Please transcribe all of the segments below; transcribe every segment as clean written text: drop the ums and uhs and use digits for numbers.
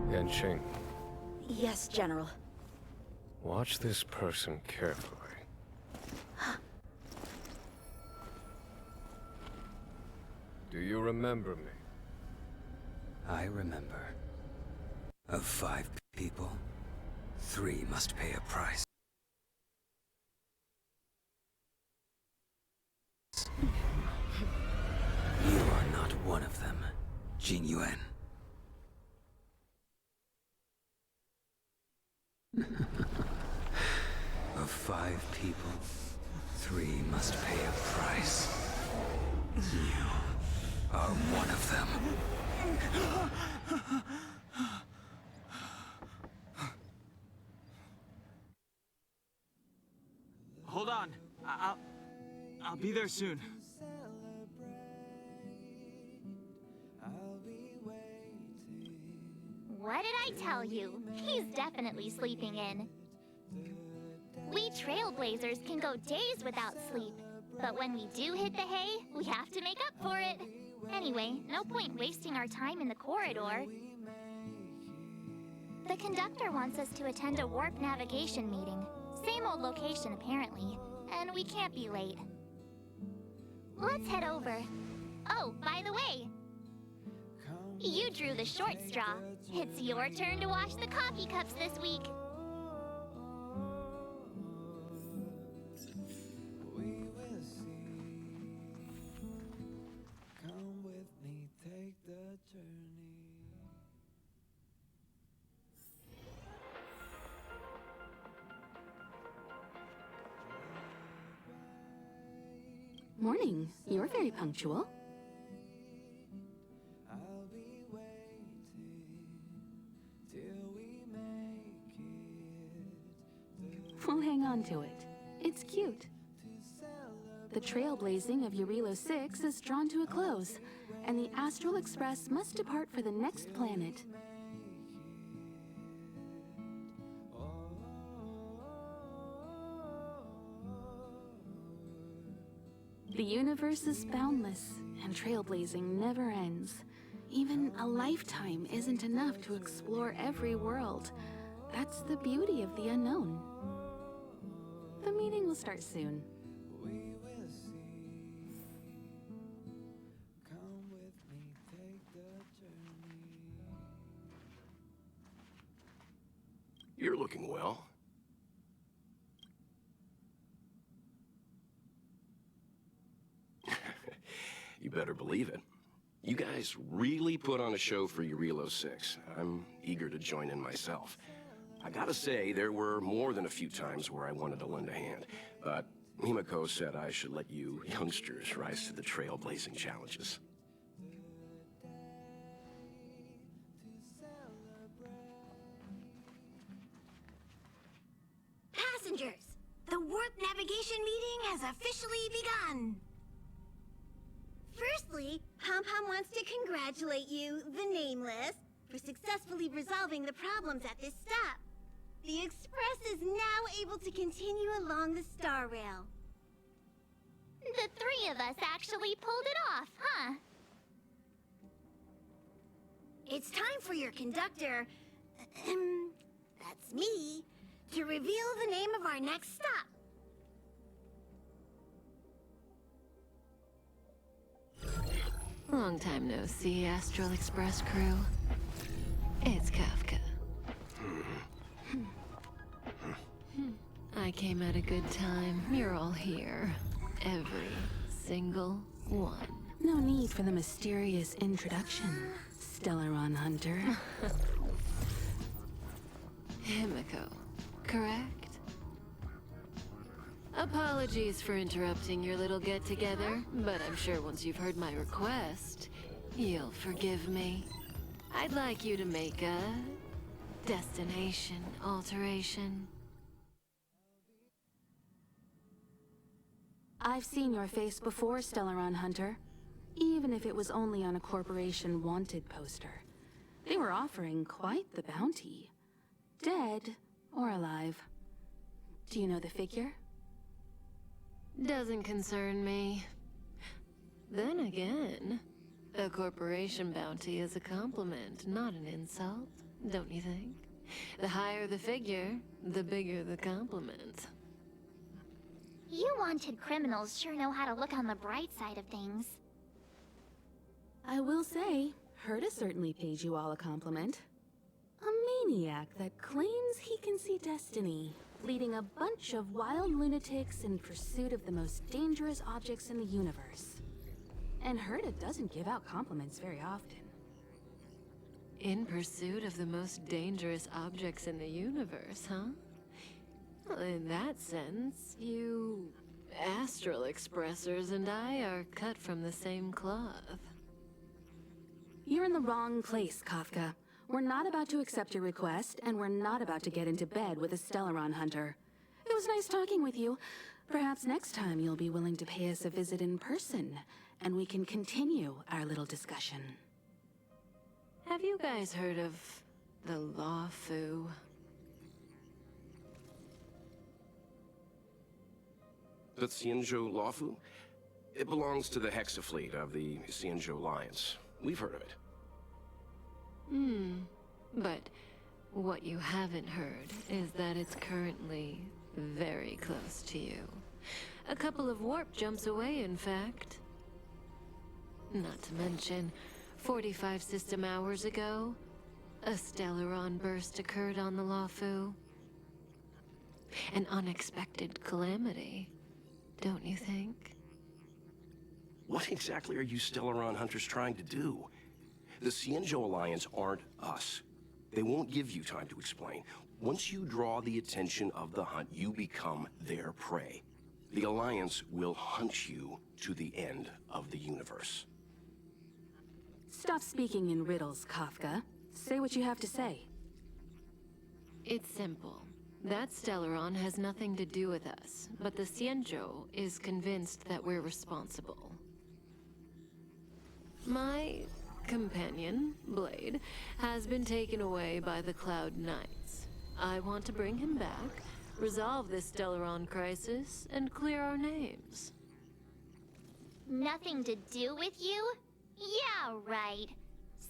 Yanqing, Yes, General. watch this person carefully. Do you remember me? I remember. Of 5 people, 3 must pay a price. You are not one of them, Jin Yuan. Of 5 people, 3 must pay a price. You are one of them. Hold on. I'll be there soon. What did I tell you? He's definitely sleeping in. We Trailblazers can go days without sleep. But when we do hit the hay, we have to make up for it. Anyway, no point wasting our time in the corridor. The conductor wants us to attend a warp navigation meeting. Same old location, apparently. And we can't be late. Let's head over. Oh, by the way, you drew the short straw. It's your turn to wash the coffee cups this week. Morning. You're very punctual. We'll hang on to it. It's cute. The trailblazing of Eurilo 6 is drawn to a close, and the Astral Express must depart for the next planet. The universe is boundless, and trailblazing never ends. Even a lifetime isn't enough to explore every world. That's the beauty of the unknown. The meeting will start soon. You're looking well. You better believe it. You guys really put on a show for Eurilo 6. I'm eager to join in myself. I gotta say, there were more than a few times where I wanted to lend a hand, but Himiko said I should let you youngsters rise to the trailblazing challenges. Passengers, the warp navigation meeting has officially begun. Firstly, Pom-Pom wants to congratulate you, the Nameless, for successfully resolving the problems at this stop. The Express is now able to continue along the Star Rail. The 3 of us actually pulled it off, huh? It's time for your conductor, that's me, to reveal the name of our next stop. Long time no see, Astral Express crew. It's Kafka. I came at a good time. You're all here. Every single one. No need for the mysterious introduction, Stellaron Hunter. Himiko, correct? Apologies for interrupting your little get-together, but I'm sure once you've heard my request, you'll forgive me. I'd like you to make a destination alteration. I've seen your face before, Stellaron Hunter. Even if it was only on a corporation wanted poster. They were offering quite the bounty. Dead or alive. Do you know the figure? Doesn't concern me. Then again, a corporation bounty is a compliment, not an insult. don't you think? The higher the figure, the bigger the compliment. You wanted criminals sure know how to look on the bright side of things. I will say, Herta certainly pays you all a compliment. A maniac that claims he can see destiny, leading a bunch of wild lunatics in pursuit of the most dangerous objects in the universe. And Herta doesn't give out compliments very often. In pursuit of the most dangerous objects in the universe, huh? Well, in that sense, you astral expressors and I are cut from the same cloth. You're in the wrong place, Kafka. We're not about to accept your request, and we're not about to get into bed with a Stellaron Hunter. It was nice talking with you. Perhaps next time you'll be willing to pay us a visit in person, and we can continue our little discussion. Have you guys heard of the Luofu? The Xianzhou Luofu? It belongs to the Hexafleet of the Xianzhou Alliance. We've heard of it. But what you haven't heard is that it's currently very close to you. A couple of warp jumps away, in fact. Not to mention, 45 system hours ago, a Stellaron burst occurred on the Luofu. An unexpected calamity, don't you think? What exactly are you Stellaron Hunters trying to do? The Xianzhou Alliance aren't us. They won't give you time to explain. Once you draw the attention of the hunt, you become their prey. The Alliance will hunt you to the end of the universe. Stop speaking in riddles, Kafka. Say what you have to say. It's simple. That Stellaron has nothing to do with us, but the Xianzhou is convinced that we're responsible. My companion, Blade, has been taken away by the Cloud Knights. I want to bring him back, resolve this Stellaron crisis, and clear our names. Nothing to do with you? Yeah, right.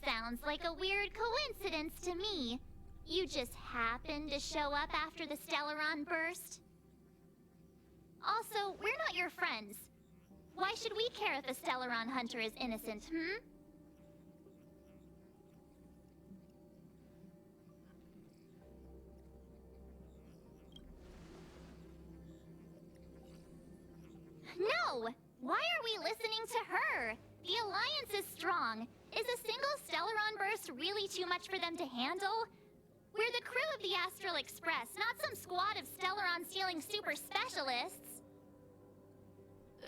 Sounds like a weird coincidence to me. You just happened to show up after the Stellaron burst? Also, we're not your friends. Why should we care if a Stellaron Hunter is innocent, No! Why are we listening to her? The Alliance is strong. Is a single Stellaron burst really too much for them to handle? We're the crew of the Astral Express, not some squad of Stellaron-stealing super specialists.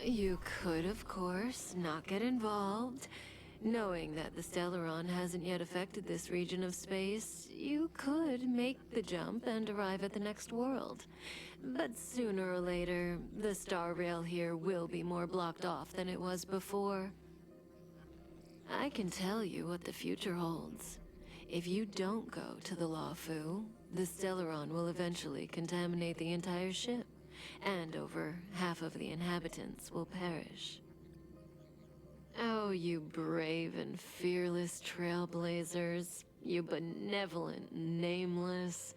You could, of course, not get involved. Knowing that the Stellaron hasn't yet affected this region of space, you could make the jump and arrive at the next world. But sooner or later, the star rail here will be more blocked off than it was before. I can tell you what the future holds. If you don't go to the Luofu, the Stellaron will eventually contaminate the entire ship, and over half of the inhabitants will perish. Oh, you brave and fearless trailblazers, you benevolent nameless.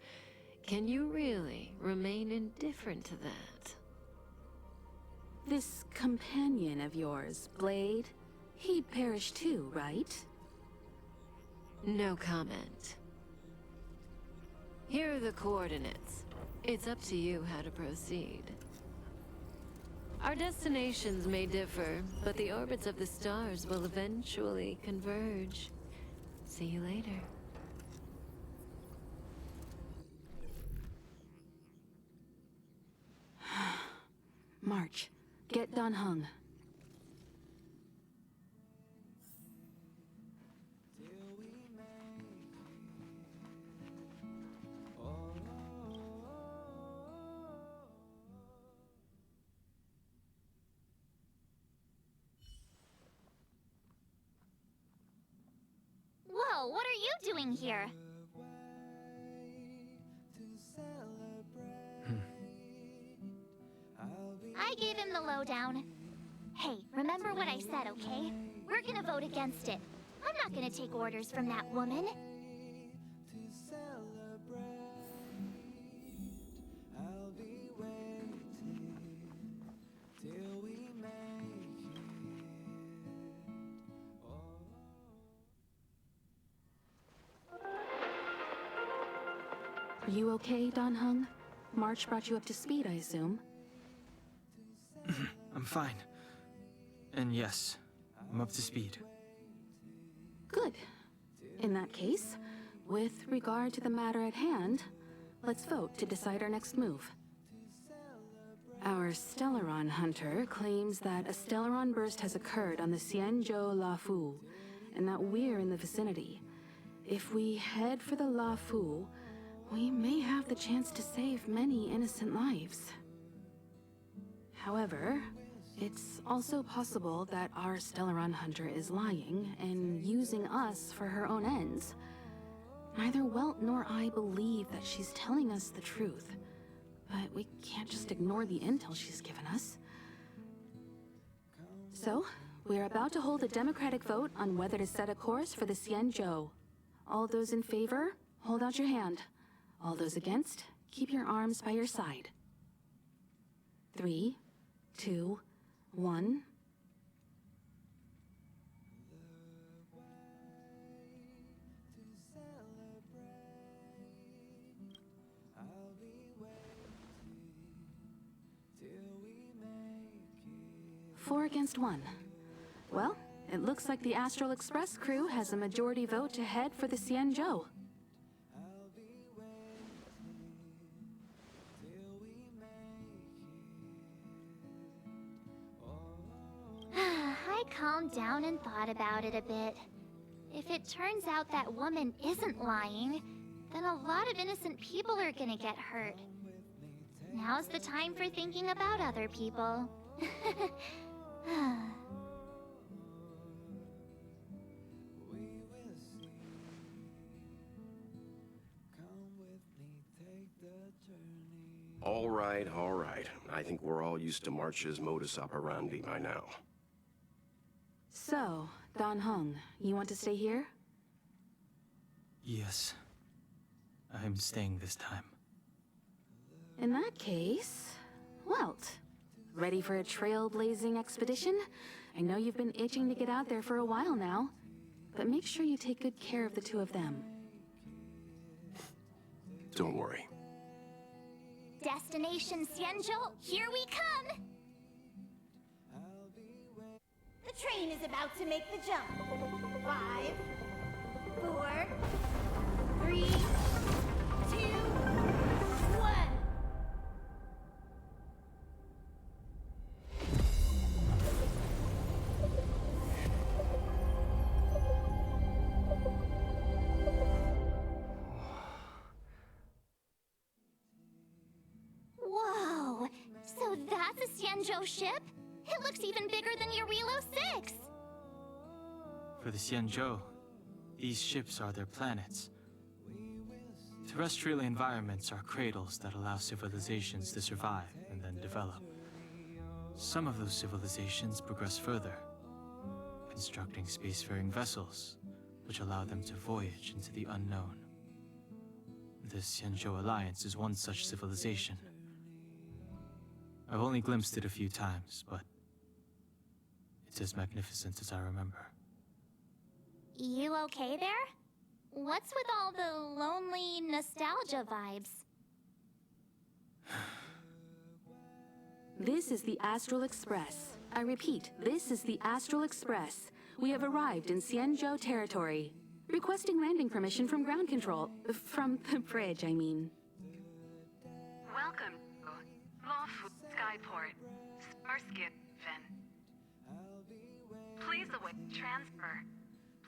Can you really remain indifferent to that? This companion of yours, Blade, he perished too, right? No comment. Here are the coordinates. It's up to you how to proceed. Our destinations may differ, but the orbits of the stars will eventually converge. See you later. March, get Dan Heng. Whoa, what are you doing here? I gave him the lowdown. Hey, remember what I said, okay? We're gonna vote against it. I'm not gonna take orders from that woman. Are you okay, Dan Heng? March brought you up to speed, I assume. I'm fine. And yes, I'm up to speed. Good. In that case, with regard to the matter at hand, let's vote to decide our next move. Our Stellaron Hunter claims that a Stellaron burst has occurred on the Xianzhou Luofu, and that we're in the vicinity. If we head for the Luofu, we may have the chance to save many innocent lives. However, it's also possible that our Stellaron Hunter is lying and using us for her own ends. Neither Welt nor I believe that she's telling us the truth, but we can't just ignore the intel she's given us. So, we're about to hold a democratic vote on whether to set a course for the Xianzhou. All those in favor, hold out your hand. All those against, keep your arms by your side. 3, 2, 1. Four against one. Well, it looks like the Astral Express crew has a majority vote to head for the Xianzhou. I calmed down and thought about it a bit. If it turns out that woman isn't lying, then a lot of innocent people are gonna get hurt. Now's the time for thinking about other people. All right, all right. I think we're all used to March's modus operandi by now. So, Dan Heng, you want to stay here? Yes. I'm staying this time. In that case, Welt, ready for a trailblazing expedition? I know you've been itching to get out there for a while now, but make sure you take good care of the two of them. Don't worry. Destination Xianzhou, here we come! The train is about to make the jump. 5, 4, 3, 2, 1. Whoa! So that's a Xianzhou ship? It looks even bigger than your Relo 6! For the Xianzhou, these ships are their planets. Terrestrial environments are cradles that allow civilizations to survive and then develop. Some of those civilizations progress further, constructing spacefaring vessels, which allow them to voyage into the unknown. The Xianzhou Alliance is one such civilization. I've only glimpsed it a few times, but it's as magnificent as I remember. You okay there? What's with all the lonely nostalgia vibes? This is the Astral Express. I repeat, this is the Astral Express. We have arrived in Xianzhou territory. Requesting landing permission from ground control. From the bridge, I mean. Welcome to Luofu Skyport, Starskin Fin. Please await transfer.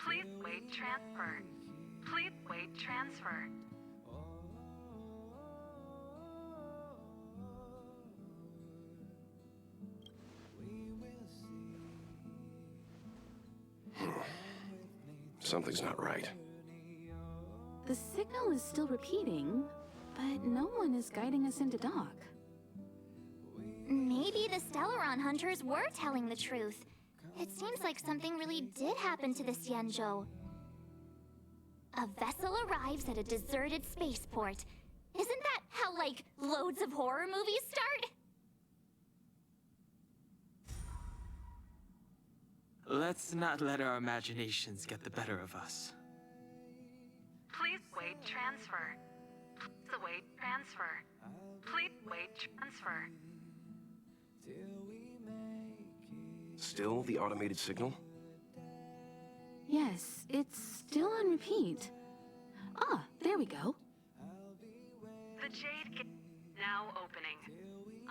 Please wait transfer. Please wait transfer. Something's not right. The signal is still repeating, but no one is guiding us into dock. Maybe the Stellaron Hunters were telling the truth. It seems like something really did happen to the Xianzhou. A vessel arrives at a deserted spaceport. Isn't that how, like, loads of horror movies start? Let's not let our imaginations get the better of us. Please wait transfer. Please await transfer. Please await transfer. Still the automated signal? Yes, it's still on repeat. Ah, there we go. The Jade Gate now opening.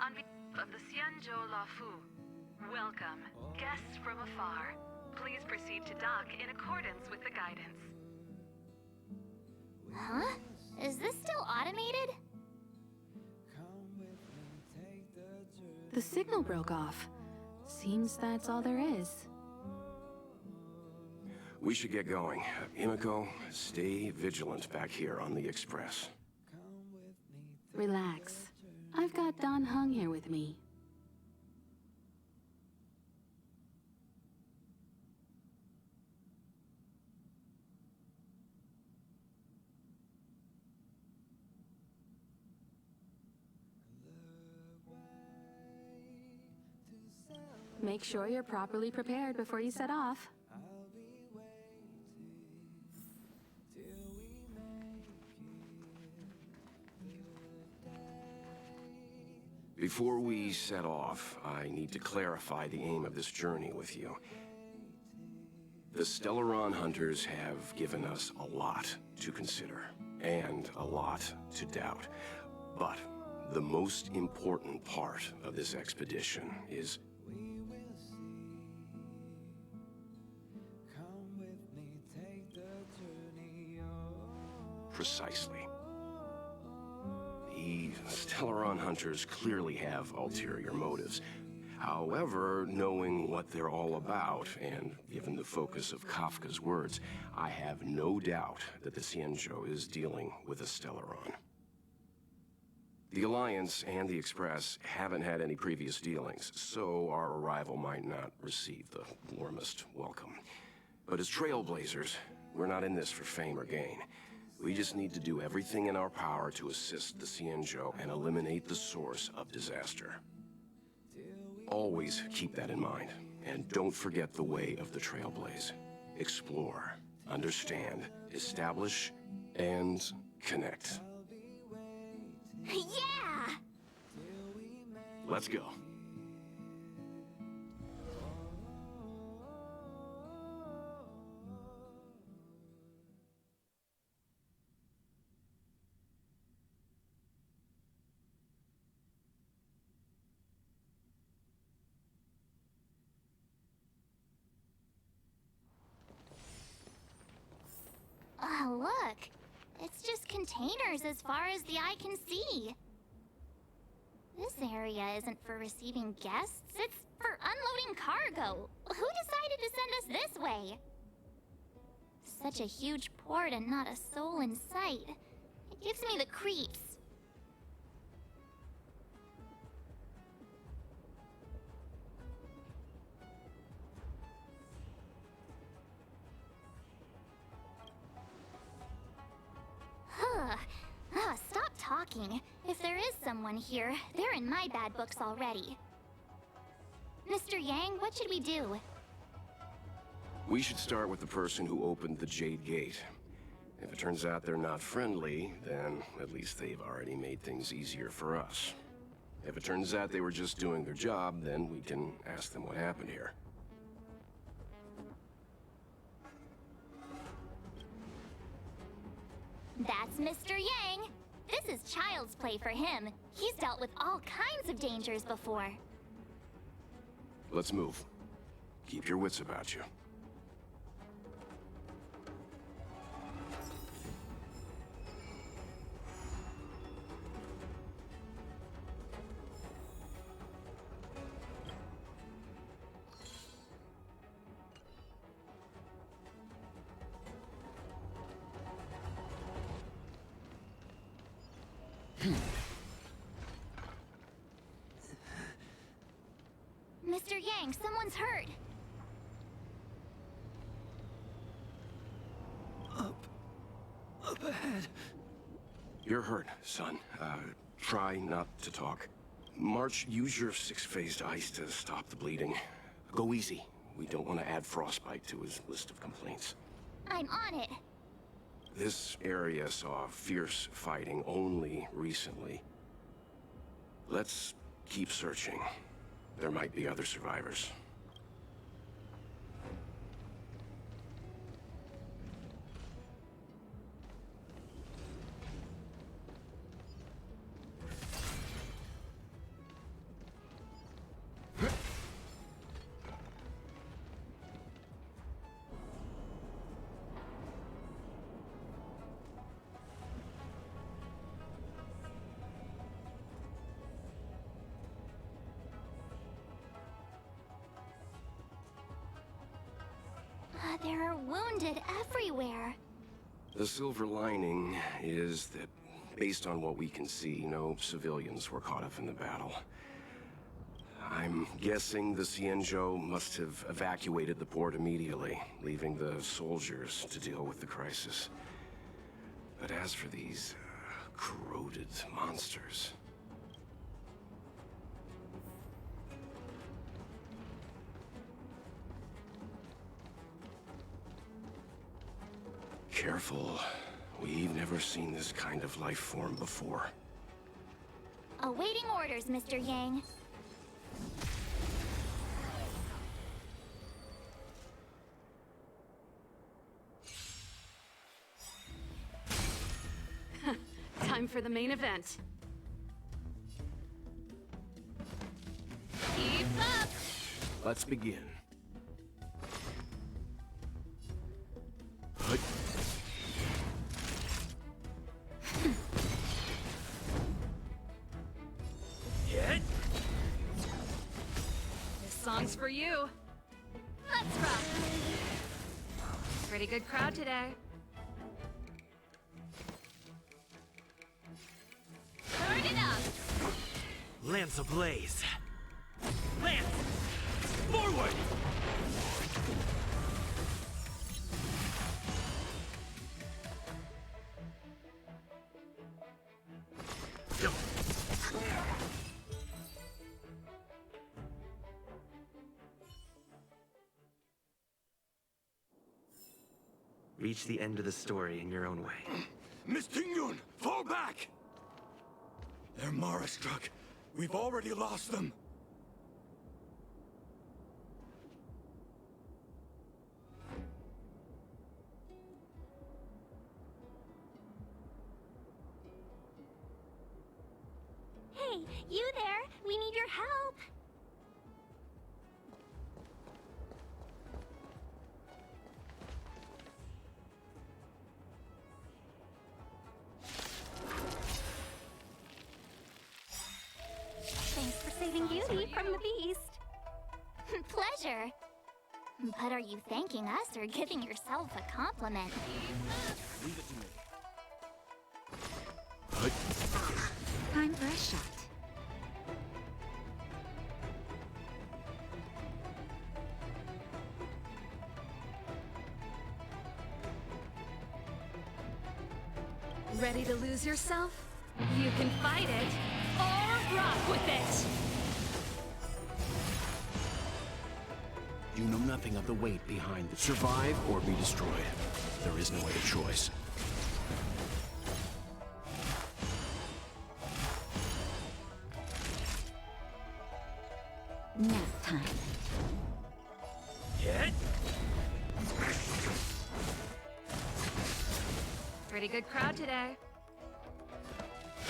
On behalf of the Xianzhou Luofu, welcome, guests from afar. Please proceed to dock in accordance with the guidance. Huh? Is this still automated? The signal broke off. Seems that's all there is. We should get going. Himiko, stay vigilant back here on the Express. Relax. I've got Don Hung here with me. Make sure you're properly prepared before you set off. Before we set off, I need to clarify the aim of this journey with you. The Stellaron Hunters have given us a lot to consider, and a lot to doubt. But the most important part of this expedition is precisely. The Stellaron Hunters clearly have ulterior motives. However, knowing what they're all about, and given the focus of Kafka's words, I have no doubt that the Xianzhou is dealing with a Stellaron. The Alliance and the Express haven't had any previous dealings, so our arrival might not receive the warmest welcome. But as Trailblazers, we're not in this for fame or gain. We just need to do everything in our power to assist the Xianzhou and eliminate the source of disaster. Always keep that in mind, and don't forget the way of the Trailblaze. Explore, understand, establish, and connect. Yeah! Let's go. Oh, look. It's just containers as far as the eye can see. This area isn't for receiving guests, it's for unloading cargo. Who decided to send us this way? Such a huge port and not a soul in sight. It gives me the creeps. Stop talking. If there is someone here, they're in my bad books already. Mr. Yang, what should we do? We should start with the person who opened the Jade Gate. If it turns out they're not friendly, then at least they've already made things easier for us. If it turns out they were just doing their job, then we can ask them what happened here. That's Mr. Yang. This is child's play for him. He's dealt with all kinds of dangers before. Let's move. Keep your wits about you. Mr. Yang, someone's hurt. Up ahead. You're hurt, son. Try not to talk. March, use your six-phased ice to stop the bleeding. Go easy. We don't want to add frostbite to his list of complaints. I'm on it. This area saw fierce fighting only recently. Let's keep searching. There might be other survivors. There are wounded everywhere. The silver lining is that, based on what we can see, no civilians were caught up in the battle. I'm guessing the Xianzhou must have evacuated the port immediately, leaving the soldiers to deal with the crisis. But as for these corroded monsters... Careful. We've never seen this kind of life form before. Awaiting orders, Mr. Yang. Time for the main event. Keep up! Let's begin. This song's for you. Let's rock. Pretty good crowd today. Turn it up! Lance ablaze. Lance! Forward! Reach the end of the story in your own way. Miss Tingyun, fall back! They're Mara struck. We've already lost them. Hey, you there? We need your help. Thanks for saving Beauty from the beast. Pleasure. But are you thanking us or giving yourself a compliment? Leave it to me. Time for a shot. Ready to lose yourself? You can fight it, or rock with it! You know nothing of the weight behind it. Survive or be destroyed. There is no other choice. Nap time. Hit! Pretty good crowd today.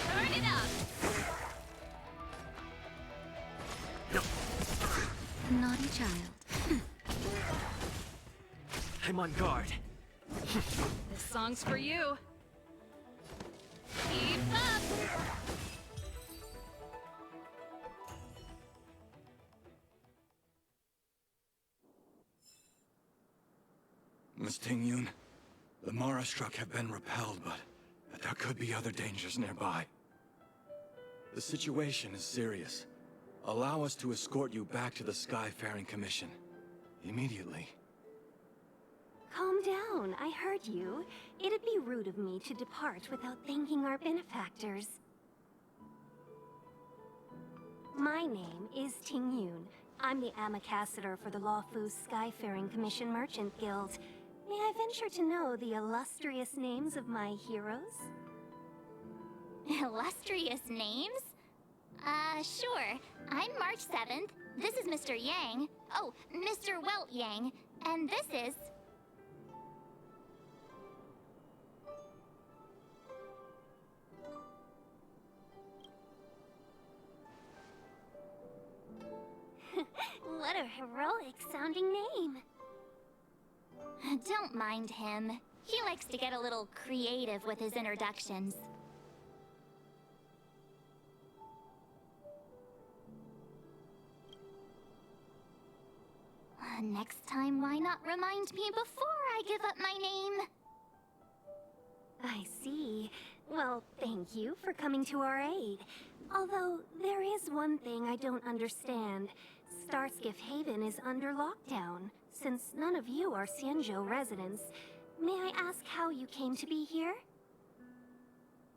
Turn it up! Naughty child. I'm on guard. This song's for you. Keep up! Miss Tingyun, the Mara struck have been repelled, but there could be other dangers nearby. The situation is serious. Allow us to escort you back to the Skyfaring Commission. Immediately. Calm down, I heard you. It'd be rude of me to depart without thanking our benefactors. My name is Tingyun. I'm the ambassador for the Luofu Skyfaring Commission Merchant Guild. May I venture to know the illustrious names of my heroes? Illustrious names? Sure. I'm March 7th. This is Mr. Yang. Oh, Mr. Welt Yang. And this is... What a heroic sounding name. Don't mind him. He likes to get a little creative with his introductions. Next time, why not remind me before I give up my name? I see. Well, thank you for coming to our aid. Although, there is one thing I don't understand. Starskiff Haven is under lockdown. Since none of you are Xianzhou residents, may I ask how you came to be here?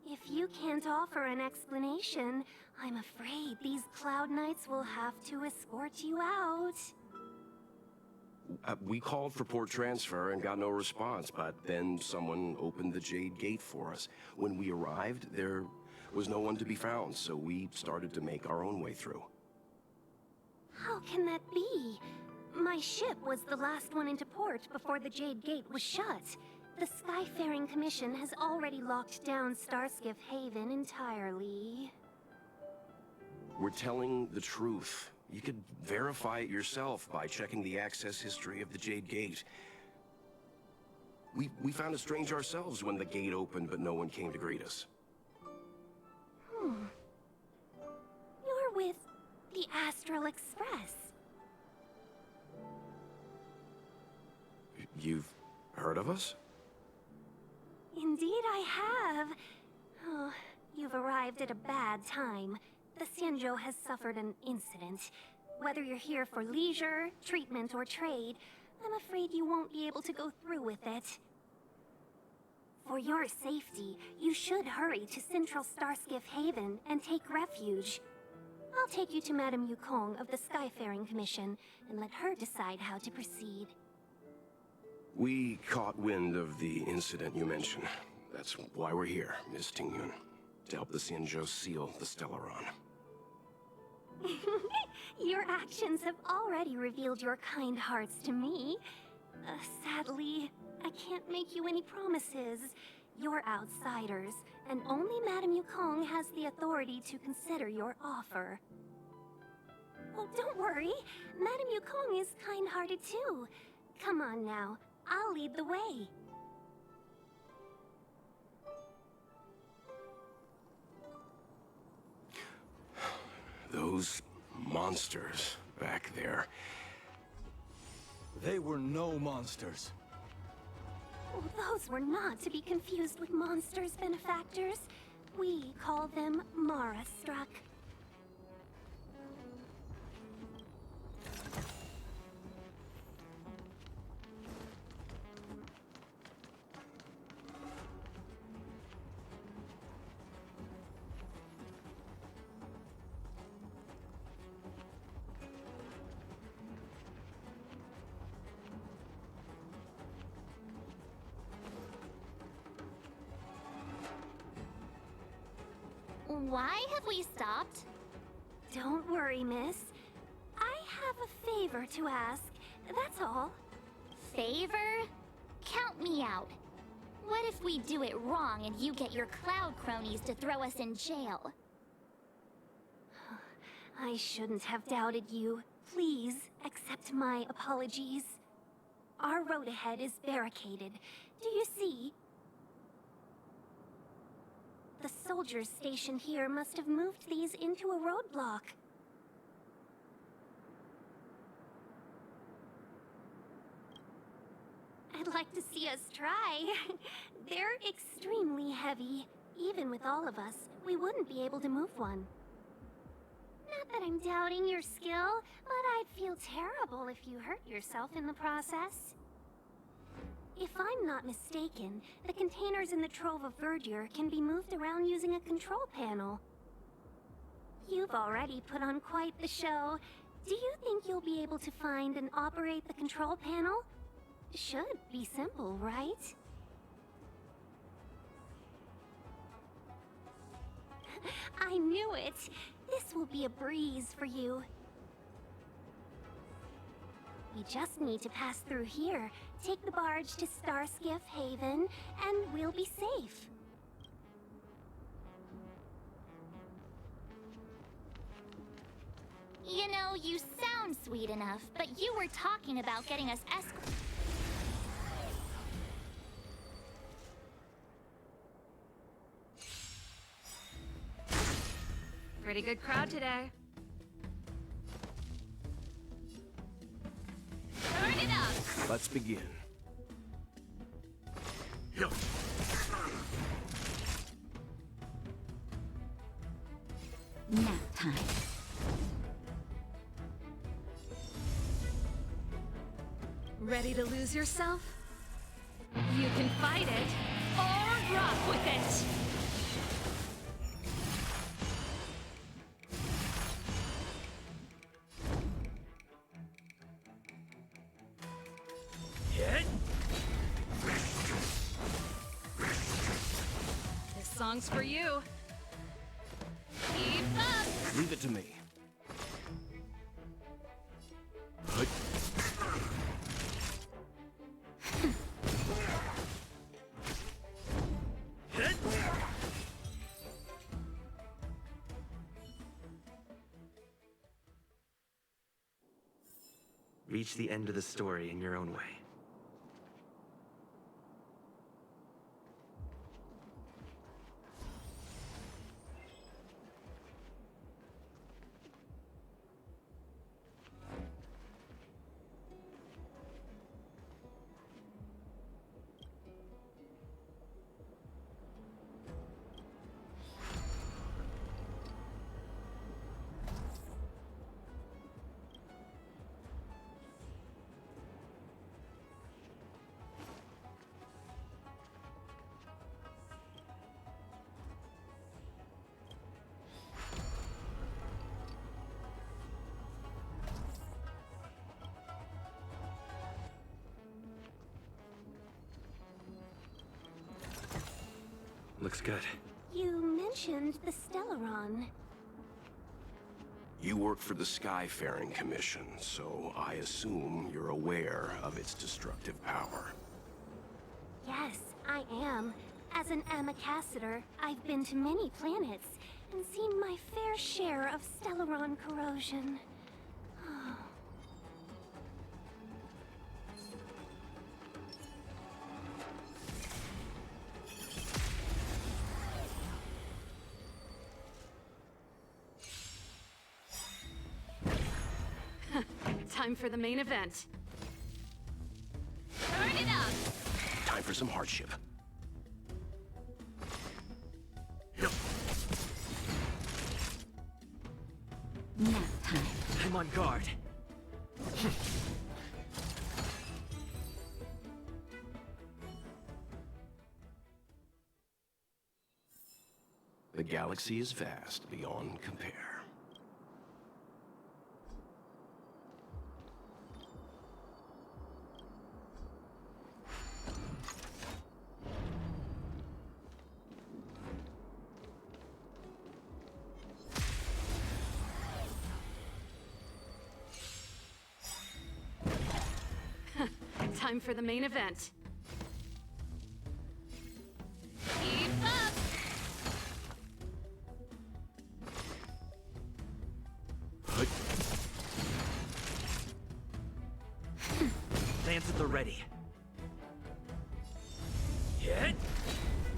If you can't offer an explanation, I'm afraid these Cloud Knights will have to escort you out. We called for port transfer and got no response, but then someone opened the Jade Gate for us. When we arrived, there was no one to be found, so we started to make our own way through. How can that be? My ship was the last one into port before the Jade Gate was shut. The Skyfaring Commission has already locked down Starskiff Haven entirely. We're telling the truth. You could verify it yourself by checking the access history of the Jade Gate. We found it strange ourselves when the gate opened, but no one came to greet us. You're with the Astral Express. You've heard of us? Indeed I have. Oh, you've arrived at a bad time. The Xianzhou has suffered an incident. Whether you're here for leisure, treatment, or trade, I'm afraid you won't be able to go through with it. For your safety, you should hurry to Central Starskiff Haven and take refuge. I'll take you to Madame Yukong of the Skyfaring Commission and let her decide how to proceed. We caught wind of the incident you mentioned. That's why we're here, Miss Tingyun. To help the Xianzhou seal the Stellaron. Your actions have already revealed your kind hearts to me. Sadly, I can't make you any promises. You're outsiders, and only Madame Yukong has the authority to consider your offer. Oh, don't worry. Madame Yukong is kind-hearted too. Come on now, I'll lead the way. Those monsters back there. They were no monsters. Oh, those were not to be confused with monsters, benefactors. We call them Mara-struck. Why have we stopped? Don't worry, miss. I have a favor to ask, that's all. Favor? Count me out. What if we do it wrong and you get your cloud cronies to throw us in jail? I shouldn't have doubted you. Please, accept my apologies. Our road ahead is barricaded. Do you see? The soldiers stationed here must have moved these into a roadblock. I'd like to see us try. They're extremely heavy. Even with all of us, we wouldn't be able to move one. Not that I'm doubting your skill, but I'd feel terrible if you hurt yourself in the process. If I'm not mistaken, the containers in the Trove of Verdure can be moved around using a control panel. You've already put on quite the show. Do you think you'll be able to find and operate the control panel? should be simple, right? I knew it! This will be a breeze for you. We just need to pass through here, take the barge to Starskiff Haven, and we'll be safe. You know, you sound sweet enough, but you were talking about getting us Pretty good crowd today. Turn it up! Let's begin. Nap time. Ready to lose yourself? You can fight it, or rock with it! This song's for you. Keep up! Leave it to me. Reach the end of the story in your own way. Looks good. You mentioned the Stellaron. You work for the Skyfaring Commission, so I assume you're aware of its destructive power. Yes, I am. As an Amicassator, I've been to many planets and seen my fair share of Stellaron corrosion. Time for the main event. Turn it up! Time for some hardship. Nap time. I'm on guard. The galaxy is vast beyond compare. Time for the main event. Keep up! Lance at the ready. Hit!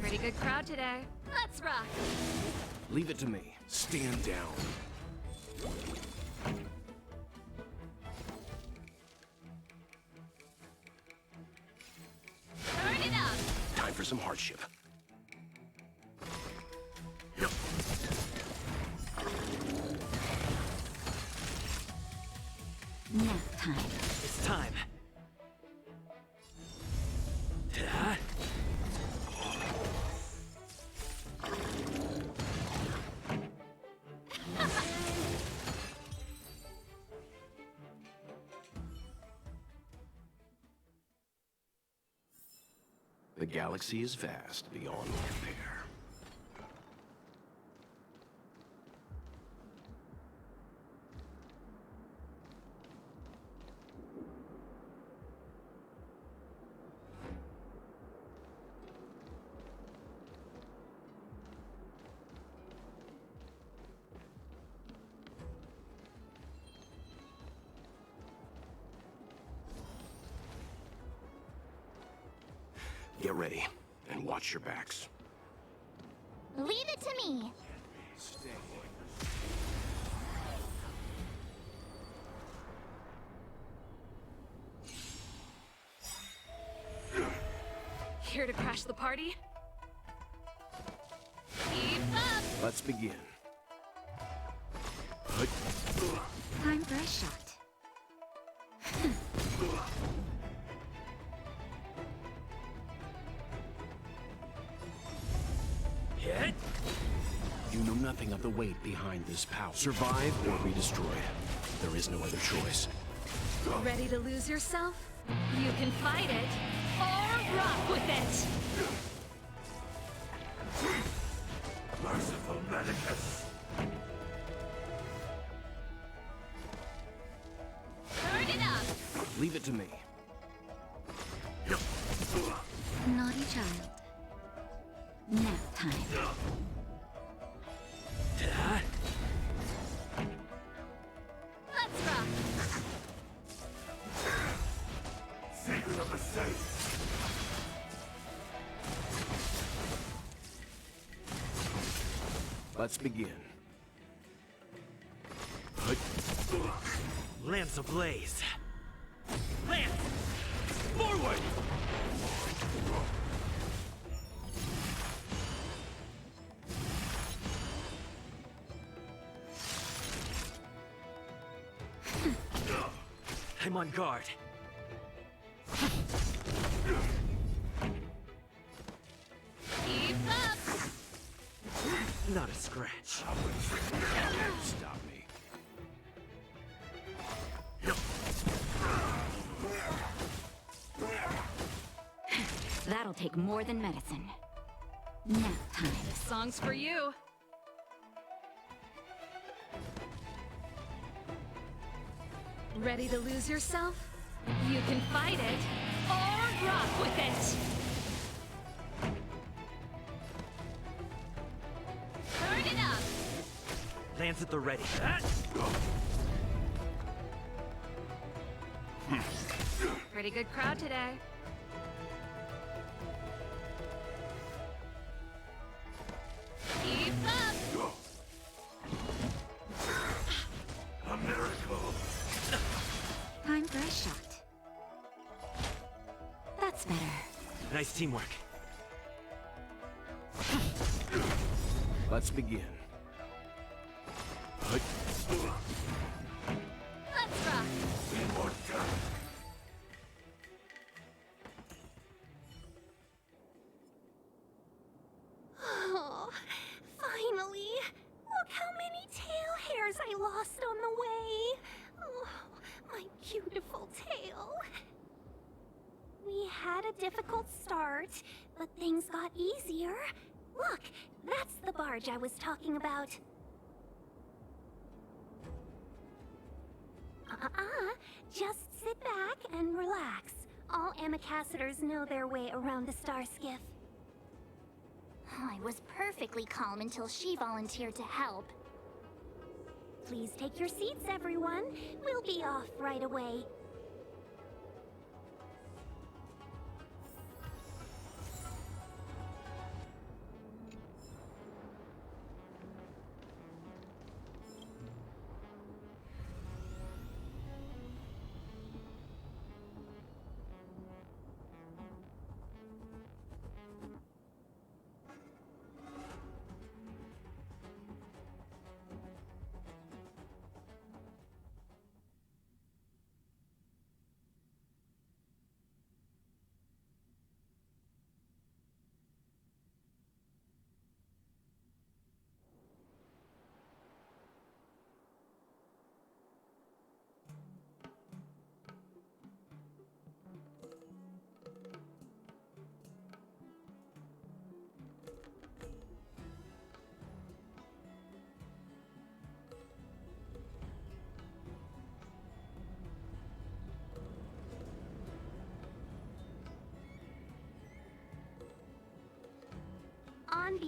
Pretty good crowd today. Let's rock! Leave it to me. Stand down. Turn it up! Time for some hardship. Nap time. It's time. galaxy is vast beyond compare. Get ready, and watch your backs. Leave it to me. Here to crash the party? Keep up! Let's begin. Time for a shot. Hit! You know nothing of the weight behind this power. Survive or be destroyed. There is no other choice. Ready to lose yourself? You can fight it, or rock with it! Merciful Medicus! Turn it up! Leave it to me. Naughty child. Nap time. Let's rock! Secret of the safe! Let's begin. Lance ablaze! Lance! Forward! I'm on guard. Keep up! Not a scratch. Stop me. That'll take more than medicine. Nap time. This song's for you. Ready to lose yourself? You can fight it, or rock with it! Turn it up! Lance at the ready. Pretty good crowd today. Keep up! A miracle! Time for a shot. That's better. Nice teamwork. Let's begin. Let's rock! Oh, finally! Look how many tail hairs I lost on the way! Oh, my beautiful tail. We had a difficult start, but things got easier. Look, that's the barge I was talking about. Just sit back and relax. All Amicacetors know their way around a star skiff. I was perfectly calm until she volunteered to help. Please take your seats, everyone. We'll be off right away.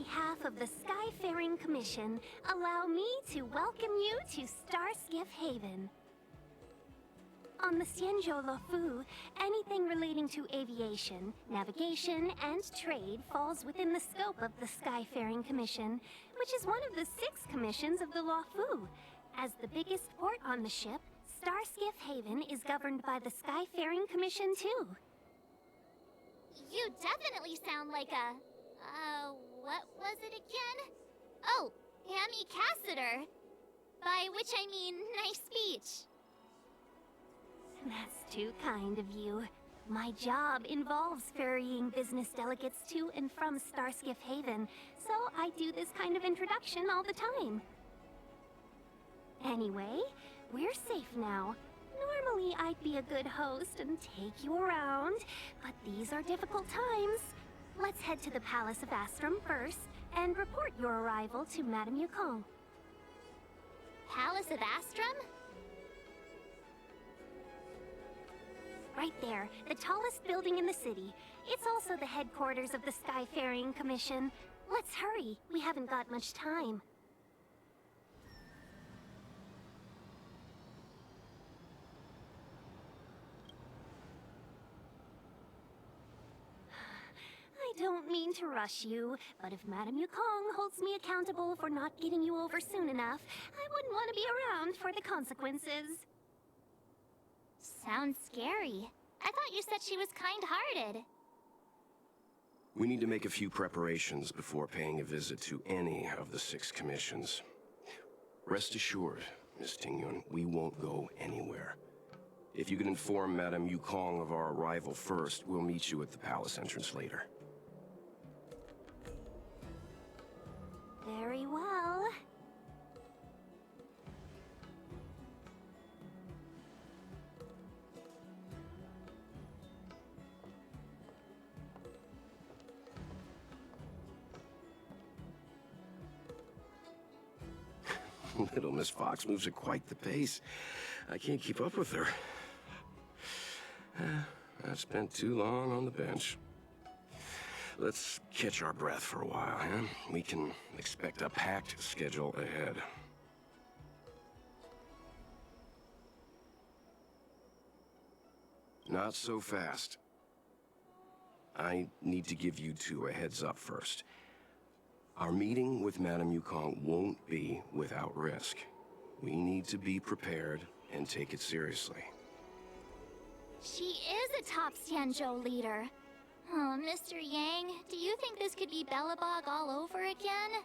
behalf of the Skyfaring Commission, allow me to welcome you to Starskiff Haven. On the Xianzhou Luofu, anything relating to aviation, navigation, and trade falls within the scope of the Skyfaring Commission, which is one of the 6 commissions of the Luofu. As the biggest port on the ship, Starskiff Haven is governed by the Skyfaring Commission too. You definitely sound like a... what was it again? Oh, ambassador. By which I mean, nice speech. That's too kind of you. My job involves ferrying business delegates to and from Starskiff Haven, so I do this kind of introduction all the time. Anyway, we're safe now. Normally I'd be a good host and take you around, but these are difficult times. Let's head to the Palace of Astrum first and report your arrival to Madame Yukong. Palace of Astrum? Right there, the tallest building in the city. It's also the headquarters of the Skyfaring Commission. Let's hurry, we haven't got much time. I don't mean to rush you, but if Madame Yukong holds me accountable for not getting you over soon enough, I wouldn't want to be around for the consequences. Sounds scary. I thought you said she was kind-hearted. We need to make a few preparations before paying a visit to any of the 6 commissions. Rest assured, Miss Tingyun, we won't go anywhere. If you can inform Madame Yukong of our arrival first, we'll meet you at the palace entrance later. Very well. Little Miss Fox moves at quite the pace. I can't keep up with her. I've spent too long on the bench. Let's catch our breath for a while, huh? We can expect a packed schedule ahead. Not so fast. I need to give you 2 a heads up first. Our meeting with Madame Yukong won't be without risk. We need to be prepared and take it seriously. She is a top Xianzhou leader. Oh, Mr. Yang, do you think this could be Belobog all over again?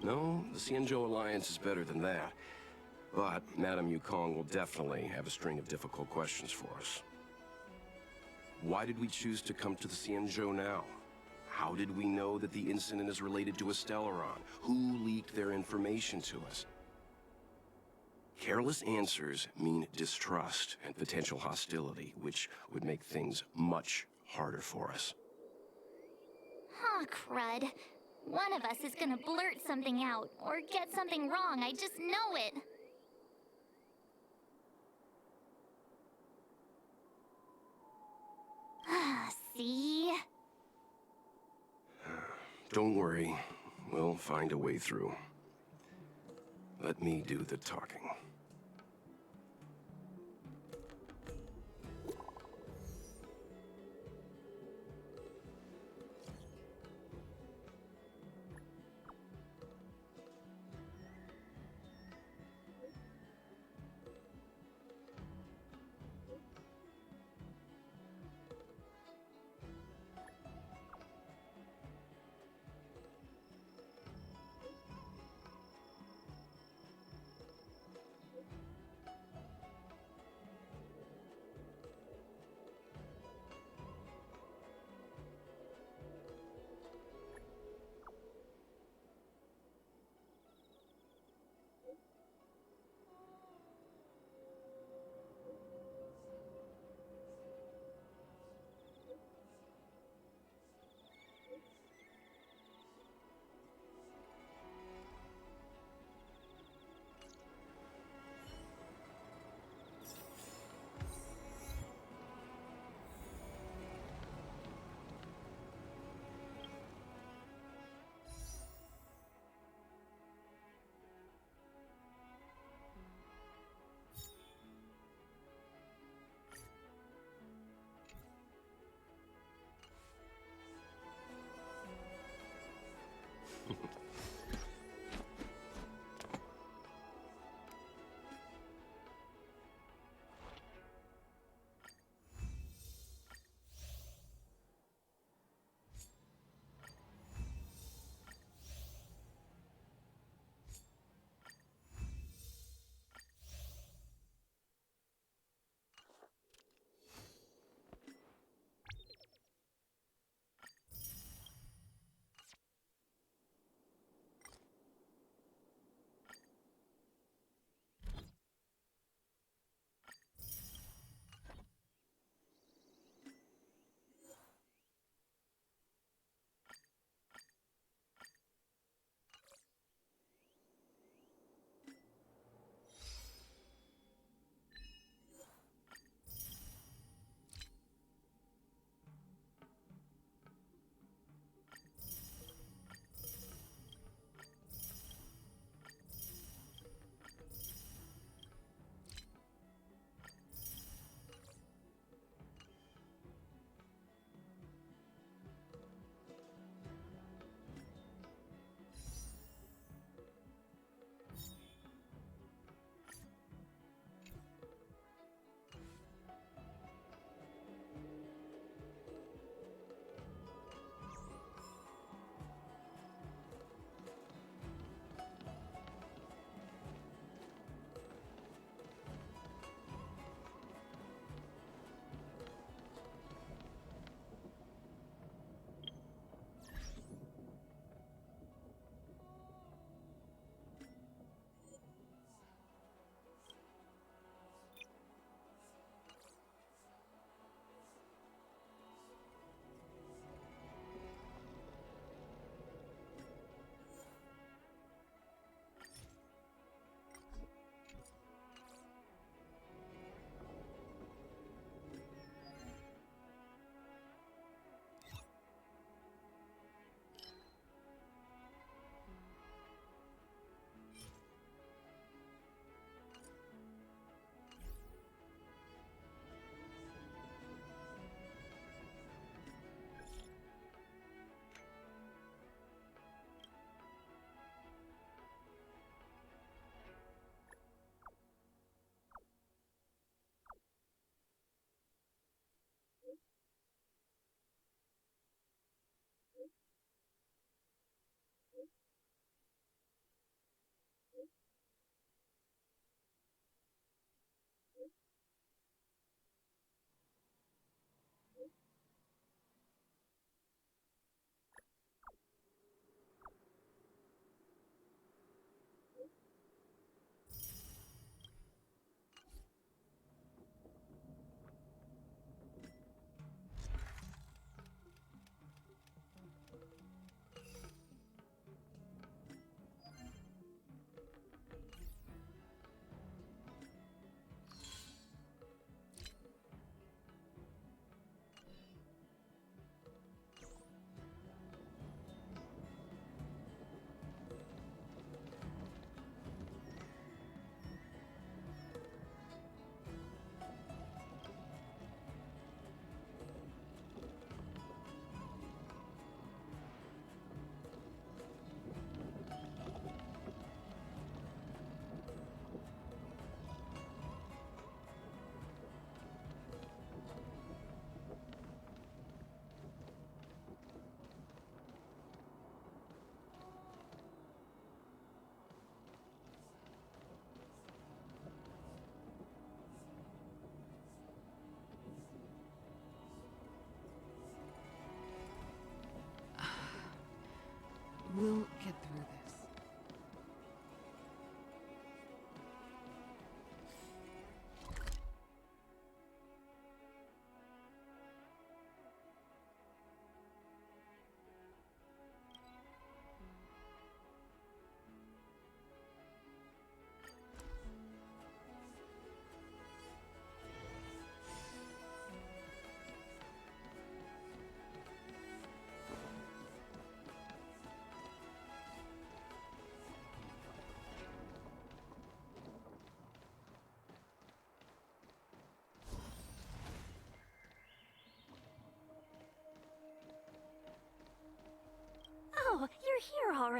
No, the Xianzhou Alliance is better than that. But Madame Yukong will definitely have a string of difficult questions for us. Why did we choose to come to the Xianzhou now? How did we know that the incident is related to a Stellaron? Who leaked their information to us? Careless answers mean distrust and potential hostility, which would make things much harder for us. Aw, crud. One of us is gonna blurt something out, or get something wrong, I just know it. See? Don't worry. We'll find a way through. Let me do the talking.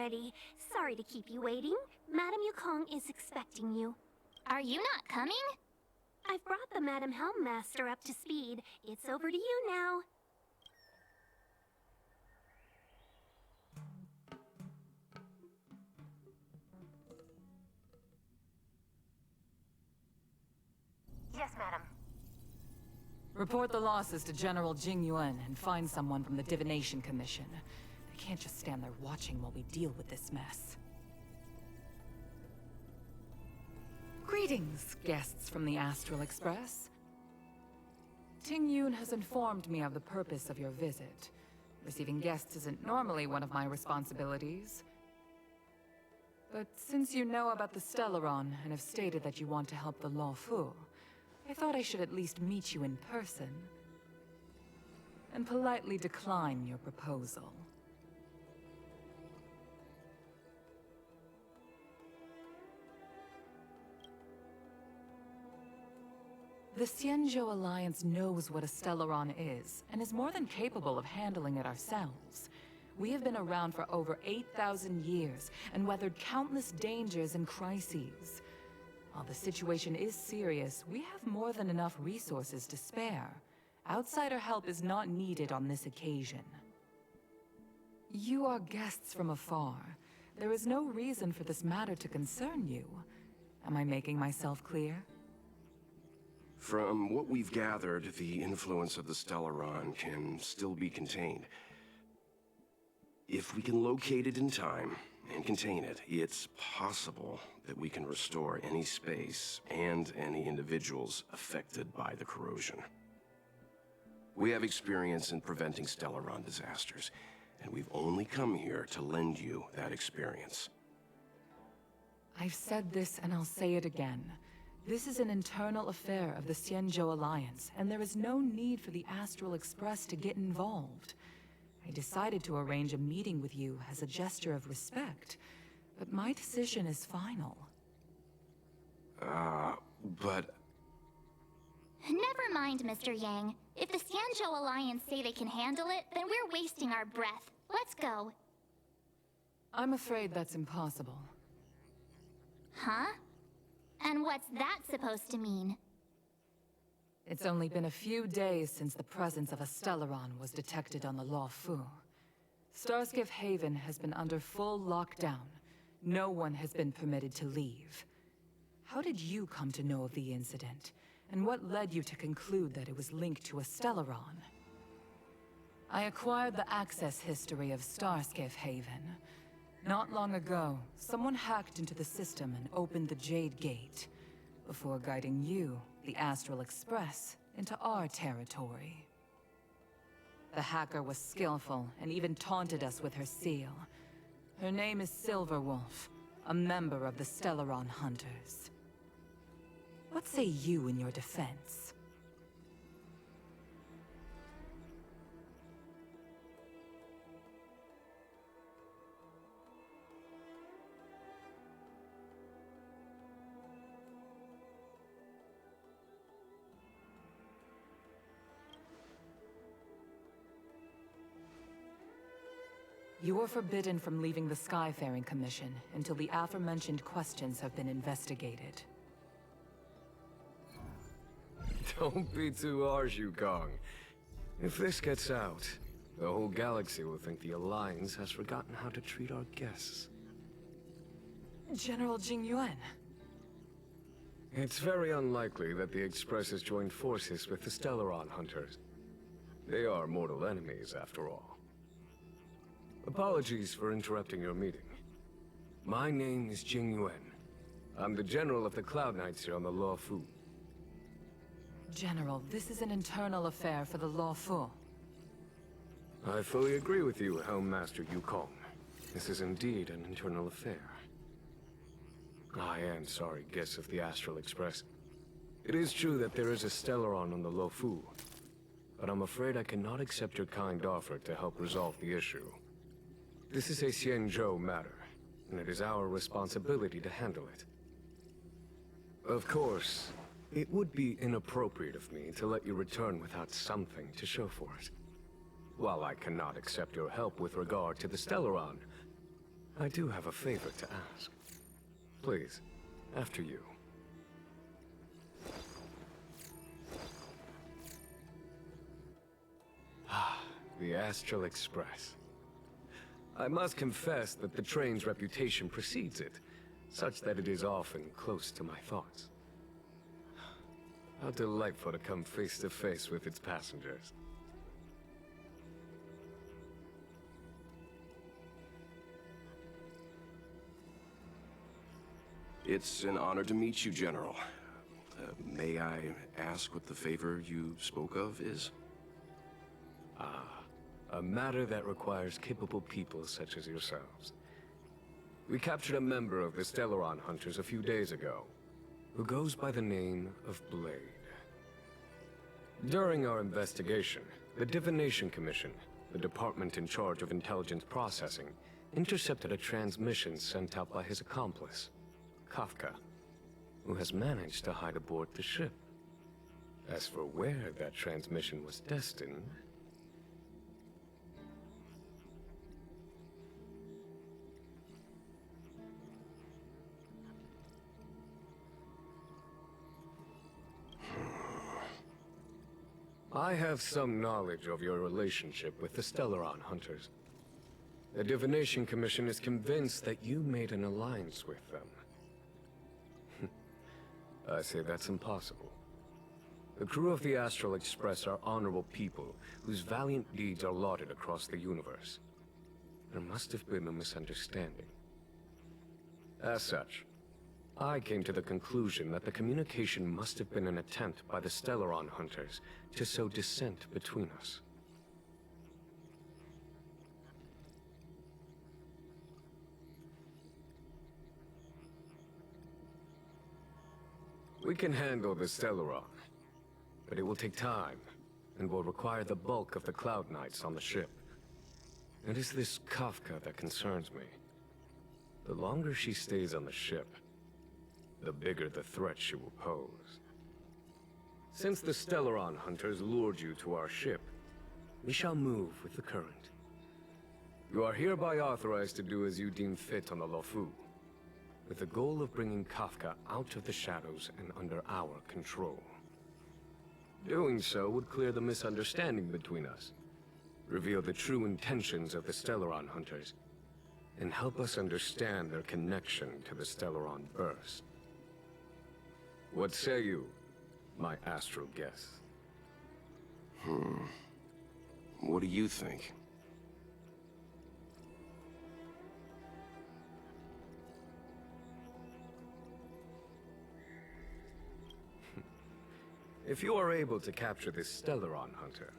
already. Sorry to keep you waiting. Madame Yukong is expecting you. Are you not coming? I've brought the Madame Helmmaster up to speed. It's over to you now. Yes, madam. Report the losses to General Jing Yuan and find someone from the Divination Commission. They can't just stand there watching while we deal with this mess. Greetings, guests from the Astral Express. Ting Yun has informed me of the purpose of your visit. Receiving guests isn't normally one of my responsibilities. But since you know about the Stellaron and have stated that you want to help the Luofu, I thought I should at least meet you in person and politely decline your proposal. The Xianzhou Alliance knows what a Stellaron is, and is more than capable of handling it ourselves. We have been around for over 8,000 years, and weathered countless dangers and crises. While the situation is serious, we have more than enough resources to spare. Outsider help is not needed on this occasion. You are guests from afar. There is no reason for this matter to concern you. Am I making myself clear? From what we've gathered, the influence of the Stellaron can still be contained. If we can locate it in time and contain it, it's possible that we can restore any space and any individuals affected by the corrosion. We have experience in preventing Stellaron disasters, and we've only come here to lend you that experience. I've said this and I'll say it again. This is an internal affair of the Xianzhou Alliance, and there is no need for the Astral Express to get involved. I decided to arrange a meeting with you as a gesture of respect, but my decision is final. But... Never mind, Mr. Yang. If the Xianzhou Alliance say they can handle it, then we're wasting our breath. Let's go. I'm afraid that's impossible. Huh? And what's that supposed to mean? It's only been a few days since the presence of a Stellaron was detected on the Luofu. Starskiff Haven has been under full lockdown. No one has been permitted to leave. How did you come to know of the incident? And what led you to conclude that it was linked to a Stellaron? I acquired the access history of Starskiff Haven. Not long ago, someone hacked into the system and opened the Jade Gate, before guiding you, the Astral Express, into our territory. The hacker was skillful and even taunted us with her seal. Her name is Silverwolf, a member of the Stellaron Hunters. What say you in your defense? You are forbidden from leaving the Skyfaring Commission until the aforementioned questions have been investigated. Don't be too harsh, Yukong. If this gets out, the whole galaxy will think the Alliance has forgotten how to treat our guests. General Jing Yuan. It's very unlikely that the Express has joined forces with the Stellaron Hunters. They are mortal enemies, after all. Apologies for interrupting your meeting. My name is Jing Yuan. I'm the General of the Cloud Knights here on the Luofu. General, this is an internal affair for the Luofu. I fully agree with you, Helmmaster Yukong. This is indeed an internal affair. I am sorry, guests of the Astral Express. It is true that there is a Stellaron on the Luofu, but I'm afraid I cannot accept your kind offer to help resolve the issue. This is a Xianzhou matter, and it is our responsibility to handle it. Of course, it would be inappropriate of me to let you return without something to show for it. While I cannot accept your help with regard to the Stellaron, I do have a favor to ask. Please, after you. The Astral Express. I must confess that the train's reputation precedes it, such that it is often close to my thoughts. How delightful to come face to face with its passengers. It's an honor to meet you, General. May I ask what the favor you spoke of is? A matter that requires capable people such as yourselves. We captured a member of the Stellaron Hunters a few days ago, who goes by the name of Blade. During our investigation, the Divination Commission, the department in charge of intelligence processing, intercepted a transmission sent out by his accomplice, Kafka, who has managed to hide aboard the ship. As for where that transmission was destined... I have some knowledge of your relationship with the Stellaron Hunters. The Divination Commission is convinced that you made an alliance with them. I say that's impossible. The crew of the Astral Express are honorable people whose valiant deeds are lauded across the universe. There must have been a misunderstanding. As such, I came to the conclusion that the communication must have been an attempt by the Stellaron Hunters to sow dissent between us. We can handle the Stellaron, but it will take time, and will require the bulk of the Cloud Knights on the ship. It is this Kafka that concerns me. The longer she stays on the ship, the bigger the threat she will pose. Since the Stellaron Hunters lured you to our ship, we shall move with the current. You are hereby authorized to do as you deem fit on the Luofu, with the goal of bringing Kafka out of the shadows and under our control. Doing so would clear the misunderstanding between us, reveal the true intentions of the Stellaron Hunters, and help us understand their connection to the Stellaron Burst. What say you, my astral guest? What do you think? If you are able to capture this Stellaron Hunter,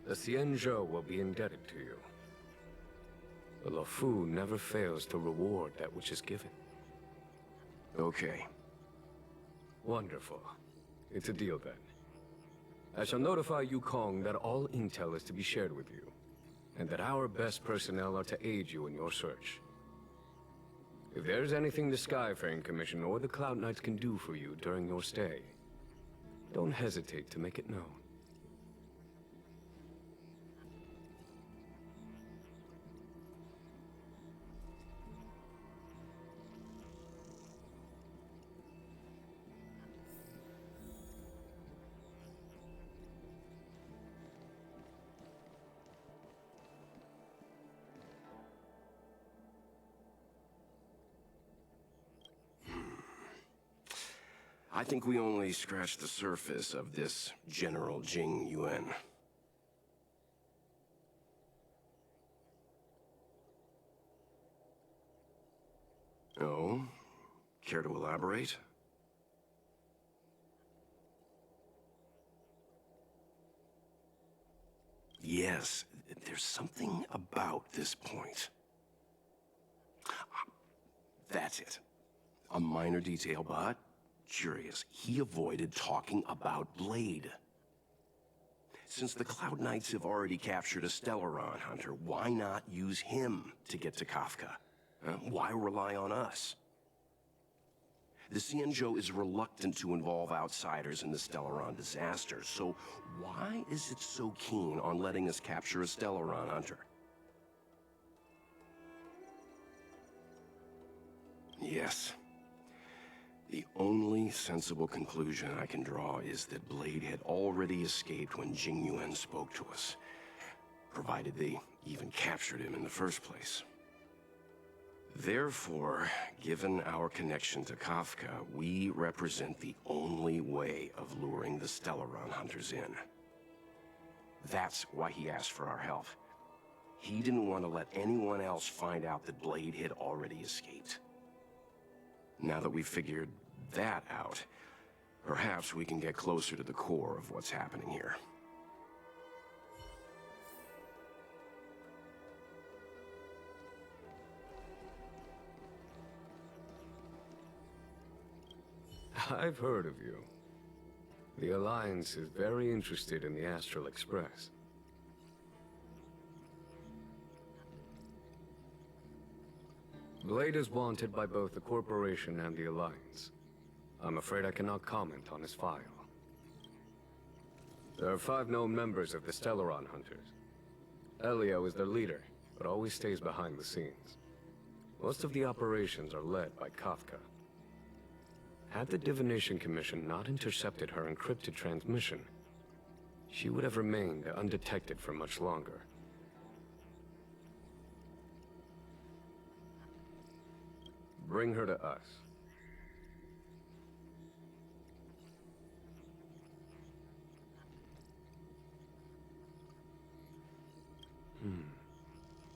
the Xianzhou will be indebted to you. The Luofu never fails to reward that which is given. Okay. Wonderful. It's a deal then. I shall notify Yukong that all intel is to be shared with you, and that our best personnel are to aid you in your search. If there's anything the Skyfaring Commission or the Cloud Knights can do for you during your stay, don't hesitate to make it known. I think we only scratched the surface of this General Jing Yuan. Oh? Care to elaborate? Yes, there's something about this point. That's it. A minor detail, but curious. He avoided talking about Blade. Since the Cloud Knights have already captured a Stellaron Hunter, why not use him to get to Kafka? Why rely on us? The Xianzhou is reluctant to involve outsiders in the Stellaron disaster, so why is it so keen on letting us capture a Stellaron Hunter? Yes. The only sensible conclusion I can draw is that Blade had already escaped when Jingyuan spoke to us, provided they even captured him in the first place. Therefore, given our connection to Kafka, we represent the only way of luring the Stellaron Hunters in. That's why he asked for our help. He didn't want to let anyone else find out that Blade had already escaped. Now that we've figured that out, perhaps we can get closer to the core of what's happening here. I've heard of you. The Alliance is very interested in the Astral Express. Blade is wanted by both the Corporation and the Alliance. I'm afraid I cannot comment on his file. There are 5 known members of the Stellaron Hunters. Elio is their leader, but always stays behind the scenes. Most of the operations are led by Kafka. Had the Divination Commission not intercepted her encrypted transmission, she would have remained undetected for much longer. Bring her to us.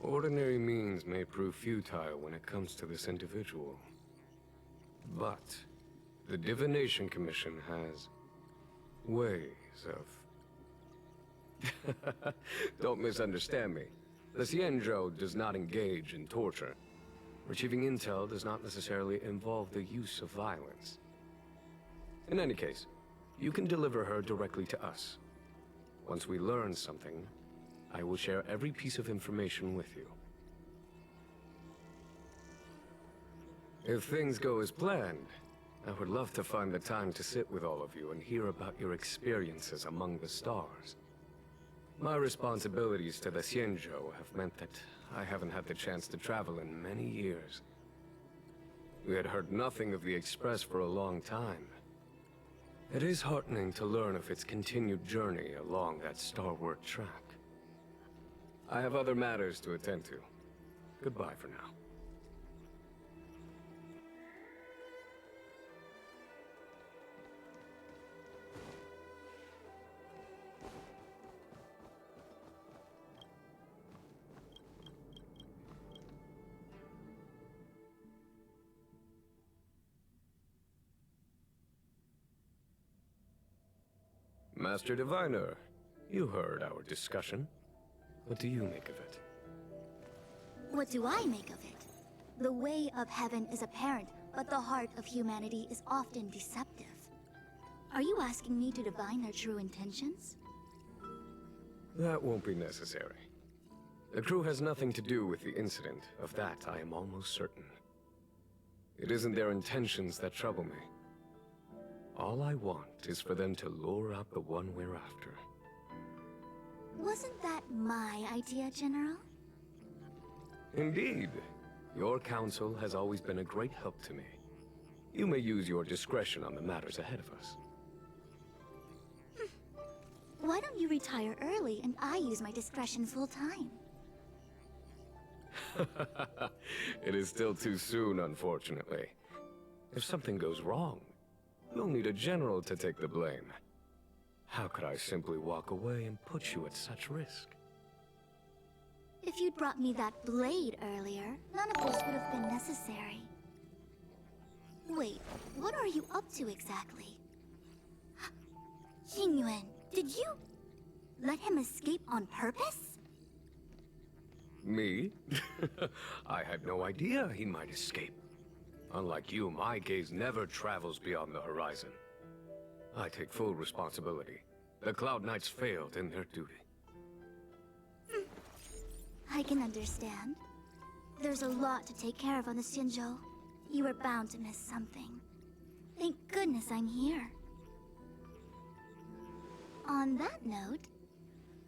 Ordinary means may prove futile when it comes to this individual. But the Divination Commission has ways of... Don't misunderstand me. The Xianzhou does not engage in torture. Retrieving intel does not necessarily involve the use of violence. In any case, you can deliver her directly to us. Once we learn something, I will share every piece of information with you. If things go as planned, I would love to find the time to sit with all of you and hear about your experiences among the stars. My responsibilities to the Xianzhou have meant that I haven't had the chance to travel in many years. We had heard nothing of the Express for a long time. It is heartening to learn of its continued journey along that starward track. I have other matters to attend to. Goodbye for now. Master Diviner, you heard our discussion. What do you make of it? What do I make of it? The way of heaven is apparent, but the heart of humanity is often deceptive. Are you asking me to divine their true intentions? That won't be necessary. The crew has nothing to do with the incident. Of that, I am almost certain. It isn't their intentions that trouble me. All I want is for them to lure out the one we're after. Wasn't that my idea, General? Indeed. Your counsel has always been a great help to me. You may use your discretion on the matters ahead of us. Why don't you retire early and I use my discretion full time? It is still too soon, unfortunately. If something goes wrong, you'll need a general to take the blame. How could I simply walk away and put you at such risk? If you'd brought me that blade earlier, none of this would have been necessary. Wait, what are you up to exactly? Xingyuan, did you let him escape on purpose? Me? I had no idea he might escape. Unlike you, my gaze never travels beyond the horizon. I take full responsibility. The Cloud Knights failed in their duty. I can understand. There's a lot to take care of on the Xianzhou. You were bound to miss something. Thank goodness I'm here. On that note,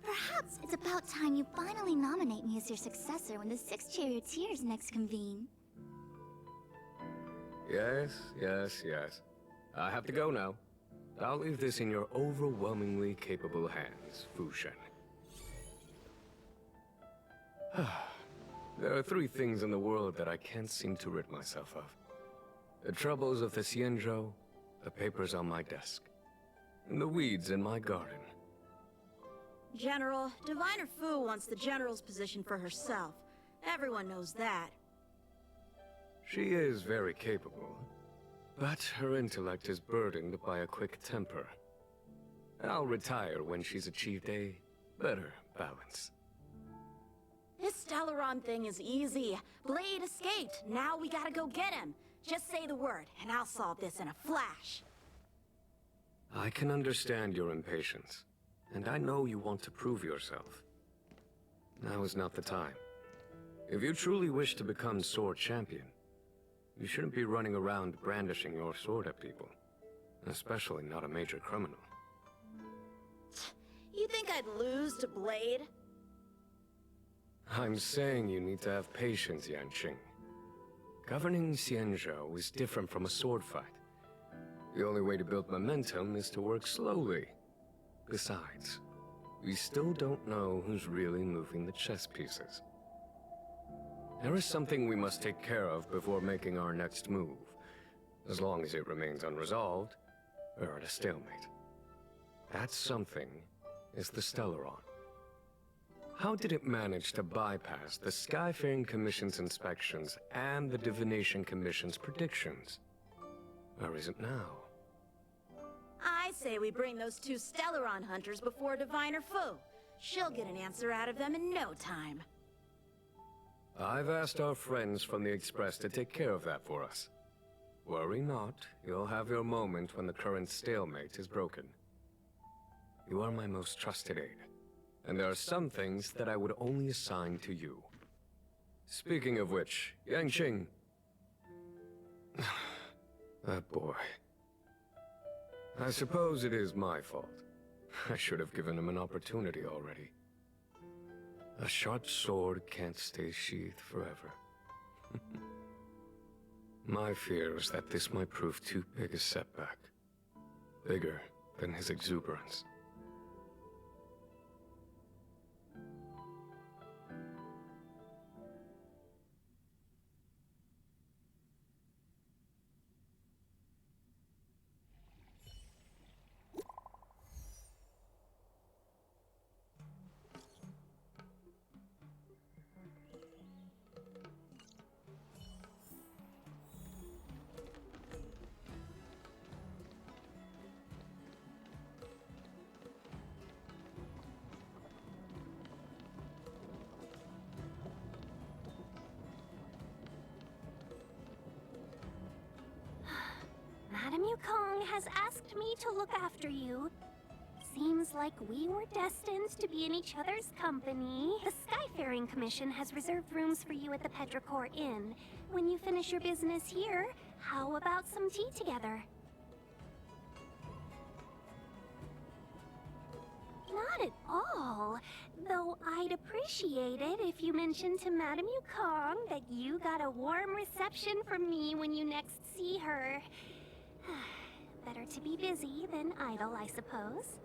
perhaps it's about time you finally nominate me as your successor when the 6 Charioteers next convene. Yes. I have to go now. I'll leave this in your overwhelmingly capable hands, Fu Shen. There are three things in the world that I can't seem to rid myself of. The troubles of the Xianzhou, the papers on my desk, and the weeds in my garden. General, Diviner Fu wants the General's position for herself. Everyone knows that. She is very capable, but her intellect is burdened by a quick temper. I'll retire when she's achieved a better balance. This Stellaron thing is easy. Blade escaped. Now we gotta go get him. Just say the word, and I'll solve this in a flash. I can understand your impatience, and I know you want to prove yourself. Now is not the time. If you truly wish to become Sword Champion, you shouldn't be running around brandishing your sword at people. Especially not a major criminal. You think I'd lose to Blade? I'm saying you need to have patience, Yanqing. Governing Xianzhou is different from a sword fight. The only way to build momentum is to work slowly. Besides, we still don't know who's really moving the chess pieces. There is something we must take care of before making our next move. As long as it remains unresolved, we're at a stalemate. That something is the Stellaron. How did it manage to bypass the Skyfaring Commission's inspections and the Divination Commission's predictions? Where is it now? I say we bring those two Stellaron Hunters before Diviner Fu. She'll get an answer out of them in no time. I've asked our friends from the Express to take care of that for us. Worry not, you'll have your moment when the current stalemate is broken. You are my most trusted aide, and there are some things that I would only assign to you. Speaking of which, Yanqing... That boy... I suppose it is my fault. I should have given him an opportunity already. A sharp sword can't stay sheathed forever. My fear is that this might prove too big a setback. Bigger than his exuberance. Madame Yukong has asked me to look after you. Seems like we were destined to be in each other's company. The Skyfaring Commission has reserved rooms for you at the Petrichor Inn. When you finish your business here, how about some tea together? Not at all. Though I'd appreciate it if you mentioned to Madame Yukong that you got a warm reception from me when you next see her. Better to be busy than idle, I suppose.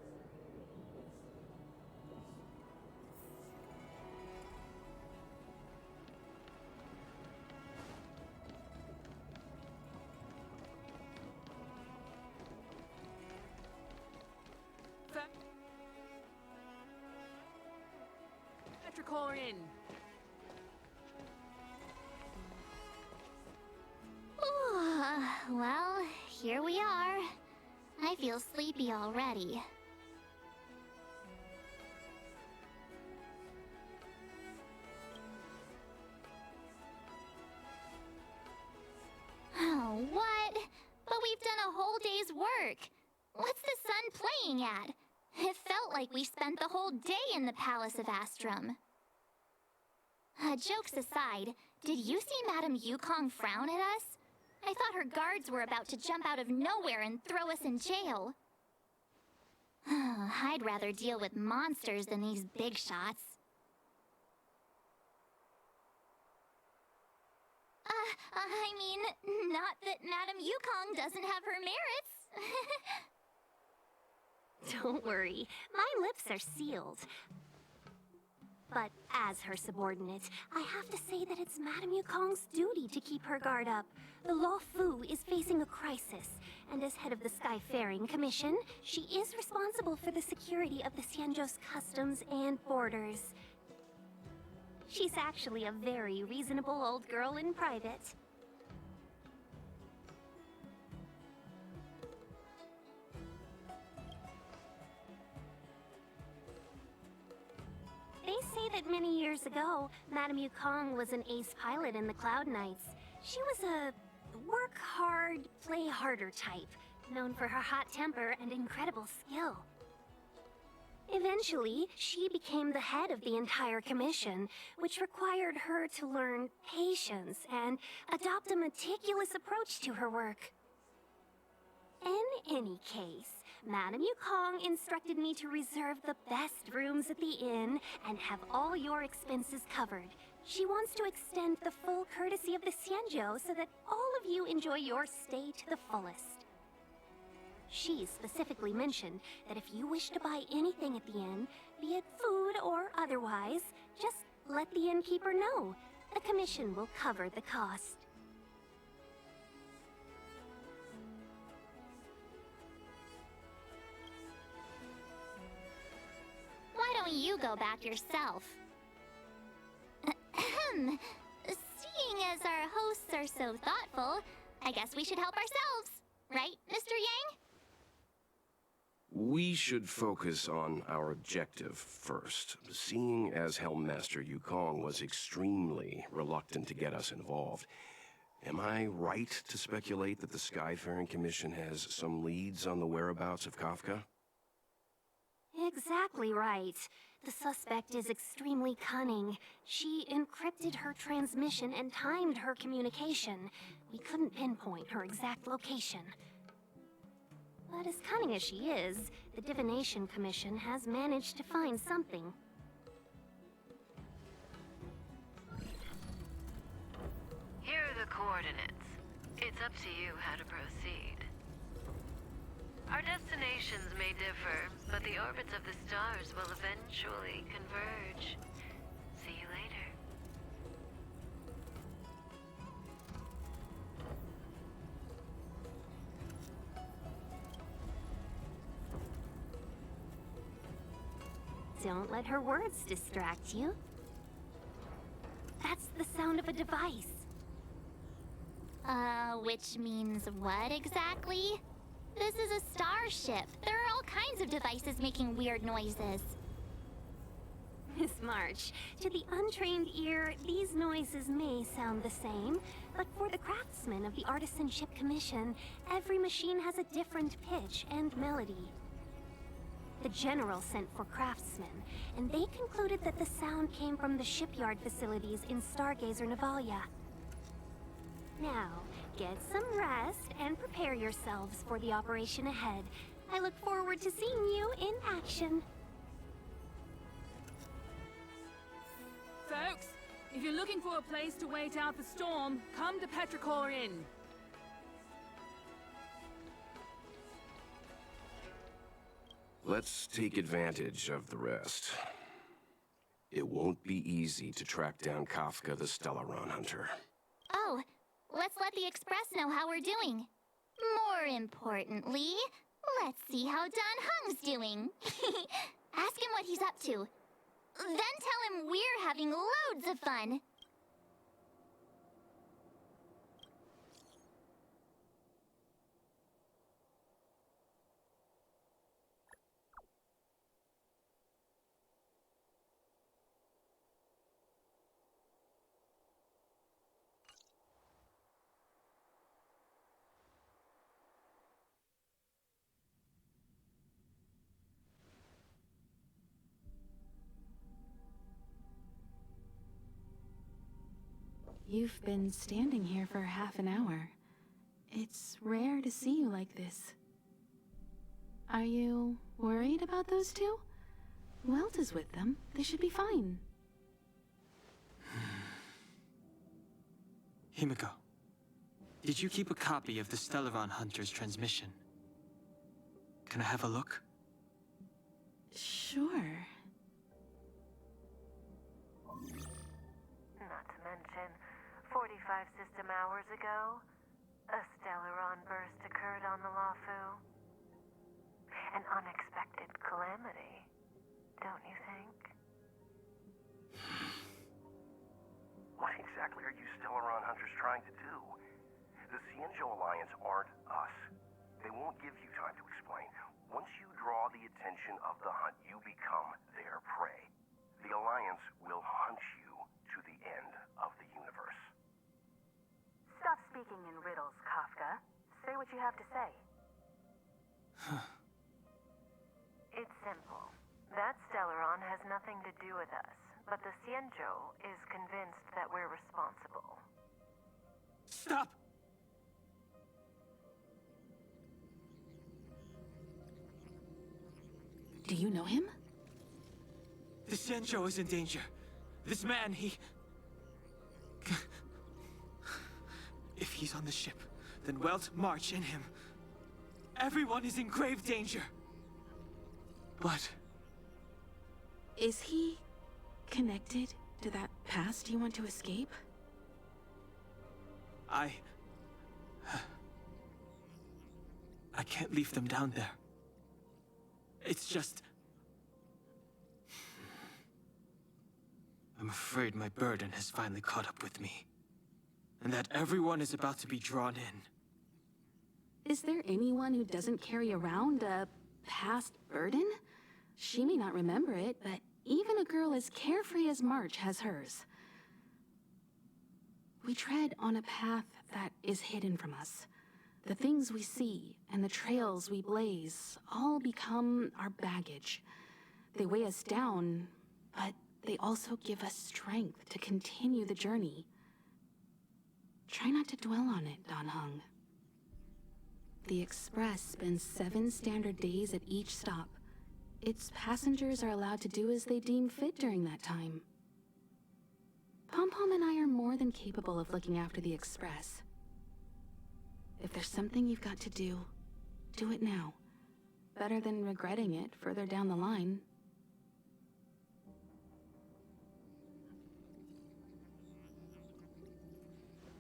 Petrichor Inn. Well, here we are. I feel sleepy already. Oh, what? But we've done a whole day's work. What's the sun playing at? It felt like we spent the whole day in the Palace of Astrum. Jokes aside, did you see Madame Yukong frown at us? I thought her guards were about to jump out of nowhere and throw us in jail. I'd rather deal with monsters than these big shots. I mean, not that Madame Yukong doesn't have her merits. Don't worry, my lips are sealed. But as her subordinate, I have to say that it's Madame Yukong's duty to keep her guard up. The Luofu is facing a crisis, and as head of the Skyfaring Commission, she is responsible for the security of the Xianzhou's customs and borders. She's actually a very reasonable old girl in private. They say that many years ago, Madame Yukong was an ace pilot in the Cloud Knights. She was a work hard, play harder type, known for her hot temper and incredible skill. Eventually, she became the head of the entire commission, which required her to learn patience and adopt a meticulous approach to her work. In any case, Madame Yukong instructed me to reserve the best rooms at the inn and have all your expenses covered. She wants to extend the full courtesy of the Xianzhou so that all of you enjoy your stay to the fullest. She specifically mentioned that if you wish to buy anything at the inn, be it food or otherwise, just let the innkeeper know. The commission will cover the cost. Why don't you go back yourself? Ahem. Seeing as our hosts are so thoughtful, I guess we should help ourselves. Right, Mr. Yang? We should focus on our objective first. Seeing as Helmmaster Yukong was extremely reluctant to get us involved, am I right to speculate that the Skyfaring Commission has some leads on the whereabouts of Kafka? Exactly right. The suspect is extremely cunning. She encrypted her transmission and timed her communication. We couldn't pinpoint her exact location. But as cunning as she is, the Divination Commission has managed to find something. Here are the coordinates. It's up to you how to proceed. Our destinations may differ, but the orbits of the stars will eventually converge. See you later. Don't let her words distract you. That's the sound of a device. Which means what exactly? This is a starship. There are all kinds of devices making weird noises. Miss March, to the untrained ear, these noises may sound the same, but for the craftsmen of the Artisanship Commission, every machine has a different pitch and melody. The General sent for craftsmen, and they concluded that the sound came from the shipyard facilities in Stargazer Navalia. Now, get some rest and prepare yourselves for the operation ahead. I look forward to seeing you in action. Folks, if you're looking for a place to wait out the storm, come to Petrichor Inn. Let's take advantage of the rest. It won't be easy to track down Kafka the Stellaron Hunter. Oh, let's let the Express know how we're doing. More importantly, let's see how Dan Heng's doing. Ask him what he's up to. Then tell him we're having loads of fun. You've been standing here for half an hour. It's rare to see you like this. Are you worried about those two? Welt is with them. They should be fine. Himiko, did you keep a copy of the Stellaron Hunters transmission? Can I have a look? Sure. Not to mention, 45 system hours ago, a Stellaron burst occurred on the Luofu. An unexpected calamity, don't you think? What exactly are you Stellaron Hunters trying to do? The Xianzhou Alliance aren't us. They won't give you time to explain. Once you draw the attention of the hunt, you become their prey. The Alliance will hunt you to the end of the universe. Stop speaking in riddles, Kafka. Say what you have to say. It's simple. That Stellaron has nothing to do with us, but the Xianzhou is convinced that we're responsible. Stop! Do you know him? The Xianzhou is in danger. This man, he... If he's on the ship, then Welt, March, and him. Everyone is in grave danger. But... Is he connected to that past you want to escape? I can't leave them down there. It's just... I'm afraid my burden has finally caught up with me. And that everyone is about to be drawn in. Is there anyone who doesn't carry around a past burden? She may not remember it, but even a girl as carefree as March has hers. We tread on a path that is hidden from us. The things we see and the trails we blaze all become our baggage. They weigh us down, but they also give us strength to continue the journey. Try not to dwell on it, Dan Heng. The Express spends 7 standard days at each stop. Its passengers are allowed to do as they deem fit during that time. Pom-Pom and I are more than capable of looking after the Express. If there's something you've got to do, do it now. Better than regretting it further down the line.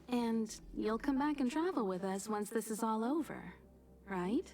And you'll come back and travel with us once this is all over, right?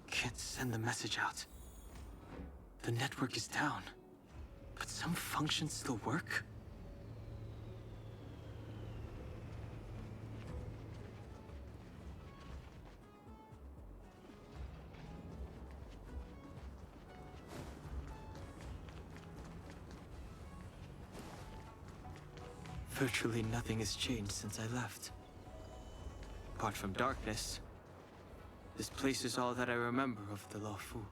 Can't send the message out. The network is down, but some functions still work? Virtually nothing has changed since I left. Apart from darkness, this place is all that I remember of the Luofu.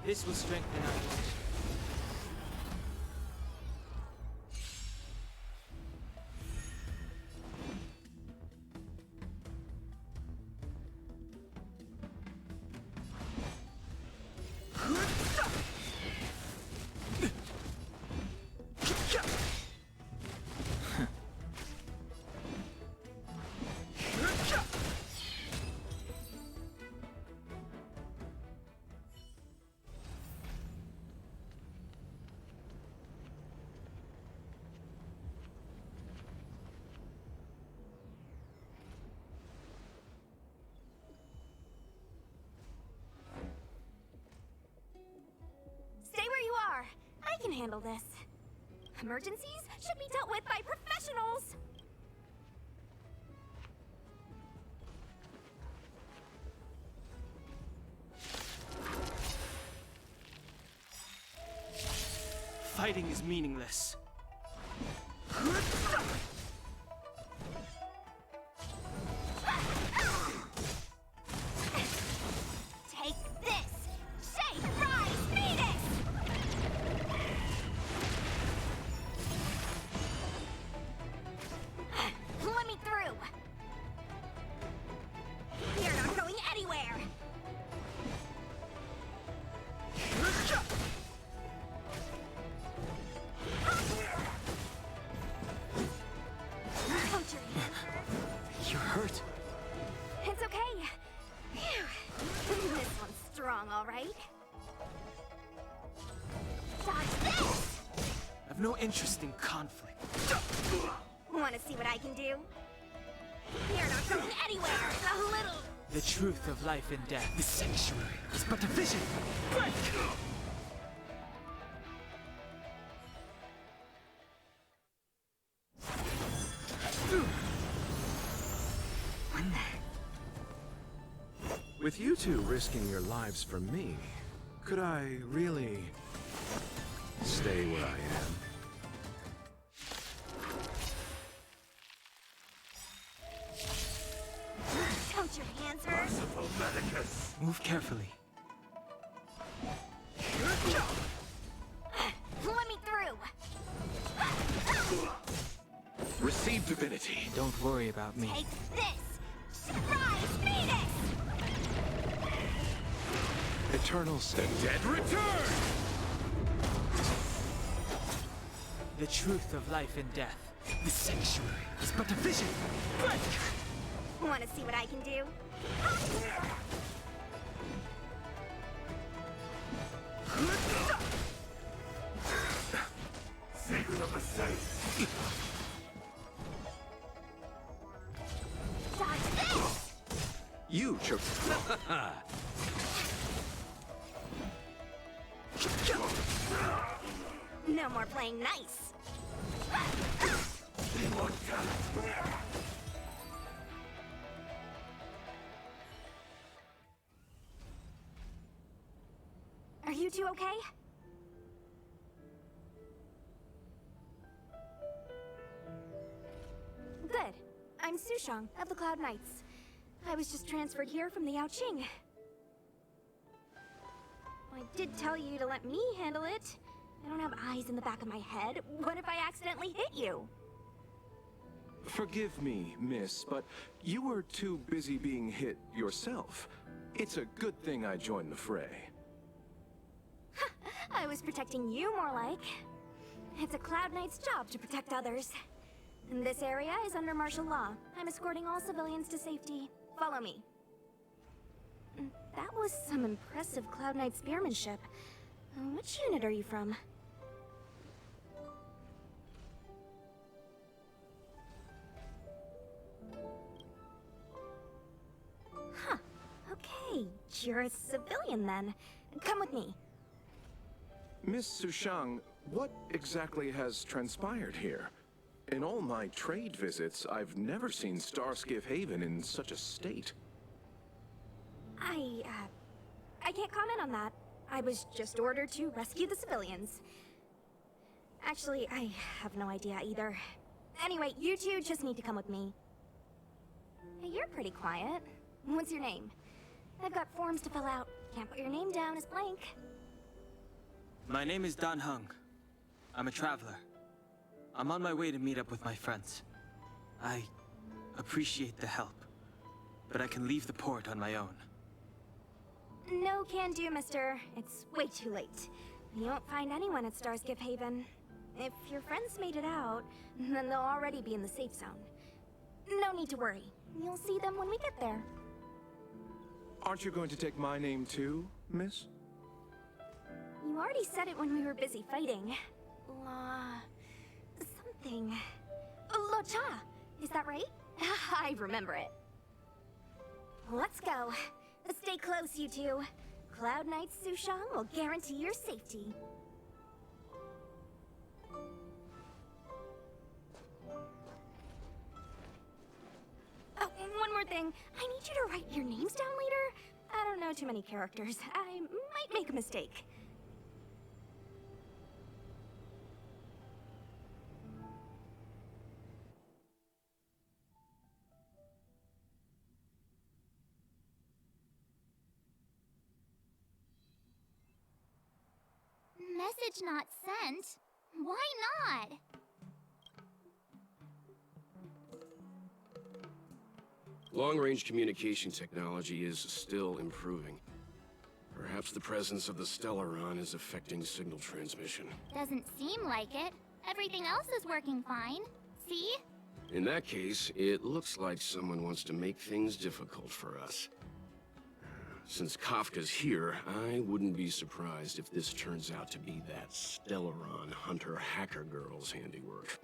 This will strengthen our position. I can handle this. Emergencies should be dealt with by professionals! Fighting is meaningless. Take this! Shake, rise, Phoenix! Let me through! You're not going anywhere! You're hurt. It's okay. Phew. This one's strong, all right. Dodge this! I've no interest in conflict. Want to see what I can do? You're not going anywhere. A little. The truth of life and death. The sanctuary is but a vision. Break! With you two risking your lives for me, could I really stay where I am? Don't your hands hurt? Move carefully. Let me through. Receive divinity. Don't worry about me. Take this. Surprise, Phoenix! Eternal state. Dead return! The truth of life and death. The sanctuary is but a vision. Break! Want to see what I can do? Sacred of the saints. Dodge this! You chose. No more playing nice. Are you two okay? Good. I'm Sushang of the Cloud Knights. I was just transferred here from the Yaoqing. I did tell you to let me handle it. I don't have eyes in the back of my head. What if I accidentally hit you? Forgive me, miss, but you were too busy being hit yourself. It's a good thing I joined the fray. I was protecting you more like. It's a Cloud Knight's job to protect others. And this area is under martial law. I'm escorting all civilians to safety. Follow me. That was some impressive Cloud Knight spearmanship. Which unit are you from? Huh. Okay, you're a civilian then. Come with me. Miss Sushang, what exactly has transpired here? In all my trade visits, I've never seen Starskiff Haven in such a state. I can't comment on that. I was just ordered to rescue the civilians. Actually, I have no idea either. Anyway, you two just need to come with me. Hey, you're pretty quiet. What's your name? I've got forms to fill out. Can't put your name down as blank. My name is Dan Heng. I'm a traveler. I'm on my way to meet up with my friends. I appreciate the help, but I can leave the port on my own. No can do, mister. It's way too late. You won't find anyone at Starskiff Haven. If your friends made it out, then they'll already be in the safe zone. No need to worry. You'll see them when we get there. Aren't you going to take my name too, miss? You already said it when we were busy fighting. Something. Lo Cha! Is that right? I remember it. Let's go. Stay close, you two. Cloud Knight Sushang will guarantee your safety. Oh, one more thing. I need you to write your names down later. I don't know too many characters. I might make a mistake. Message not sent? Why not? Long-range communication technology is still improving. Perhaps the presence of the Stellaron is affecting signal transmission. Doesn't seem like it. Everything else is working fine. See? In that case, it looks like someone wants to make things difficult for us. Since Kafka's here, I wouldn't be surprised if this turns out to be that Stellaron Hunter hacker girl's handiwork.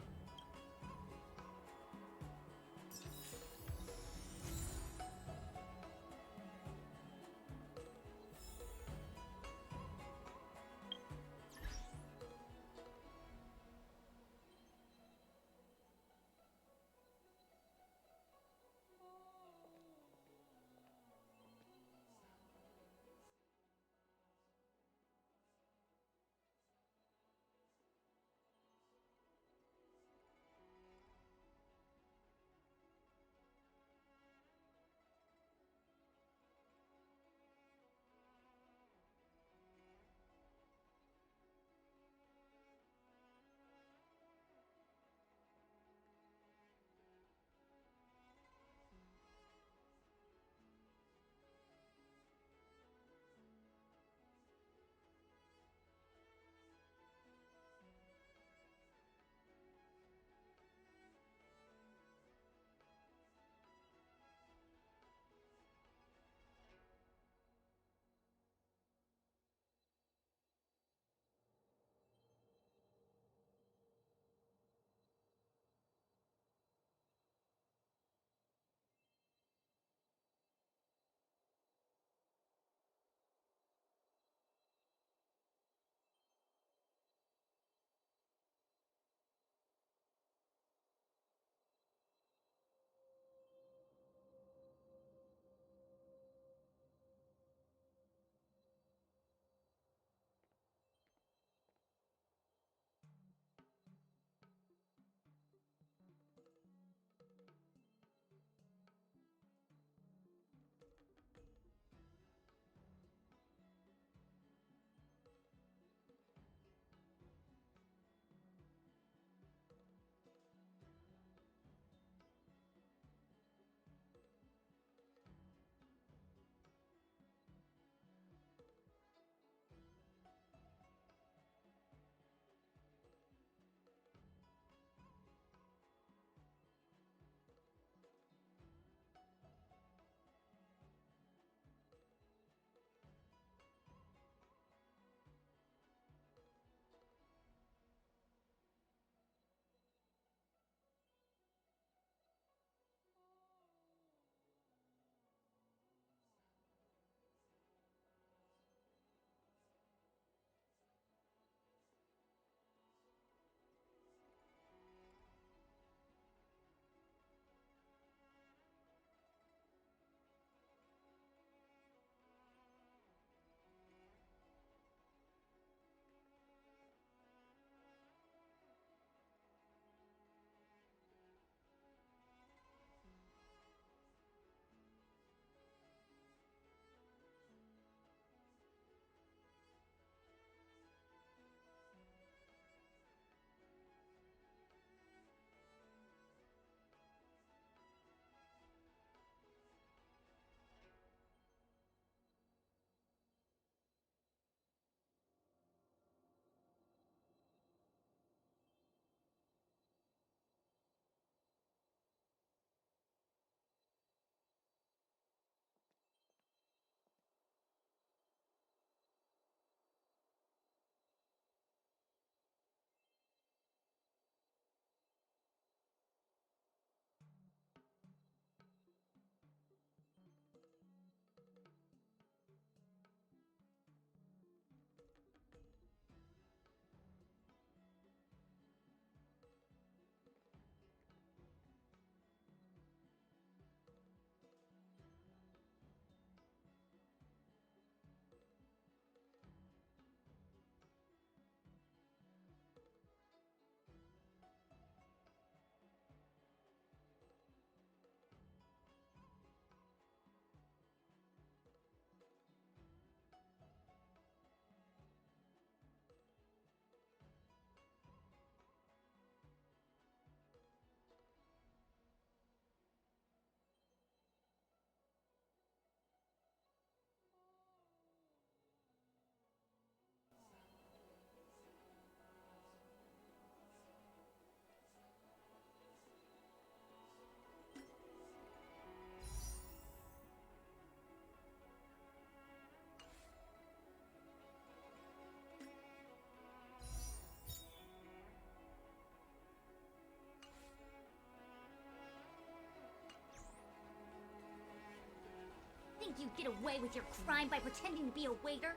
think you'd get away with your crime by pretending to be a waiter?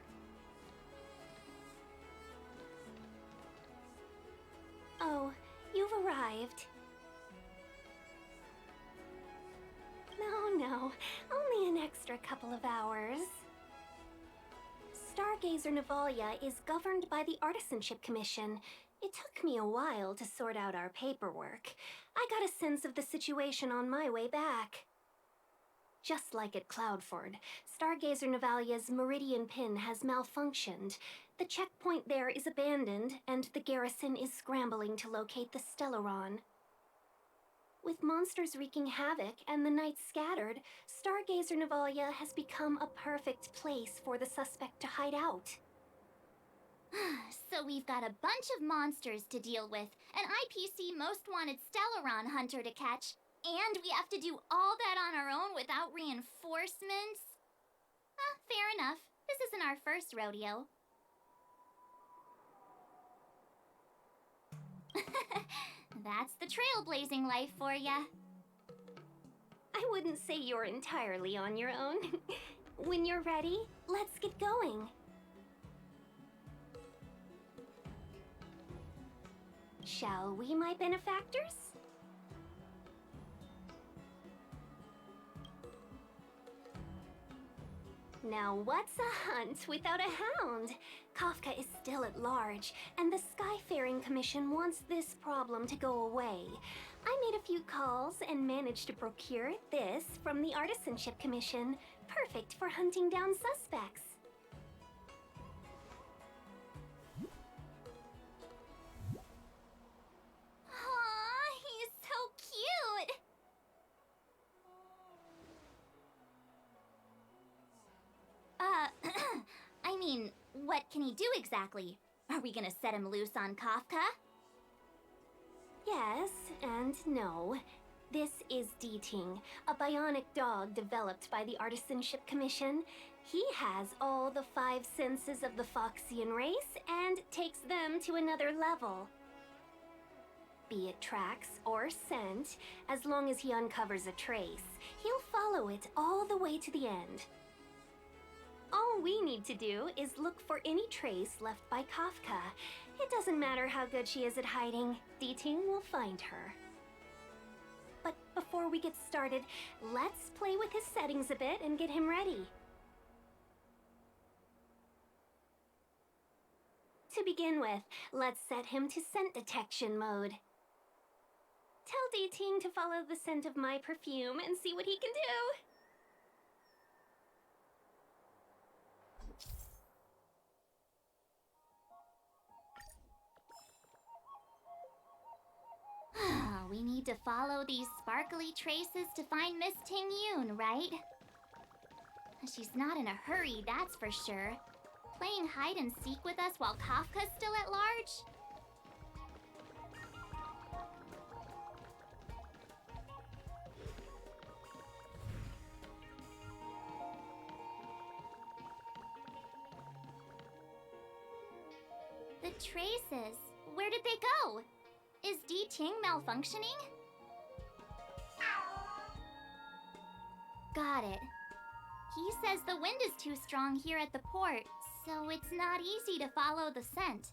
Oh, you've arrived. No, only an extra couple of hours. Stargazer Navalia is governed by the Artisanship Commission. It took me a while to sort out our paperwork. I got a sense of the situation on my way back. Just like at Cloudford, Stargazer Navalia's Meridian Pin has malfunctioned. The checkpoint there is abandoned, and the garrison is scrambling to locate the Stellaron. With monsters wreaking havoc and the night scattered, Stargazer Navalia has become a perfect place for the suspect to hide out. So we've got a bunch of monsters to deal with, an IPC Most Wanted Stellaron Hunter to catch, and we have to do all that on our own without reinforcements? Fair enough. This isn't our first rodeo. That's the trailblazing life for ya. I wouldn't say you're entirely on your own. When you're ready, let's get going. Shall we, my benefactors? Now what's a hunt without a hound? Kafka is still at large, and the Skyfaring Commission wants this problem to go away. I made a few calls and managed to procure this from the Artisanship Commission. Perfect for hunting down suspects. Aw, he's so cute! I mean, what can he do exactly? Are we gonna set him loose on Kafka? Yes and no. This is D-Ting, a bionic dog developed by the Artisanship Commission. He has all the 5 senses of the Foxian race and takes them to another level. Be it tracks or scent, as long as he uncovers a trace, he'll follow it all the way to the end. All we need to do is look for any trace left by Kafka. It doesn't matter how good she is at hiding, D-Ting will find her. But before we get started, let's play with his settings a bit and get him ready. To begin with, let's set him to scent detection mode. Tell D-Ting to follow the scent of my perfume and see what he can do. We need to follow these sparkly traces to find Miss Ting Yun, right? She's not in a hurry, that's for sure. Playing hide and seek with us while Kafka's still at large? The traces, where did they go? Is D-Ting malfunctioning? Got it. He says the wind is too strong here at the port, so it's not easy to follow the scent.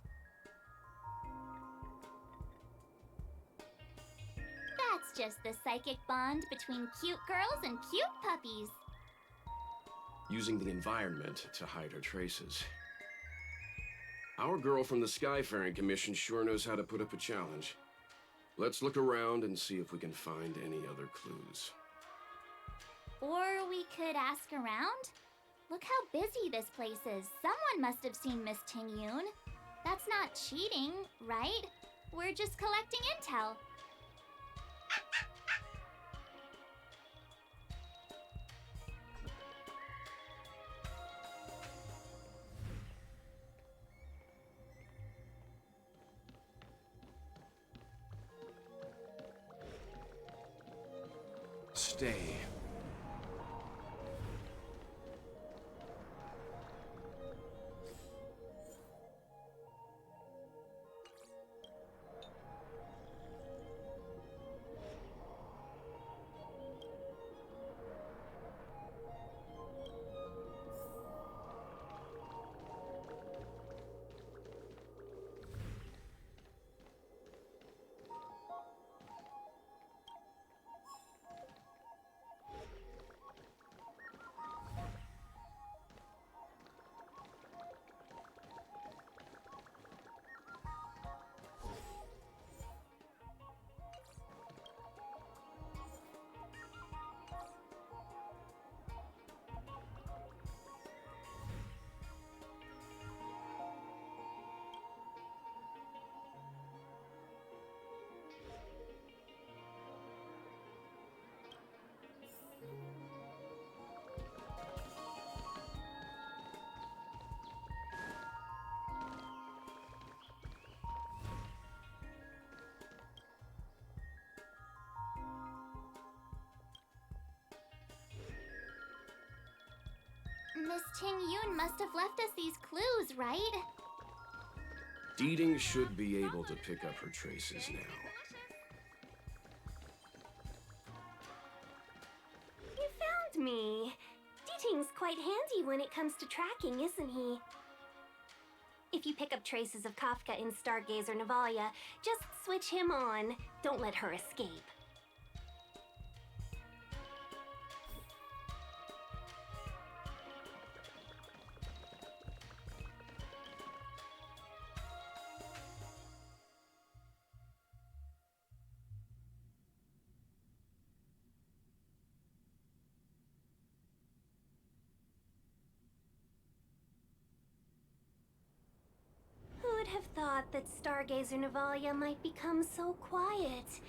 That's just the psychic bond between cute girls and cute puppies. Using the environment to hide her traces. Our girl from the Skyfaring Commission sure knows how to put up a challenge. Let's look around and see if we can find any other clues. Or we could ask around? Look how busy this place is. Someone must have seen Miss Ting Yun. That's not cheating, right? We're just collecting intel. Stay. Miss Ting Yun must have left us these clues, right? Deeding should be able to pick up her traces now. You found me. Deeting's quite handy when it comes to tracking, isn't he? If you pick up traces of Kafka in Stargazer Navalia, just switch him on. Don't let her escape. Who'd have thought that Stargazer Navalia might become so quiet?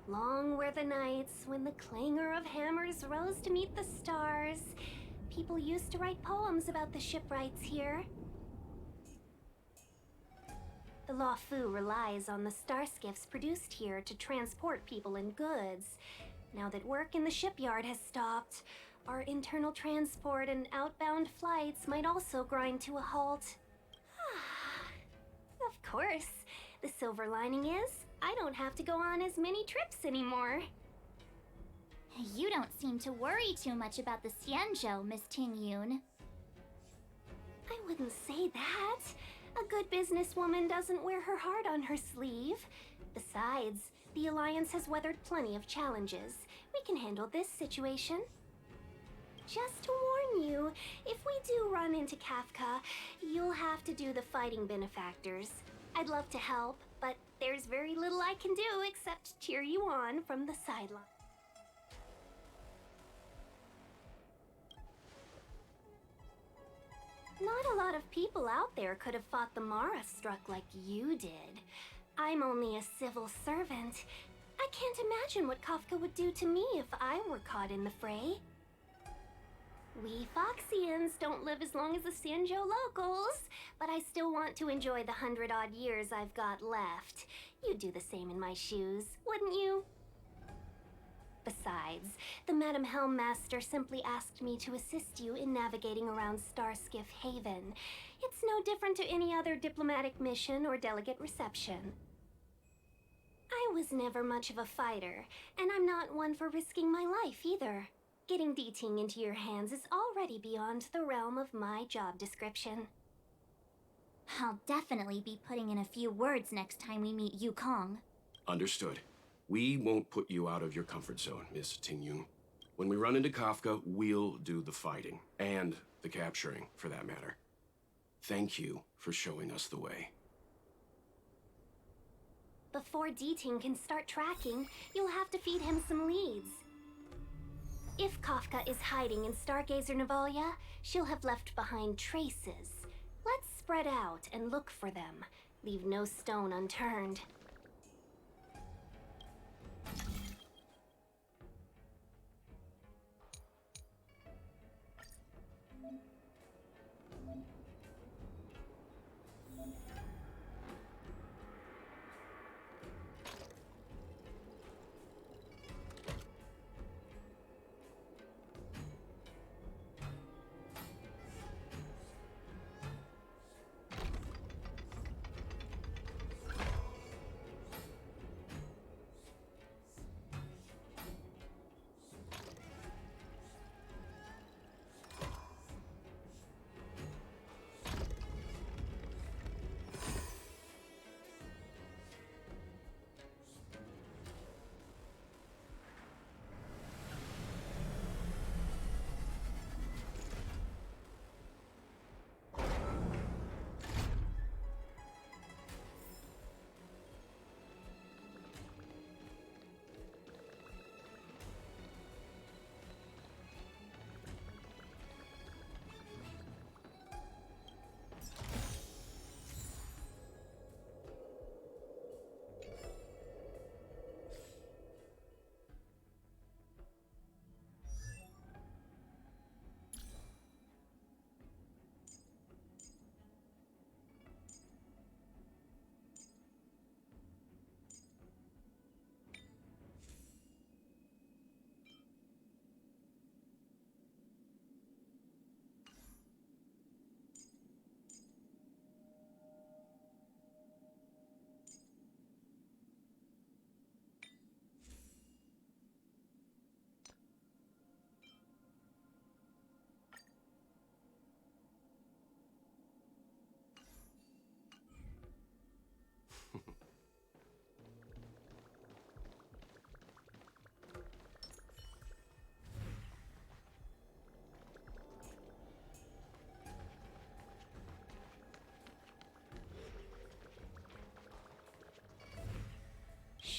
Long were the nights when the clangor of hammers rose to meet the stars. People used to write poems about the shipwrights here. The Luofu relies on the star skiffs produced here to transport people and goods. Now that work in the shipyard has stopped, our internal transport and outbound flights might also grind to a halt. Of course. The silver lining is, I don't have to go on as many trips anymore. You don't seem to worry too much about the Xianzhou, Miss Ting Yun. I wouldn't say that. A good businesswoman doesn't wear her heart on her sleeve. Besides, the Alliance has weathered plenty of challenges. We can handle this situation. Just to warn you, if we do run into Kafka, you'll have to do the fighting benefactors. I'd love to help, but there's very little I can do except cheer you on from the sideline. Not a lot of people out there could have fought the Mara struck like you did. I'm only a civil servant. I can't imagine what Kafka would do to me if I were caught in the fray. We Foxians don't live as long as the Xianzhou locals, but I still want to enjoy the 100-odd years I've got left. You'd do the same in my shoes, wouldn't you? Besides, the Madam Helmmaster simply asked me to assist you in navigating around Starskiff Haven. It's no different to any other diplomatic mission or delegate reception. I was never much of a fighter, and I'm not one for risking my life either. Getting Deeting into your hands is already beyond the realm of my job description. I'll definitely be putting in a few words next time we meet Yukong. Understood. We won't put you out of your comfort zone, Miss Ting Yun. When we run into Kafka, we'll do the fighting. And the capturing, for that matter. Thank you for showing us the way. Before Deeting can start tracking, you'll have to feed him some leads. If Kafka is hiding in Stargazer Navalia, she'll have left behind traces. Let's spread out and look for them. Leave no stone unturned.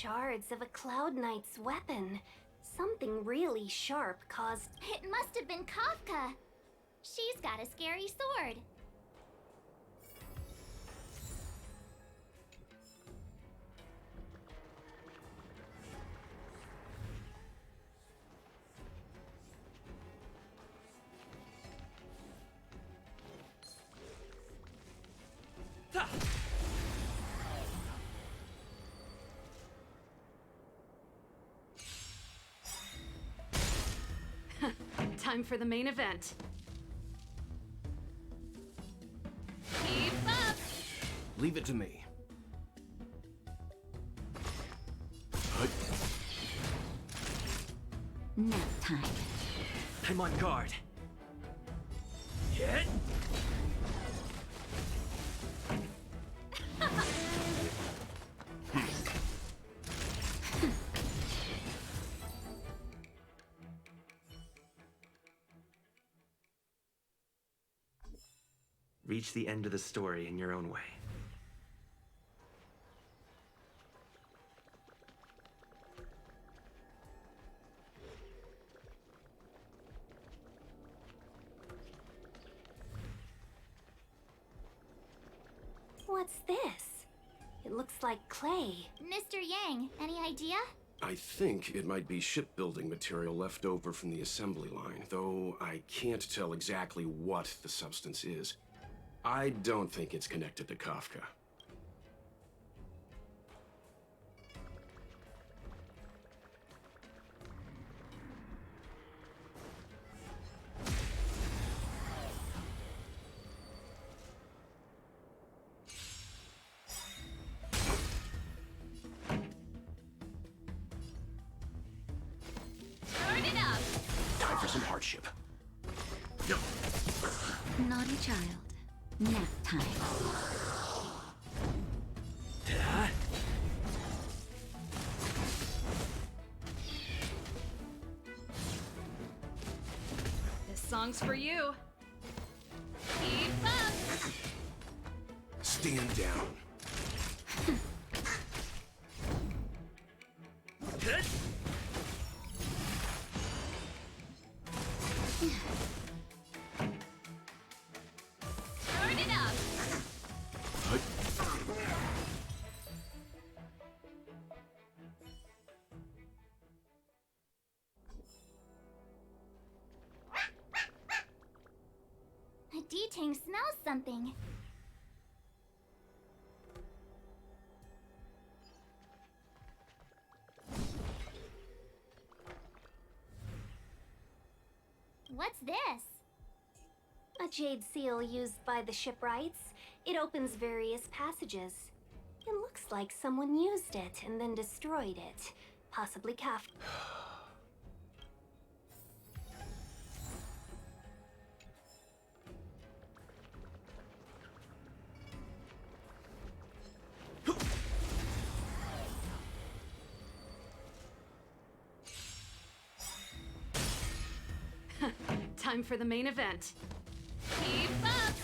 shards of a Cloud Knight's weapon. Something really sharp caused... It must have been Kafka. She's got a scary sword. Time for the main event. Keep up! Leave it to me. Nap time. I'm on guard. Hit! Reach the end of the story in your own way. What's this? It looks like clay. Mr. Yang, any idea? I think it might be shipbuilding material left over from the assembly line, though I can't tell exactly what the substance is. I don't think it's connected to Kafka. Turn it up! Time for some hardship. Naughty child. Nap time. This song's for you. Keep up! Stand down. Turn it up! A D-Tang smells something. What's this? A jade seal used by the shipwrights. It opens various passages. It looks like someone used it and then destroyed it. Possibly Kafka. Time for the main event. Keep up!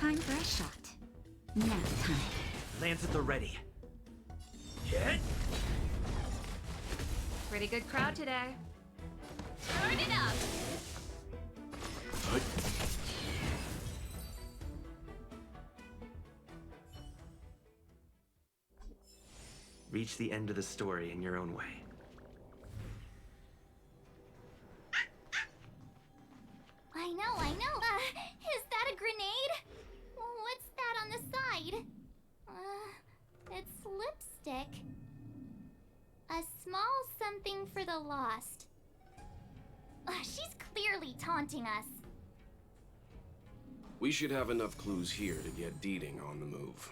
Time for a shot. Nap time. Lands at the ready. Hit! Pretty good crowd today. Turn it up! Reach the end of the story in your own way. I know. Is that a grenade? What's that on the side? It's lipstick. A small something for the lost. She's clearly taunting us. We should have enough clues here to get Deeding on the move.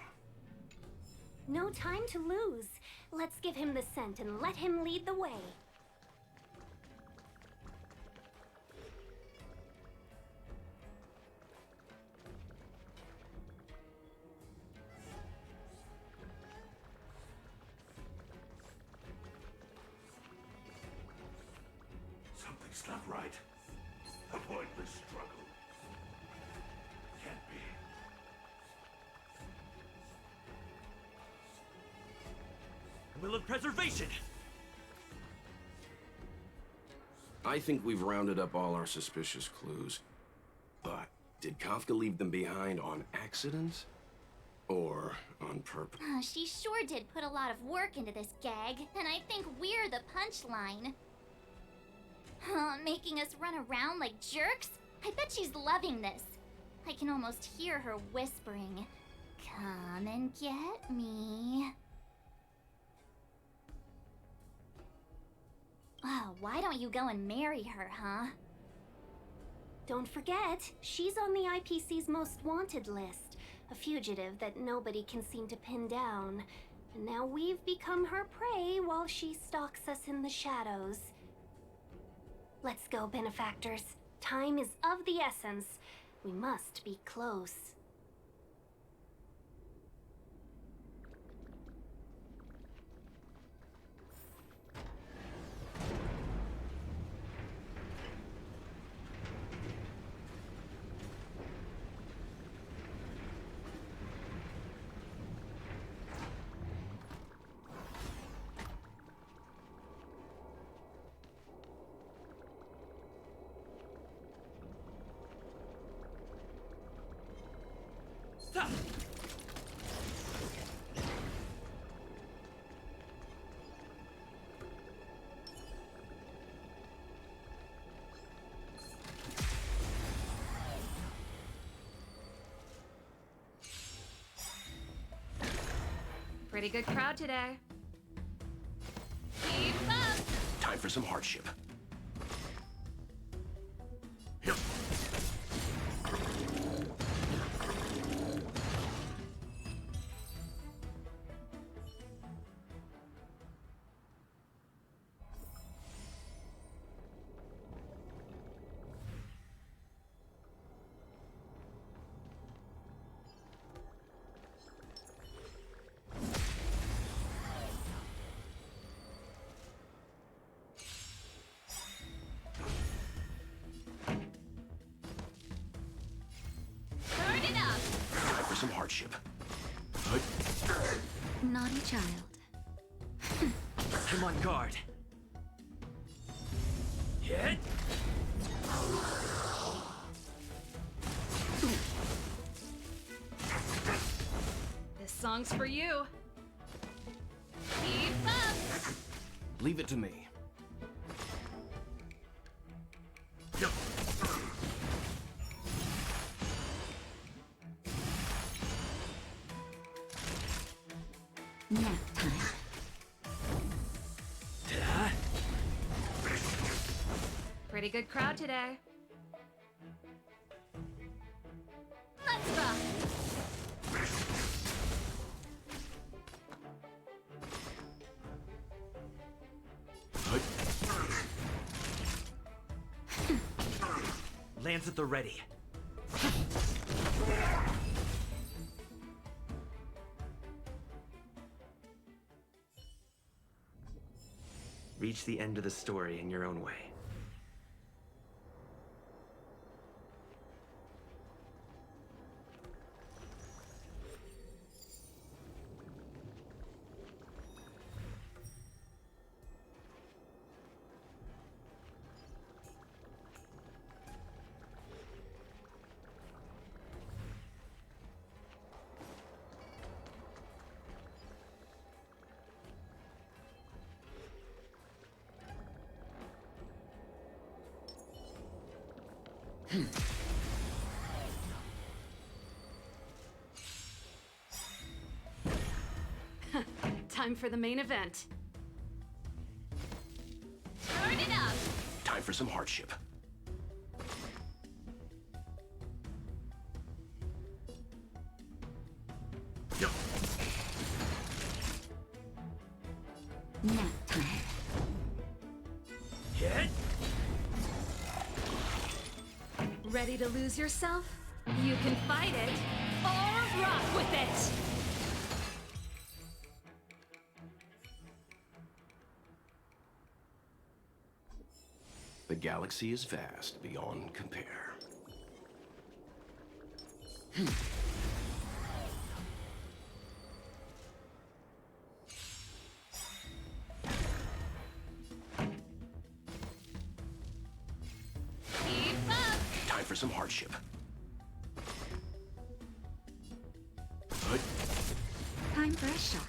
No time to lose. Let's give him the scent and let him lead the way. Something's not right. A pointless struggle. Can't be. preservation! I think we've rounded up all our suspicious clues. But did Kafka leave them behind on accident? Or on purpose? She sure did put a lot of work into this gag, and I think we're the punchline. Making us run around like jerks? I bet she's loving this. I can almost hear her whispering, "Come and get me." Oh, why don't you go and marry her, huh? Don't forget, she's on the IPC's most wanted list. A fugitive that nobody can seem to pin down. And now we've become her prey while she stalks us in the shadows. Let's go, benefactors. Time is of the essence. We must be close. Stop! Pretty good crowd today. Keep up! Time for some hardship. Turn it up! Time for some hardship. Naughty child. I'm on guard. Hit! This song's for you. Keep up! Leave it to me. Nap time. Pretty good crowd today. Let's rock! Lance at the ready. Reach the end of the story in your own way. Time for the main event. Turn it up! Time for some hardship. Nap time. Hit! Ready to lose yourself? You can fight it or rock with it! The galaxy is vast beyond compare. for some hardship. Time for a shot.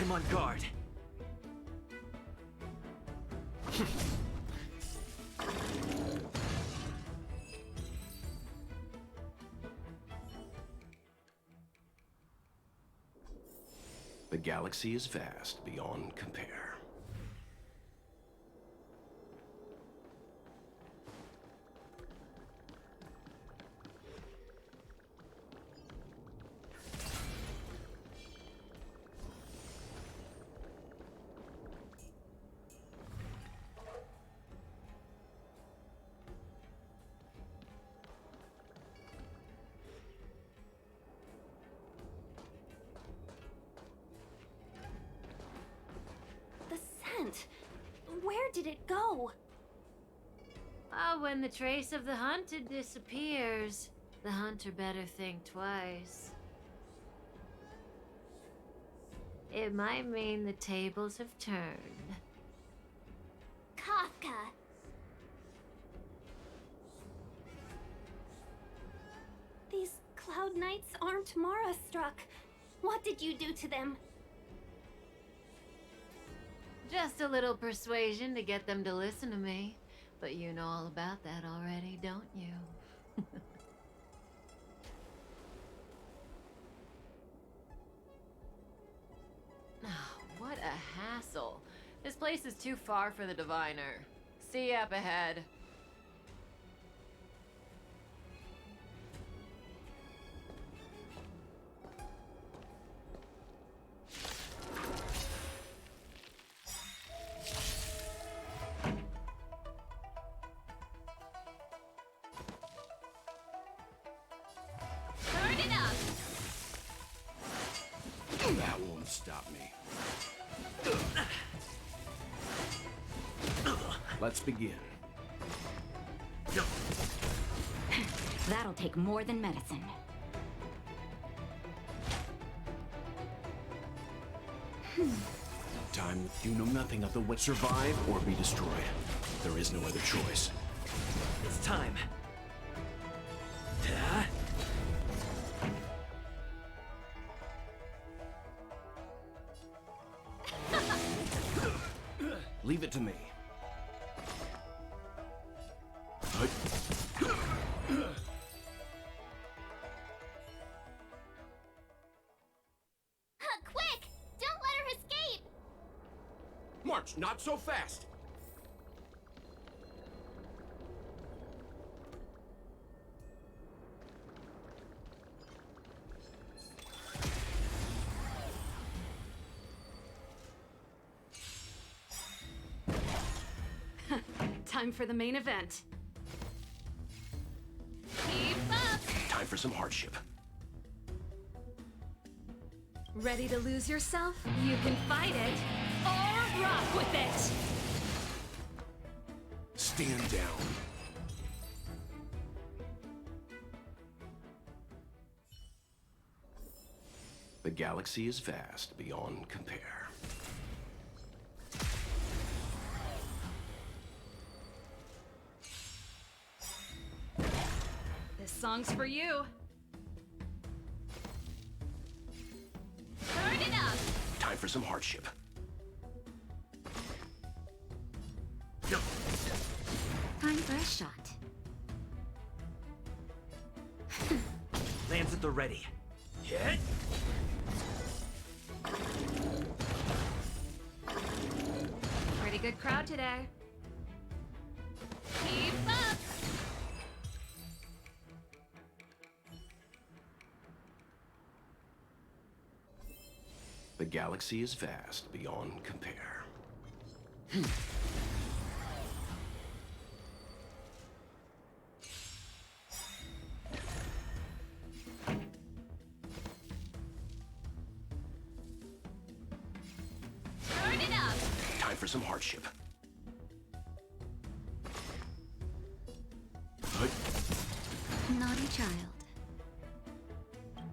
I'm on guard. The galaxy is vast beyond compare. The scent. Where did it go? Ah, when the trace of the hunted disappears, the hunter better think twice. It might mean the tables have turned. Kafka! These Cloud Knights aren't Mara struck. What did you do to them? Just a little persuasion to get them to listen to me. But you know all about that already, don't you? Oh, what a hassle. This place is too far for the diviner. See you up ahead. Turn it up! That won't stop me. Let's begin. That'll take more than medicine. Time. You know nothing of the way. Survive or be destroyed. There is no other choice. It's time. Leave it to me. Quick! Don't let her escape! March, not so fast! Time for the main event. Keep up! Time for some hardship. Ready to lose yourself? You can fight it, or rock with it! Stand down. The galaxy is vast beyond compare. This song's for you. Turn it up! Time for some hardship. Time for a shot. Lands at the ready. Hit! Pretty good crowd today. Keep up! The galaxy is vast beyond compare. Turn it up! Time for some hardship. Naughty child.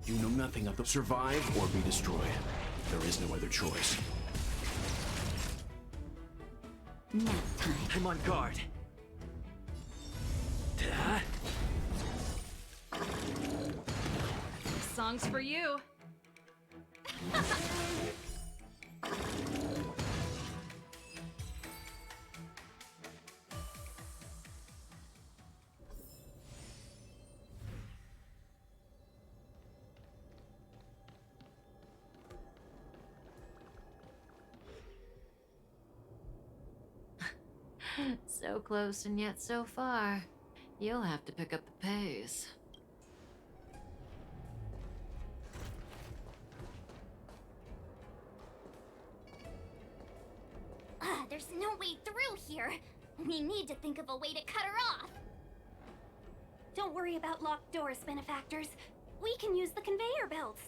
You know nothing of the survive or be destroyed. There is no other choice. Nap time. I'm on guard. Song's for you. So close and yet so far. You'll have to pick up the pace. There's no way through here. We need to think of a way to cut her off. Don't worry about locked doors, benefactors. We can use the conveyor belts.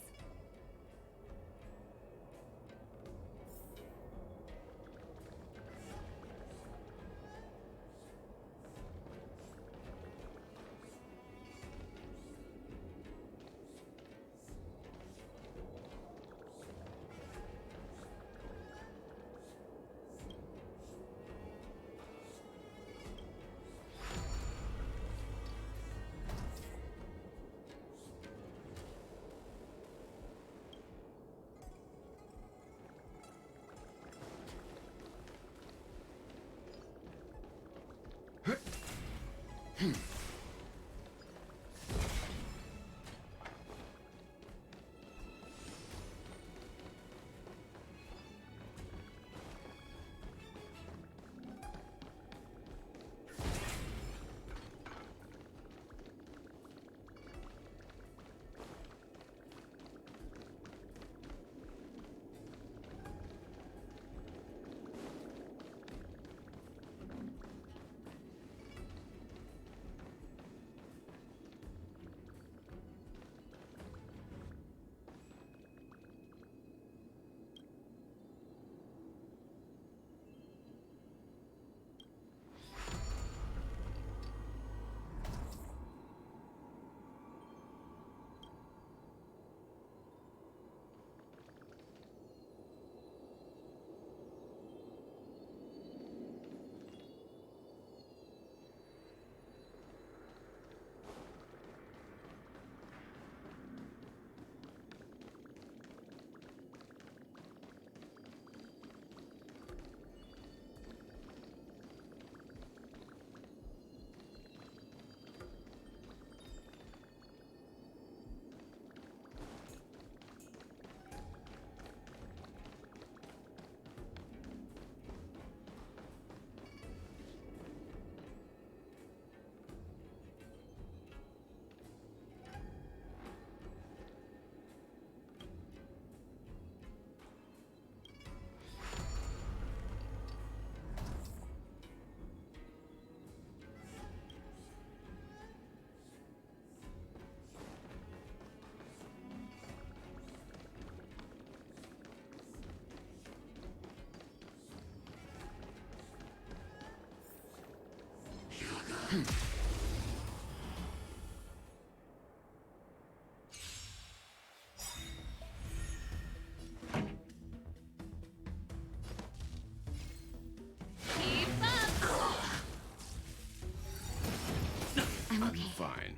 I'm okay. Fine.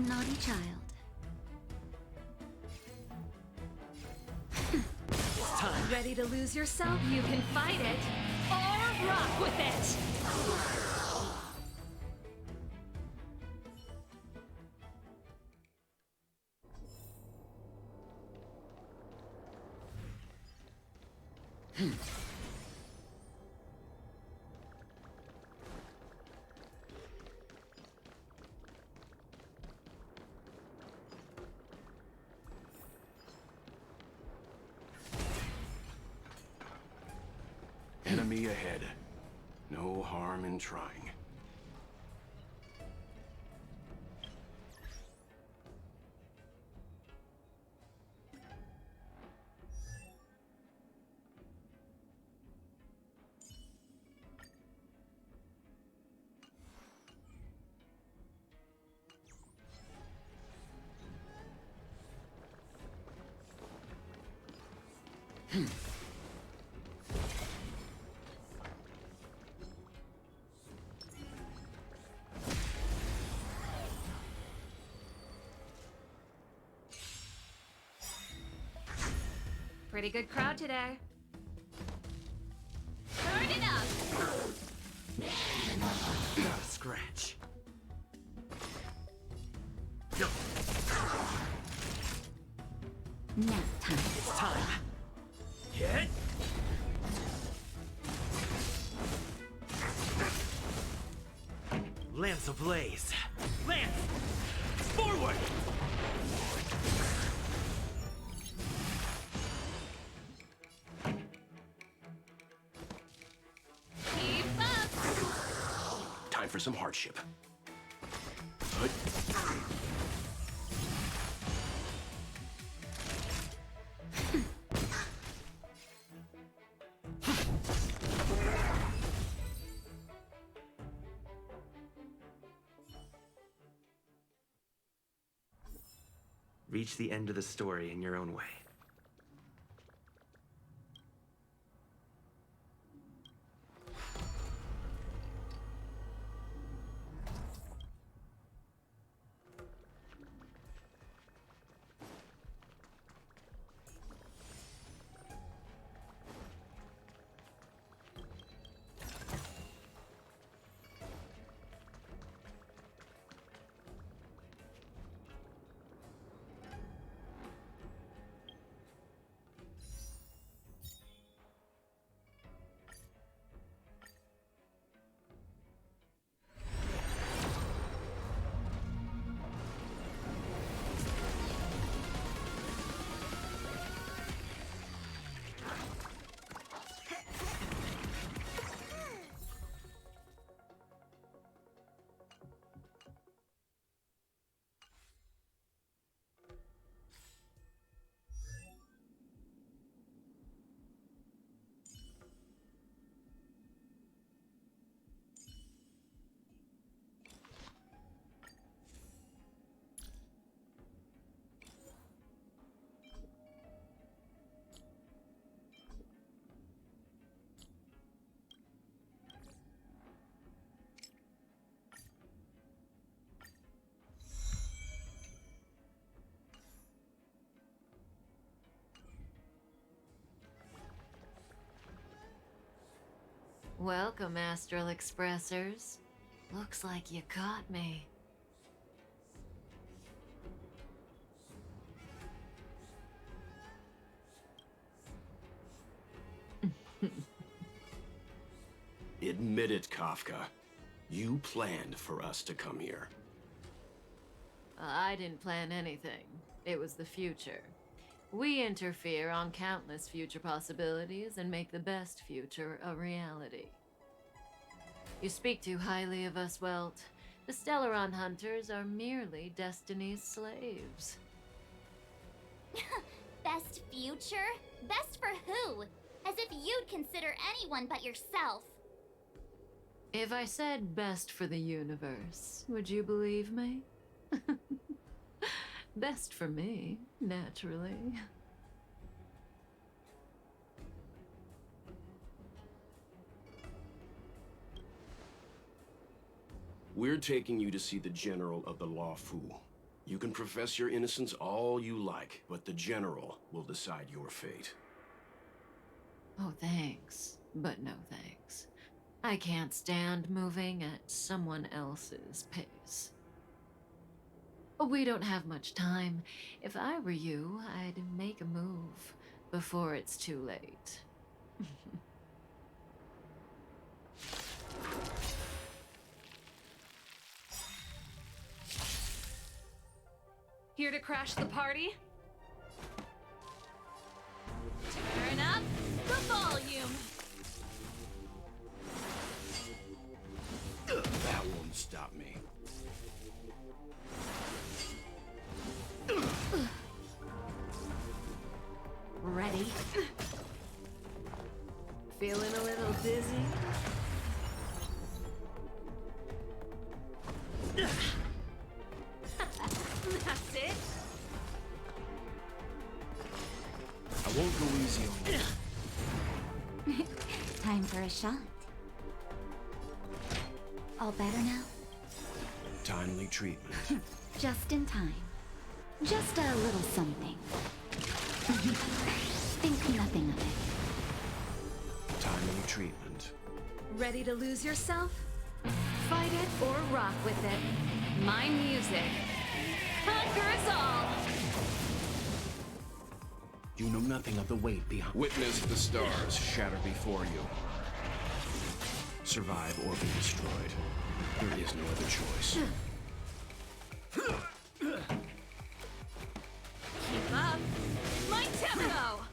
Naughty child. Ready to lose yourself? You can fight it, or rock with it! Enemy ahead. No harm in trying. Pretty good crowd today. Turn it up! Got a scratch. Nap time. It's time. Hit. Lance ablaze. Lance! Forward! Keep up! Time for some hardship. Reach the end of the story in your own way. Welcome, Astral Expressors. Looks like you caught me. Admit it, Kafka. You planned for us to come here. I didn't plan anything. It was the future. We interfere on countless future possibilities and make the best future a reality. You speak too highly of us, Welt. The Stellaron Hunters are merely Destiny's slaves. Best future? Best for who? As if you'd consider anyone but yourself. If I said best for the universe, would you believe me? Best for me, naturally. We're taking you to see the General of the Luofu. You can profess your innocence all you like, but the General will decide your fate. Oh, thanks. But no thanks. I can't stand moving at someone else's pace. We don't have much time. If I were you, I'd make a move before it's too late. Here to crash the party? Turn up the volume! That won't stop me. Ready? Feeling a little dizzy? That's it? I won't go easy on you. Time for a shot. All better now? Timely treatment. Just in time. Just a little something. Think nothing of it. Timely treatment. Ready to lose yourself? Fight it or rock with it. My music conquers all! You know nothing of the weight behind. Witness the stars shatter before you. Survive or be destroyed. There is no other choice. Keep up! My tempo!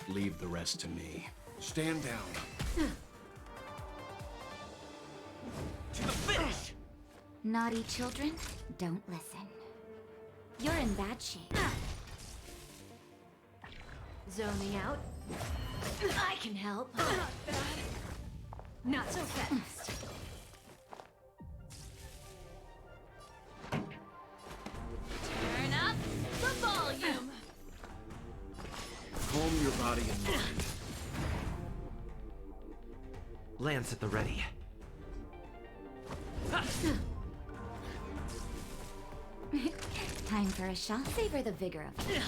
Leave the rest to me. Stand down. To the finish! Naughty children, don't listen. You're in bad shape. Zoning out. I can help. Not bad. Not so fast. Turn up the volume. Calm your body and mind. Lance at the ready. Time for a shot. Savor the vigor of it.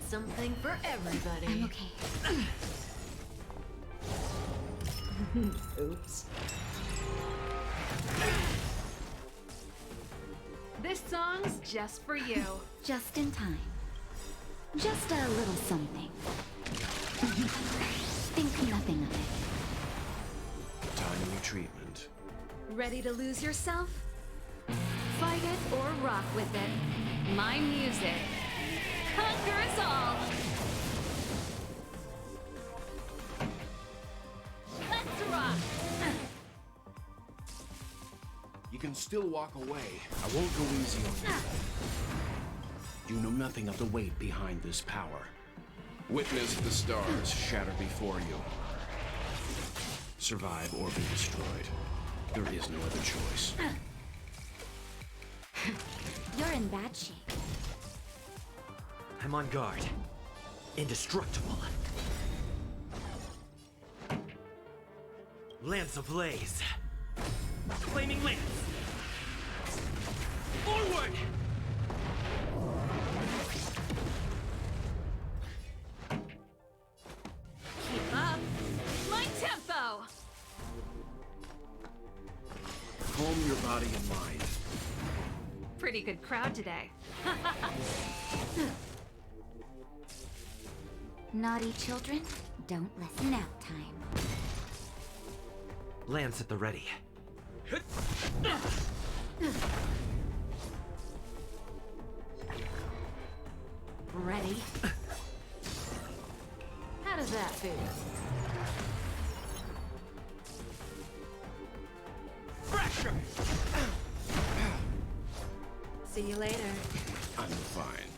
Something for everybody. I'm okay. Oops. This song's just for you. Just in time. Just a little something. Think nothing of it. Timely treatment. Ready to lose yourself? Fight it or rock with it. My music conquers all! Let's rock! You can still walk away. I won't go easy on you. You know nothing of the weight behind this power. Witness the stars shatter before you. Survive or be destroyed. There is no other choice. You're in bad shape. I'm on guard. Indestructible. Lance ablaze. Flaming lance. Forward! Keep up! My tempo! Calm your body and mind. Pretty good crowd today. Naughty children, don't listen. Nap time. Lance at the ready. Ready? How does that feel? Fracture! See you later. I'm fine.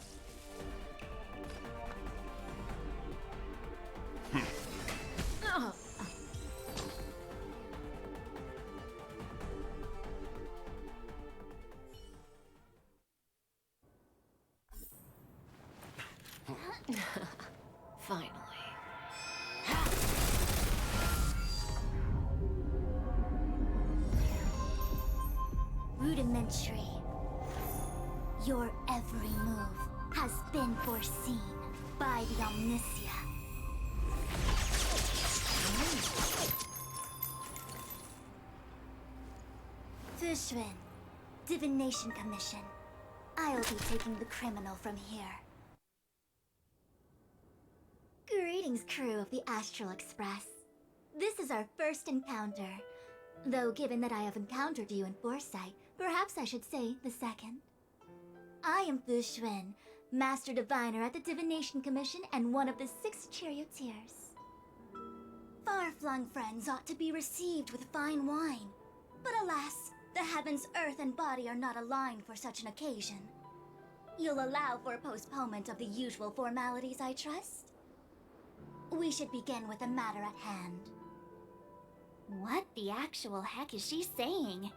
Oh. Finally. Rudimentary. Your every move has been foreseen by the Omniscia. Fushun, Divination Commission. I'll be taking the criminal from here. Greetings, crew of the Astral Express. This is our first encounter. Though given that I have encountered you in foresight, perhaps I should say the second. I am Fushun, Master Diviner at the Divination Commission and one of the 6 charioteers. Far-flung friends ought to be received with fine wine. But alas, the heavens, earth, and body are not aligned for such an occasion. You'll allow for a postponement of the usual formalities, I trust? We should begin with the matter at hand. What the actual heck is she saying?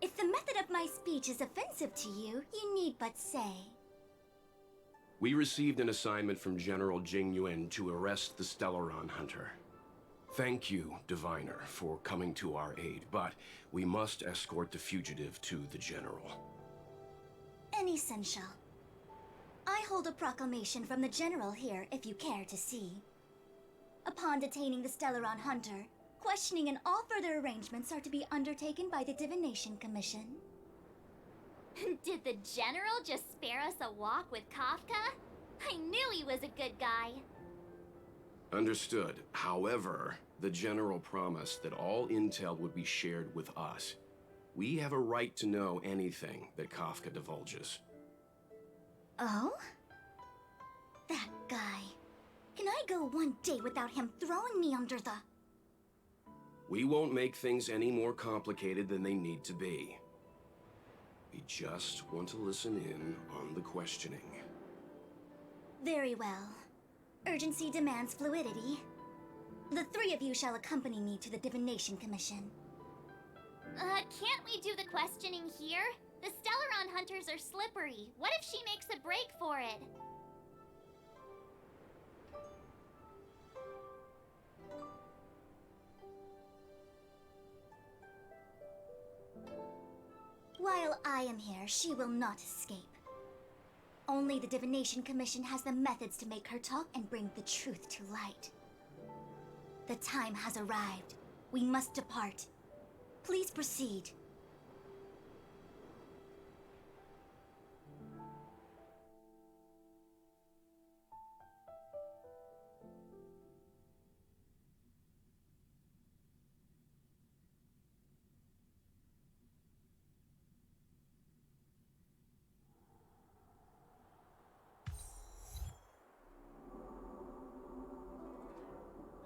If the method of my speech is offensive to you, you need but say. We received an assignment from General Jing Yuan to arrest the Stellaron Hunter. Thank you, Diviner, for coming to our aid, but we must escort the fugitive to the General. Essential. I hold a proclamation from the General here, if you care to see. Upon detaining the Stellaron Hunter, questioning and all further arrangements are to be undertaken by the Divination Commission. Did the General just spare us a walk with Kafka? I knew he was a good guy. Understood. However, the General promised that all intel would be shared with us. We have a right to know anything that Kafka divulges. Oh? That guy. Can I go one day without him throwing me under the... We won't make things any more complicated than they need to be. We just want to listen in on the questioning. Very well. Urgency demands fluidity. The three of you shall accompany me to the Divination Commission. Can't we do the questioning here? The Stellaron Hunters are slippery. What if she makes a break for it? While I am here, she will not escape. Only the Divination Commission has the methods to make her talk and bring the truth to light. The time has arrived. We must depart. Please proceed.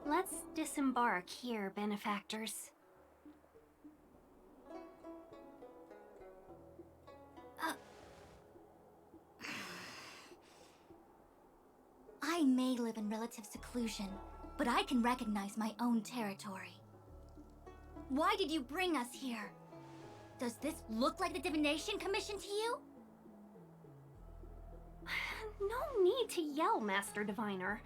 Let's disembark here, benefactors. I may live in relative seclusion, but I can recognize my own territory. Why did you bring us here? Does this look like the Divination Commission to you? No need to yell, Master Diviner.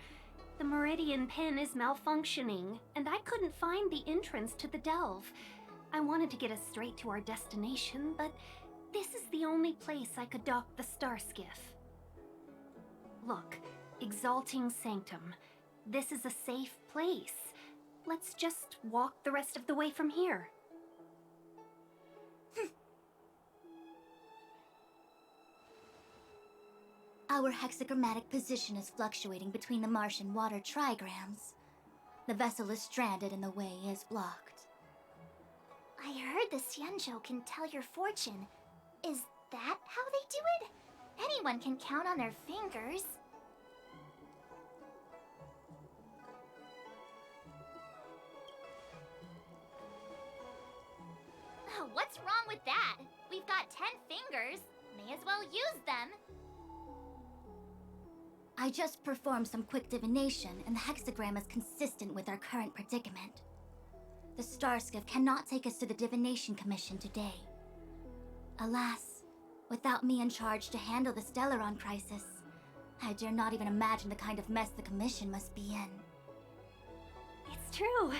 The Meridian Pin is malfunctioning, and I couldn't find the entrance to the delve. I wanted to get us straight to our destination, but this is the only place I could dock the star skiff. Look, Exalting Sanctum. This is a safe place. Let's just walk the rest of the way from here. Our hexagrammatic position is fluctuating between the Martian water trigrams. The vessel is stranded and the way is blocked. I heard the Xianzhou can tell your fortune. Is that how they do it? Anyone can count on their fingers. What's wrong with that? We've got 10 fingers. May as well use them. I just performed some quick divination, and the hexagram is consistent with our current predicament. The star skiff cannot take us to the Divination Commission today. Alas, without me in charge to handle the Stellaron crisis, I dare not even imagine the kind of mess the Commission must be in. It's true.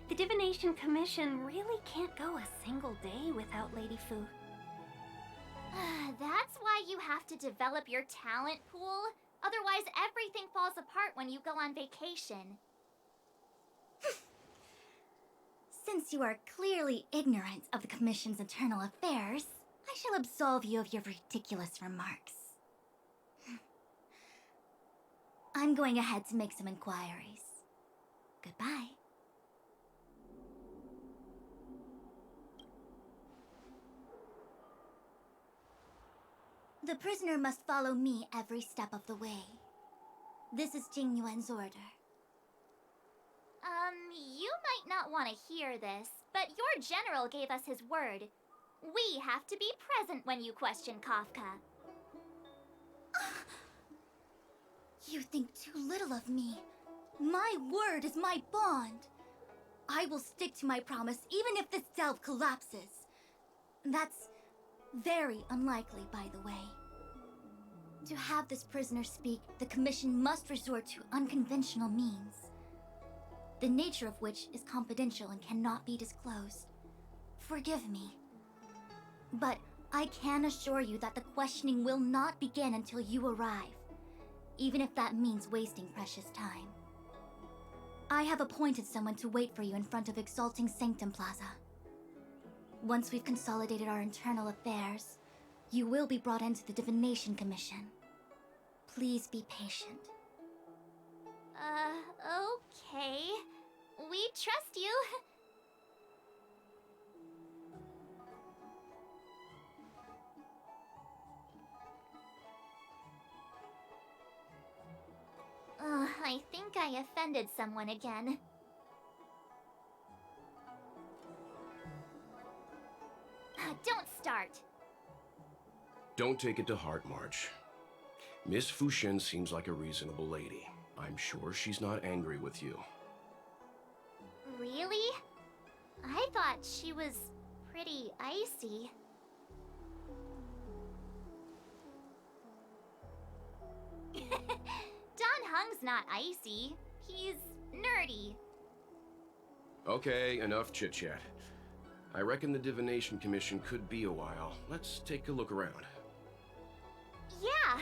The Divination Commission really can't go a single day without Lady Fu. That's why you have to develop your talent pool. Otherwise, everything falls apart when you go on vacation. Since you are clearly ignorant of the Commission's internal affairs, I shall absolve you of your ridiculous remarks. I'm going ahead to make some inquiries. Goodbye. The prisoner must follow me every step of the way. This is Jing Yuan's order. You might not want to hear this, but your general gave us his word. We have to be present when you question Kafka. You think too little of me. My word is my bond. I will stick to my promise even if this delve collapses. That's very unlikely, by the way. To have this prisoner speak, the Commission must resort to unconventional means. the nature of which is confidential and cannot be disclosed. Forgive me. But I can assure you that the questioning will not begin until you arrive, even if that means wasting precious time. I have appointed someone to wait for you in front of Exalting Sanctum Plaza. Once we've consolidated our internal affairs, you will be brought into the Divination Commission. Please be patient. Okay. We trust you. I think I offended someone again. Don't start. Don't take it to heart, March. Miss Fuxian seems like a reasonable lady. I'm sure she's not angry with you. Really? I thought she was pretty icy. Don Hung's not icy. He's nerdy. Okay, enough chit-chat. I reckon the Divination Commission could be a while. Let's take a look around. Yeah!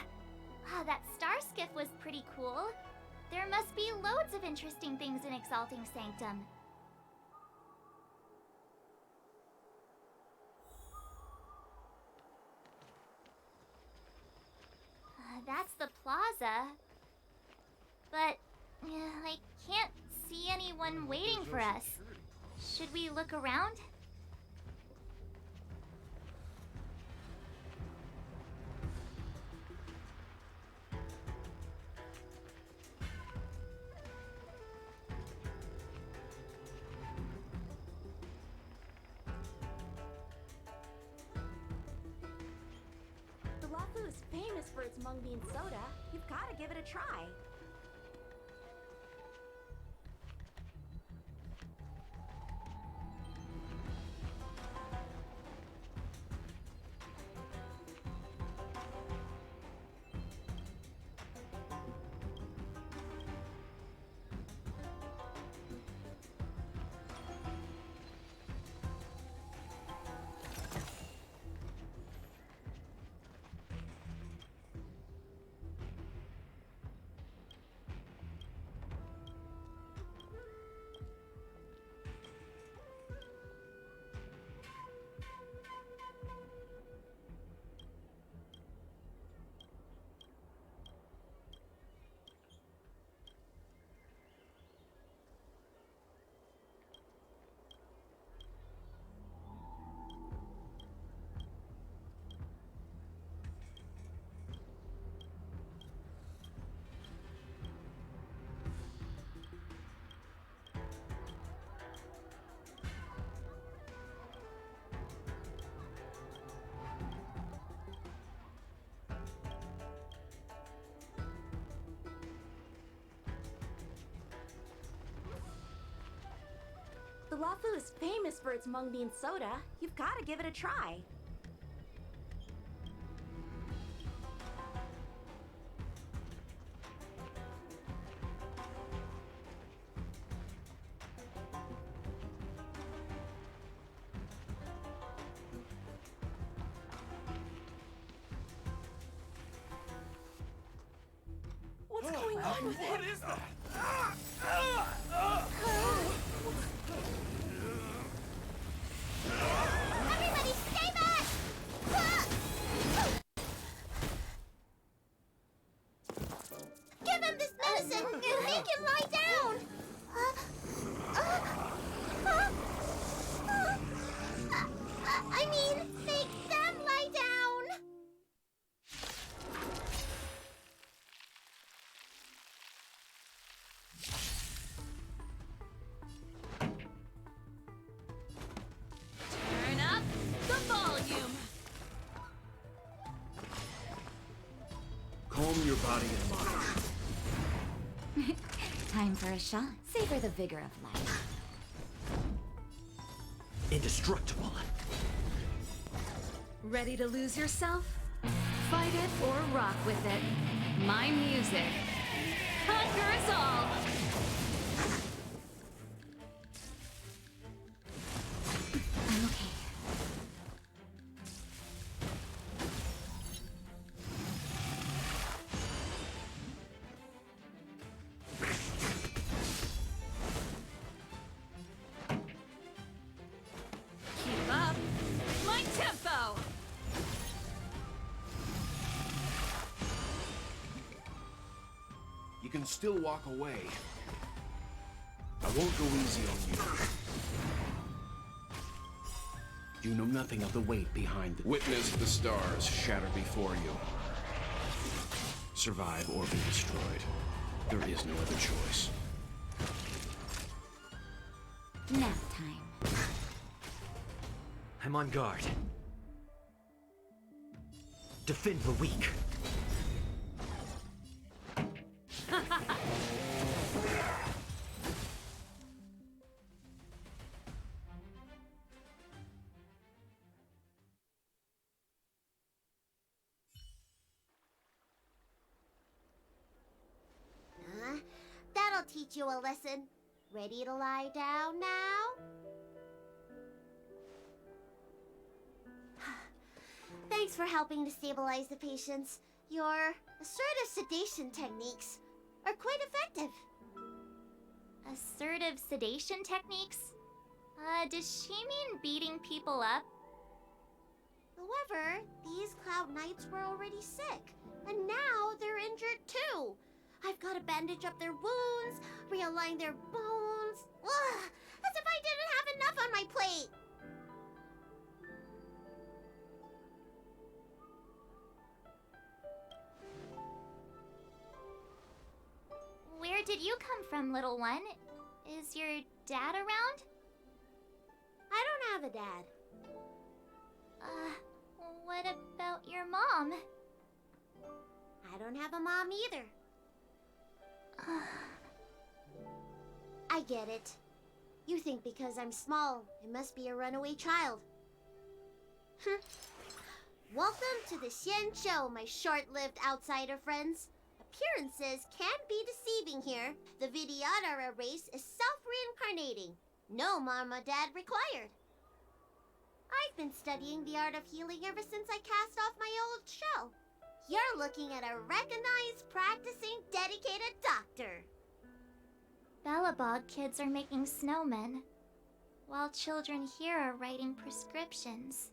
That star skiff was pretty cool. There must be loads of interesting things in Exalting Sanctum. That's the plaza. But I can't see anyone waiting for us. Should we look around? The Luofu is famous for its mung bean soda. You've got to give it a try. The Luofu is famous for its mung bean soda. You've got to give it a try. What's going on with What it? is that? Everybody stay back! Give him this medicine! Make him lie down! I mean, make them lie down! Turn up the volume. Calm your body and mind. Time for a shot. Savor the vigor of life. Indestructible. Ready to lose yourself? Fight it or rock with it. My music. Conquer us all! can still walk away. I won't go easy on you. You know nothing of the weight behind the... Witness the stars shatter before you. Survive or be destroyed. There is no other choice. Nap time. I'm on guard. Defend the weak. That'll teach you a lesson. Ready to lie down now? Thanks for helping to stabilize the patients. Your assertive sedation techniques are quite effective. Assertive sedation techniques? Does she mean beating people up? However, these Cloud Knights were already sick, and now they're injured too. I've got to bandage up their wounds, realign their bones. Ugh, as if I didn't have enough on my plate. Where did you come from, little one? Is your dad around? I don't have a dad. What about your mom? I don't have a mom either. I get it. You think because I'm small, I must be a runaway child. Welcome to the Xianzhou, my short-lived outsider friends. Appearances can be deceiving here. The Vidyadhara race is self-reincarnating. No mom or dad required. I've been studying the art of healing ever since I cast off my old shell. You're looking at a recognized, practicing, dedicated doctor. Bellabog kids are making snowmen, while children here are writing prescriptions.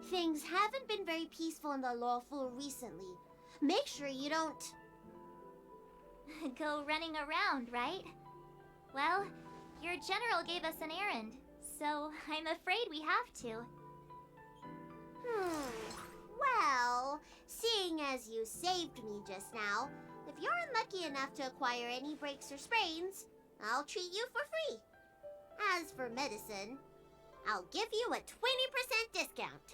Things haven't been very peaceful in the Luofu recently. Make sure you don't... Go running around, right? Well, your general gave us an errand, so I'm afraid we have to. Well, seeing as you saved me just now, if you're unlucky enough to acquire any breaks or sprains, I'll treat you for free. As for medicine, I'll give you a 20% discount.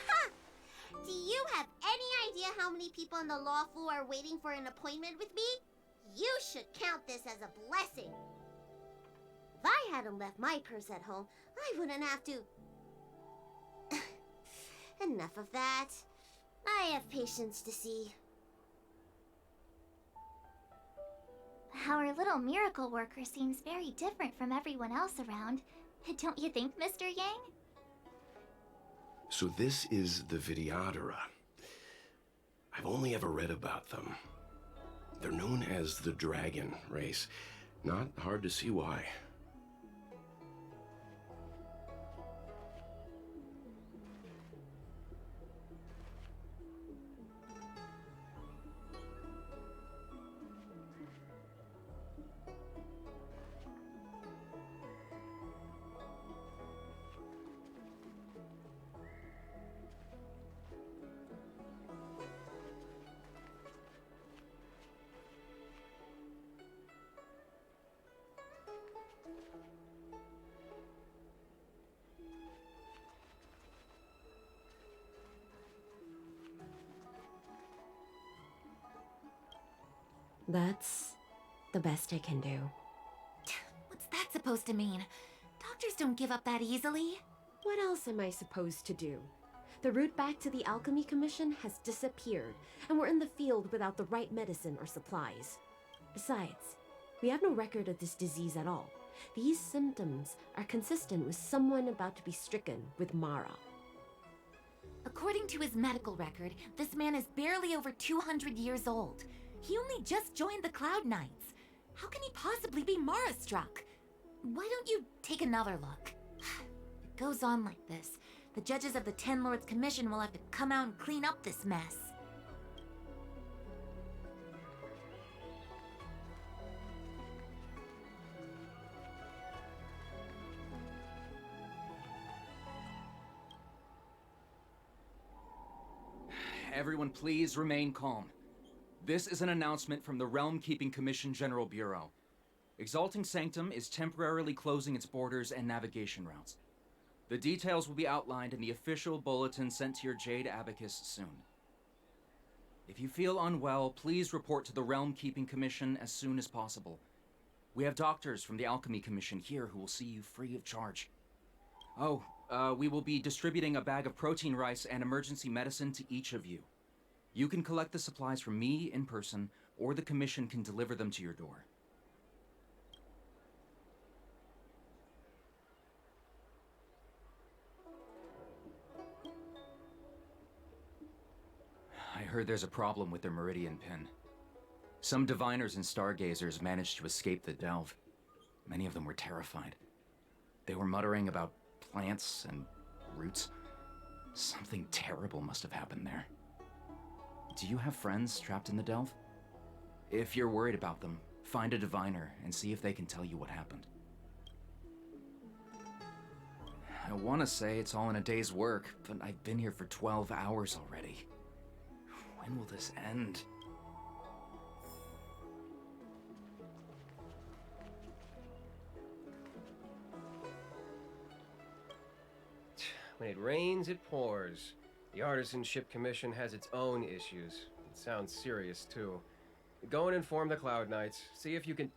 Ha! Do you have any idea how many people in the Luofu are waiting for an appointment with me? You should count this as a blessing. If I hadn't left my purse at home, I wouldn't have to... Enough of that. I have patients to see. Our little miracle worker seems very different from everyone else around. Don't you think, Mr. Yang? So this is the Vidyadhara. I've only ever read about them. They're known as the Dragon race. Not hard to see why. That's the best I can do. What's that supposed to mean? Doctors don't give up that easily. What else am I supposed to do? The route back to the Alchemy Commission has disappeared, and we're in the field without the right medicine or supplies. Besides, we have no record of this disease at all. These symptoms are consistent with someone about to be stricken with Mara. According to his medical record, this man is barely over 200 years old. He only just joined the Cloud Knights. How can he possibly be Mara-struck? Why don't you take another look? It goes on like this. The judges of the Ten Lords Commission will have to come out and clean up this mess. Everyone please remain calm. This is an announcement from the Realm Keeping Commission General Bureau. Exalting Sanctum is temporarily closing its borders and navigation routes. The details will be outlined in the official bulletin sent to your Jade Abacus soon. If you feel unwell, please report to the Realm Keeping Commission as soon as possible. We have doctors from the Alchemy Commission here who will see you free of charge. Oh, we will be distributing a bag of protein rice and emergency medicine to each of you. You can collect the supplies from me in person, or the Commission can deliver them to your door. I heard there's a problem with their Meridian Pin. Some diviners and stargazers managed to escape the delve. Many of them were terrified. They were muttering about plants and roots. Something terrible must have happened there. Do you have friends trapped in the delve? If you're worried about them, find a diviner and see if they can tell you what happened. I want to say it's all in a day's work, but I've been here for 12 hours already. When will this end? When it rains, it pours. The Artisanship Commission has its own issues. It sounds serious, too. Go and inform the Cloud Knights. See if you can...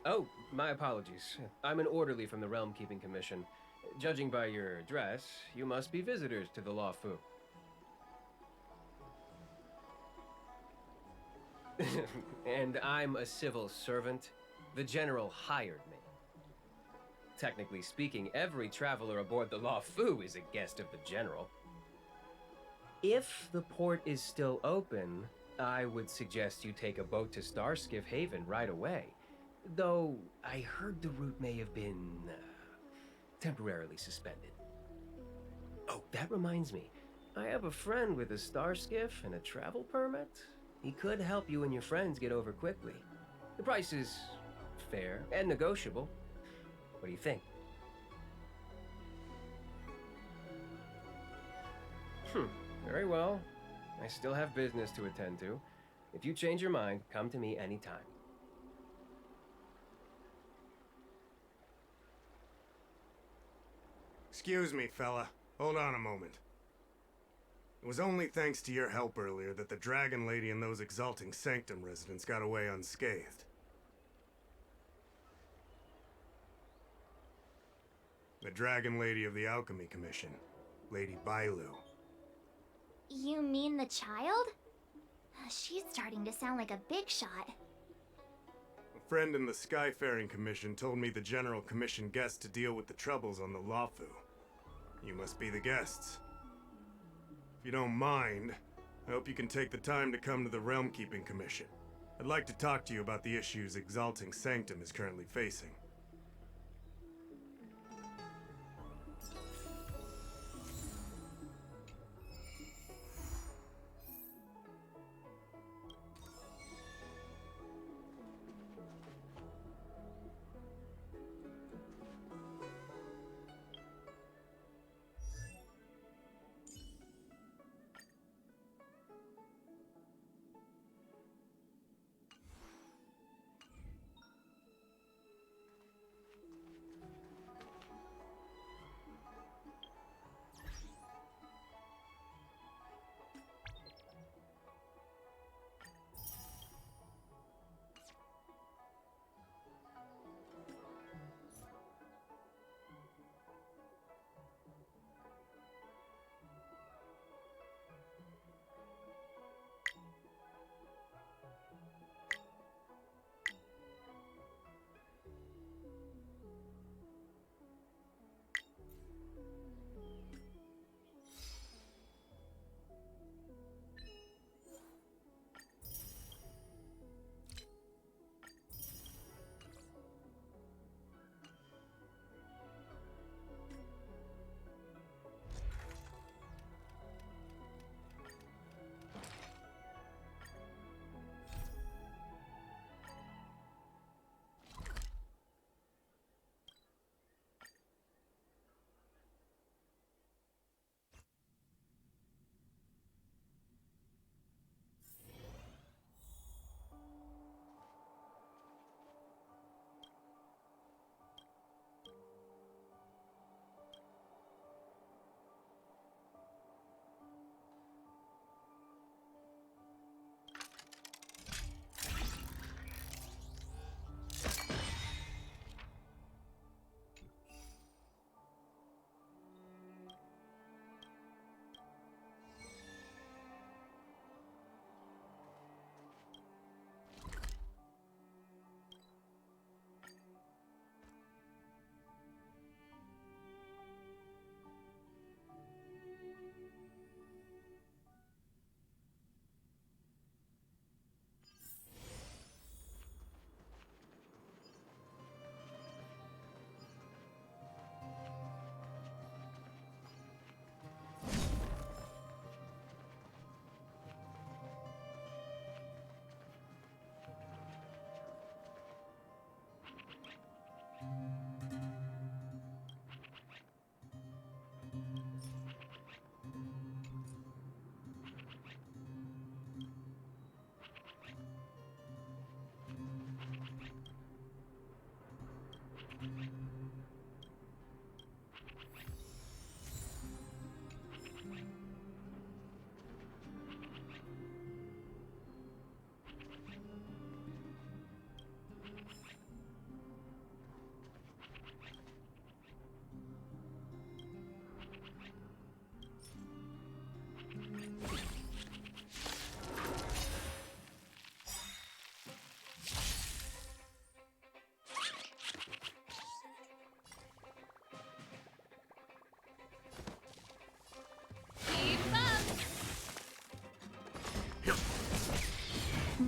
Oh, my apologies. I'm an orderly from the Realm Keeping Commission. Judging by your dress, you must be visitors to the Luofu. And I'm a civil servant. The General hired me. Technically speaking, every traveler aboard the Luofu is a guest of the General. If the port is still open, I would suggest you take a boat to Starskiff Haven right away. Though, I heard the route may have been temporarily suspended. Oh, that reminds me. I have a friend with a Starskiff and a travel permit. He could help you and your friends get over quickly. The price is fair and negotiable. What do you think? Very well. I still have business to attend to. If you change your mind, come to me anytime. Excuse me, fella. Hold on a moment. It was only thanks to your help earlier that the Dragon Lady and those Exalting Sanctum residents got away unscathed. The Dragon Lady of the Alchemy Commission, Lady Bailu. You mean the child? She's starting to sound like a big shot. A friend in the Skyfaring Commission told me the General commissioned guests to deal with the troubles on the Luofu. You must be the guests. If you don't mind, I hope you can take the time to come to the Realm Keeping Commission. I'd like to talk to you about the issues Exalting Sanctum is currently facing.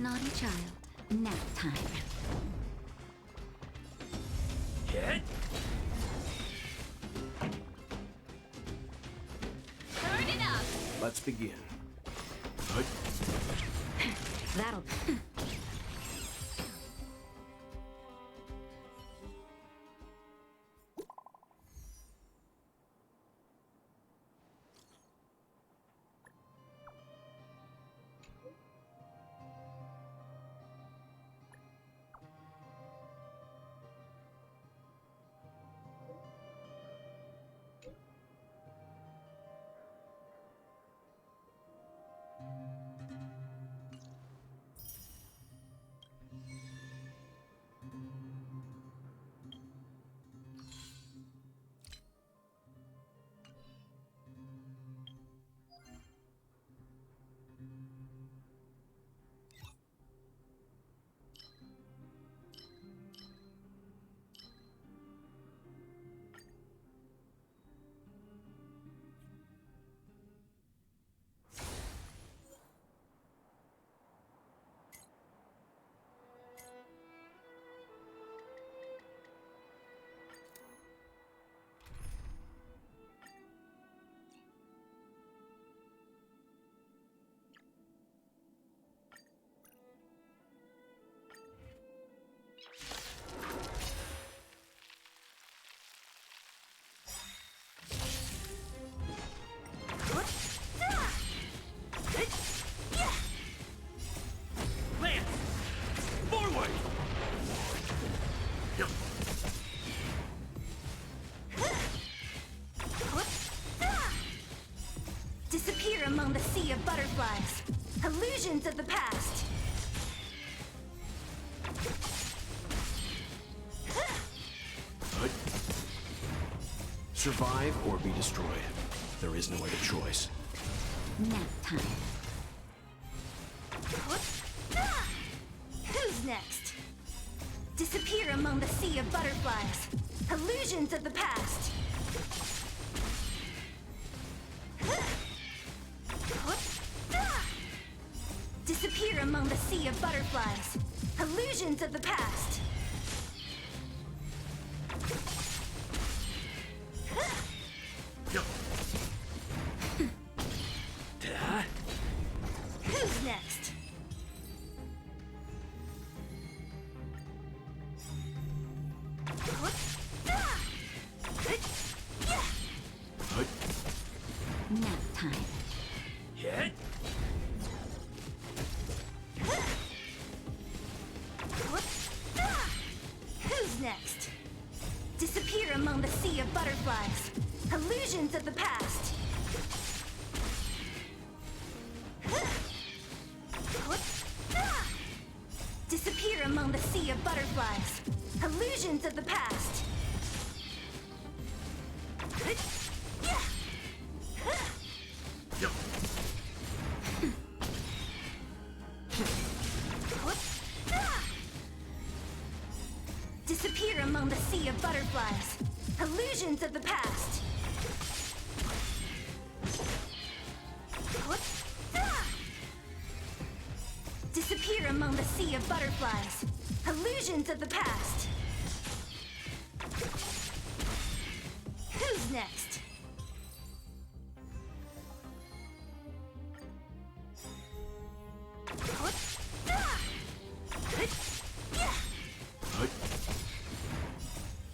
naughty child. Nap time. Turn it up! Let's begin. That'll... Disappear among the sea of butterflies. Illusions of the past. Survive or be destroyed. There is no other choice. Nap time. Who's next? Disappear among the sea of butterflies. Illusions of the past. Disappear among the sea of butterflies. Illusions of the past. Who's next? Nap time. Who's next? Disappear among the sea of butterflies. Illusions of the past. Disappear among the sea of butterflies. Illusions of the past. Disappear among the sea of butterflies. Illusions of the past. Disappear among the sea of butterflies. Illusions of the past. Who's next?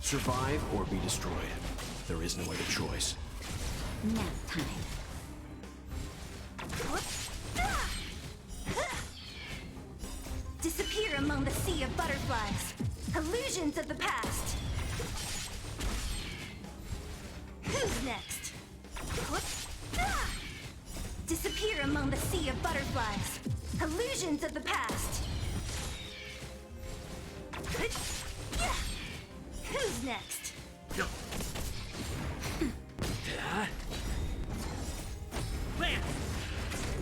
Survive or be destroyed. There is no other choice. Nap time. Disappear among the sea of butterflies. Illusions of the past. Who's next? Disappear among the sea of butterflies. Illusions of the past. Who's next? Lance!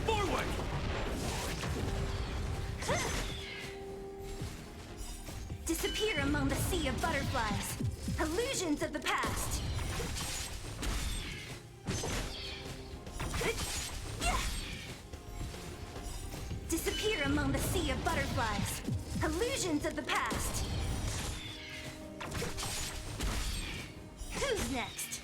Forward! Disappear among the sea of butterflies. Illusions of the past. Disappear among the sea of butterflies. Illusions of the past. Who's next?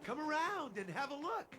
Come around and have a look.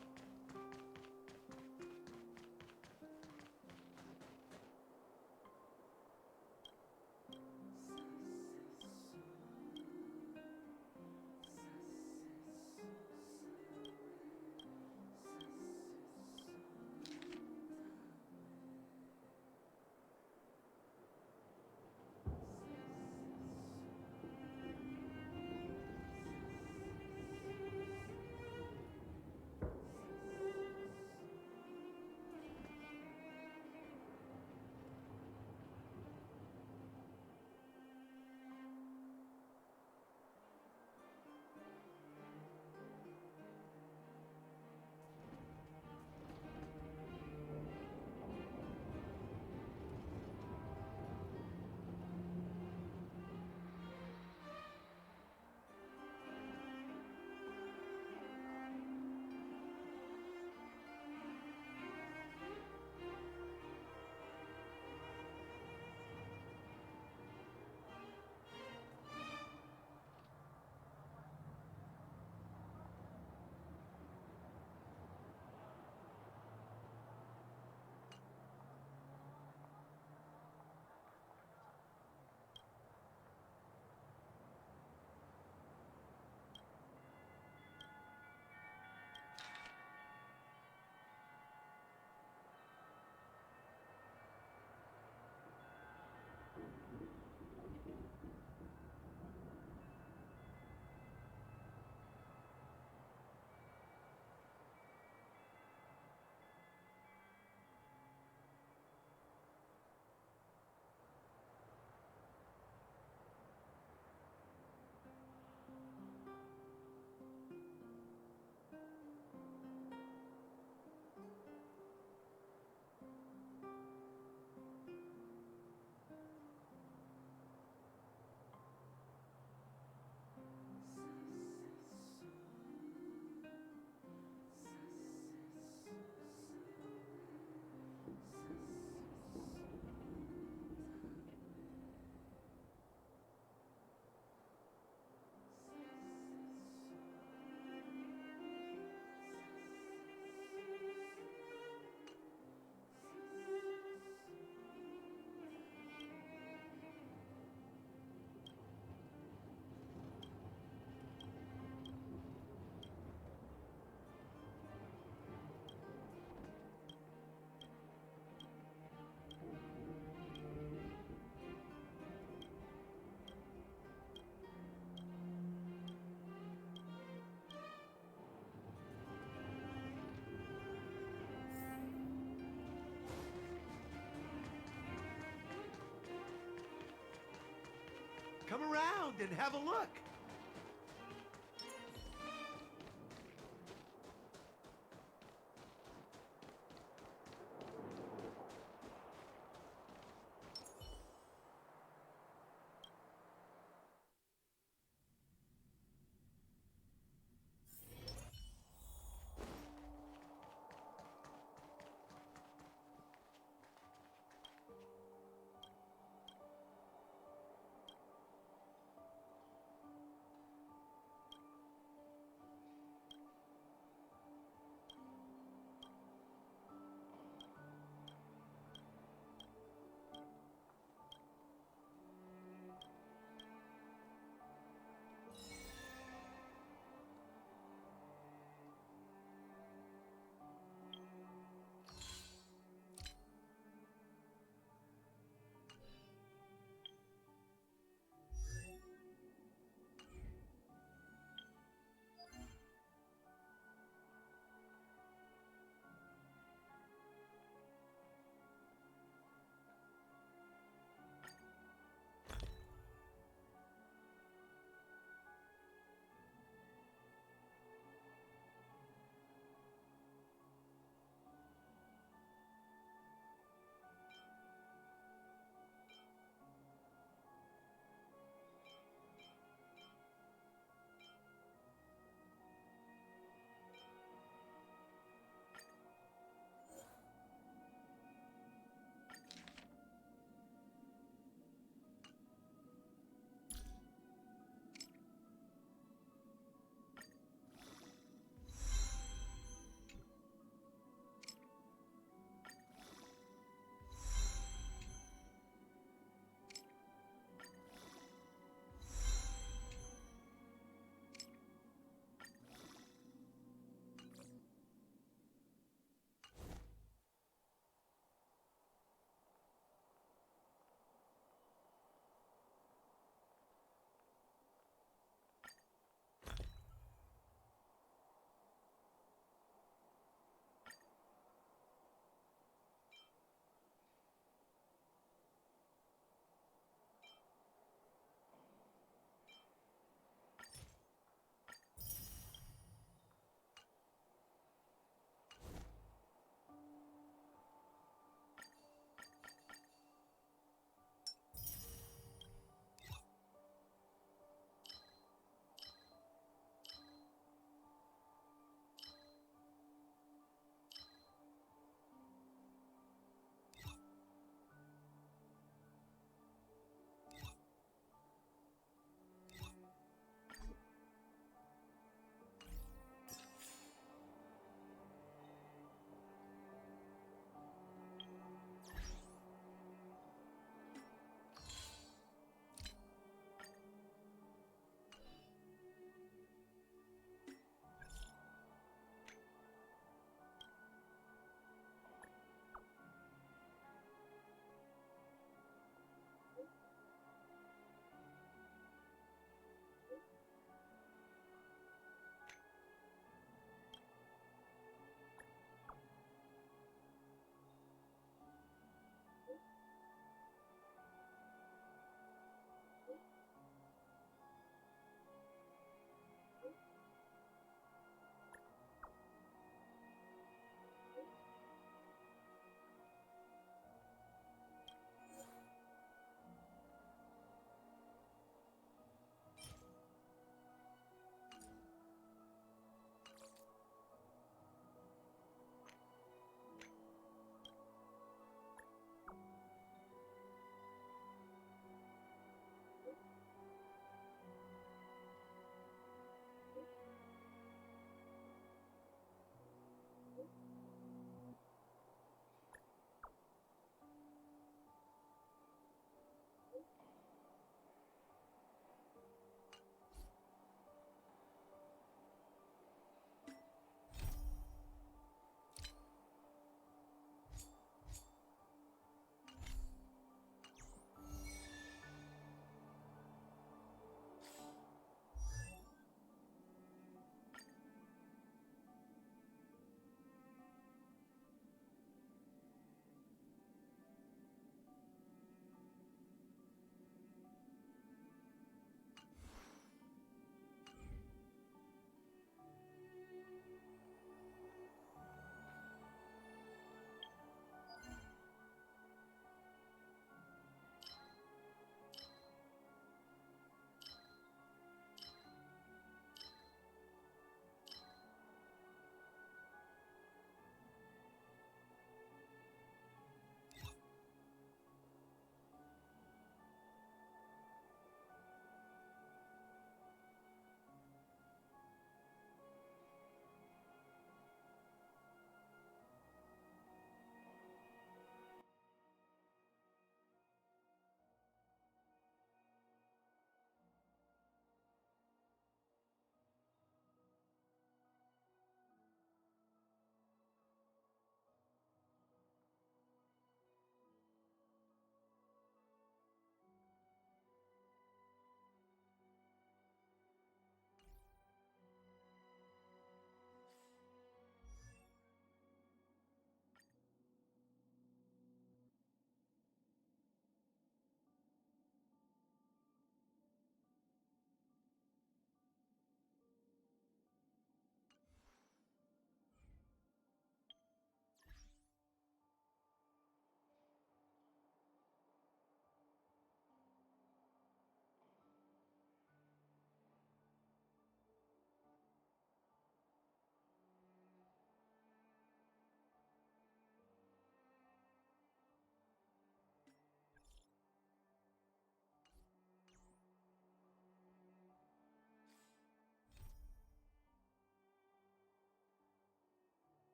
Come around and have a look.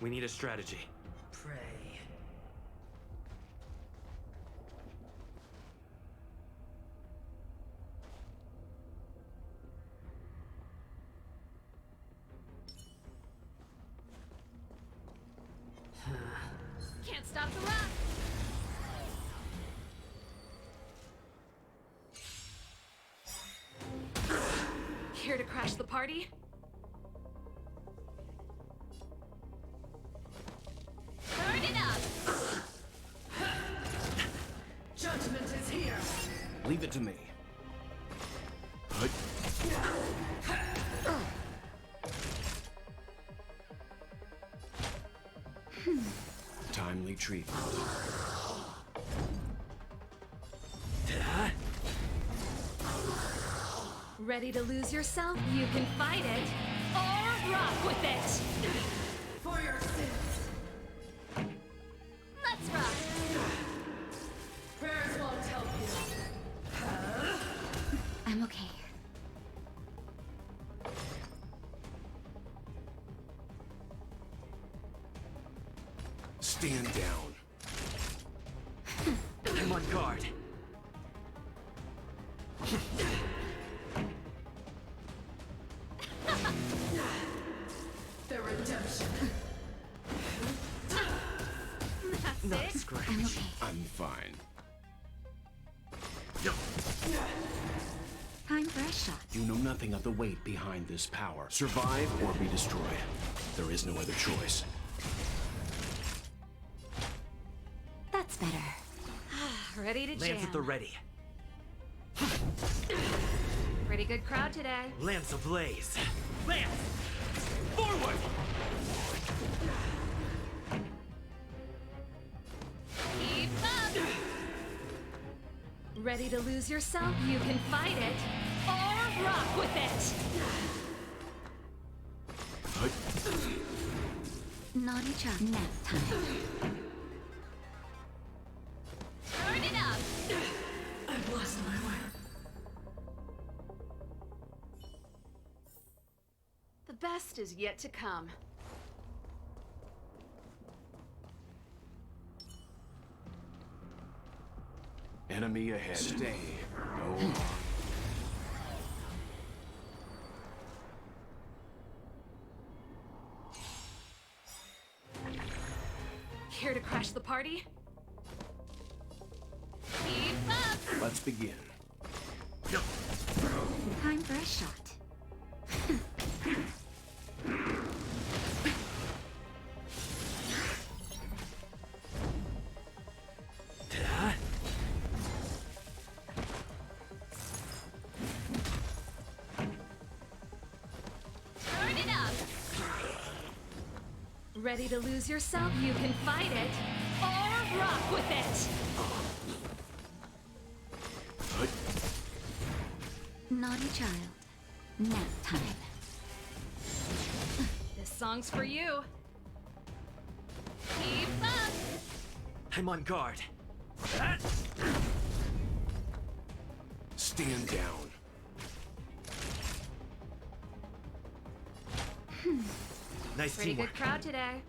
We need a strategy. Pray. Can't stop the rock! Here to crash the party? Turn it up! Judgment is here! Leave it to me. Timely treatment. Ready to lose yourself? You can fight it, or rock with it! For your sins! Let's rock! Prayers won't help you. I'm okay. Stand down. I'm on guard. The redemption. That's Not it? a scratch. I'm okay. I'm fine. Time for a shot. You know nothing of the weight behind this power. Survive or be destroyed. There is no other choice. That's better. Ready to Lance jam. at the ready. Pretty good crowd today. Lance ablaze. Lance! Forward! Keep up! Ready to lose yourself? You can fight it, or rock with it! Naughty chop. Nap time. Turn it up! I've lost my way. The best is yet to come. Enemy ahead. Stay. No. Here to crash the party? Keep up! Let's begin. Time for a shot. Turn it up! Ready to lose yourself? You can fight it, or rock with it! Naughty child. Nap time. This song's for you. Keep up! I'm on guard. Stand down. Nice Pretty teamwork. good crowd today.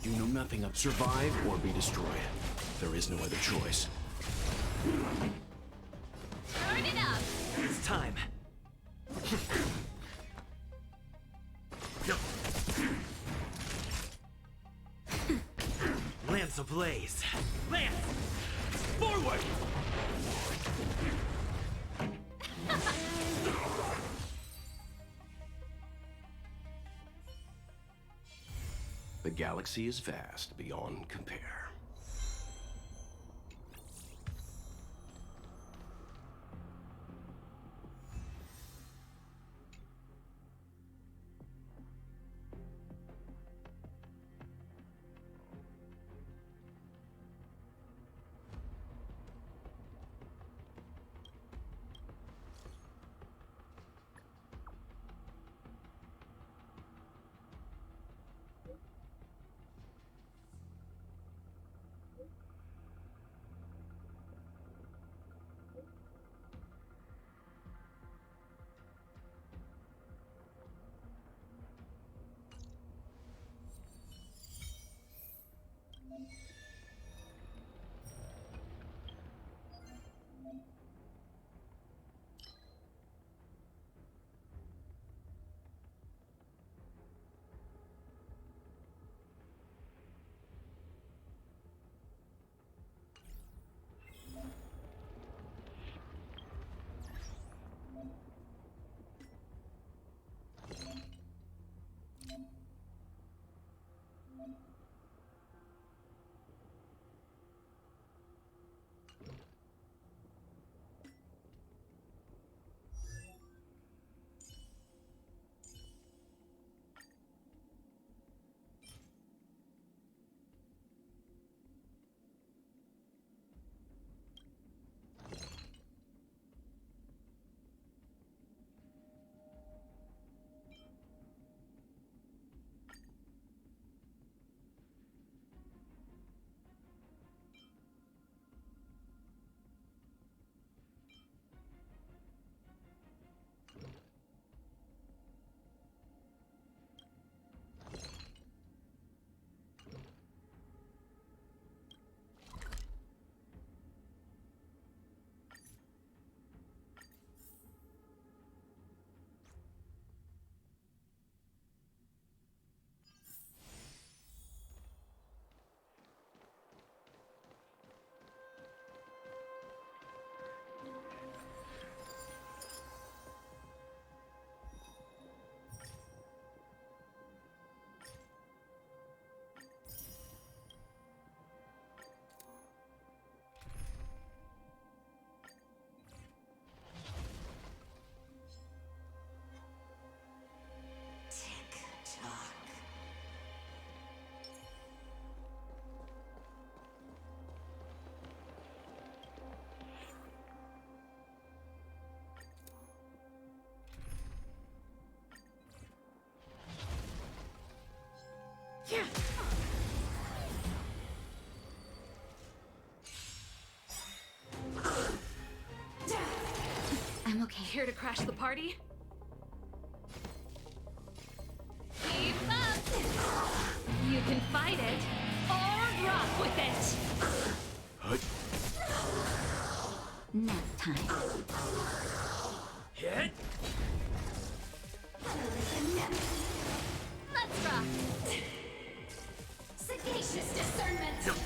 You know nothing of survive or be destroyed. There is no other choice. Turn it up! It's time. Lance ablaze. Lance! Forward! The galaxy is vast beyond compare. I'm okay. Here to crash the party? Keep up! You can fight it, or rock with it! Nap time. Hit! Let's rock! Sagacious discernment!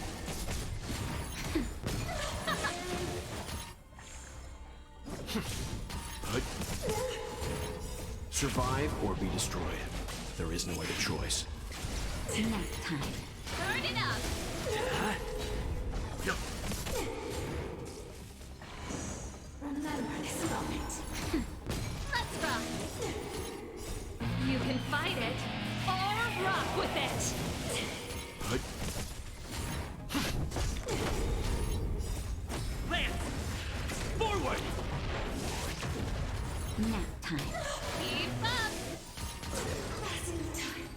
Survive or be destroyed. There is no other choice. Nap time. Burn it up! Remember this moment. Let's rock! You can fight it, or rock with it! Lance! Forward! Nap time. Keep up! Passing the time.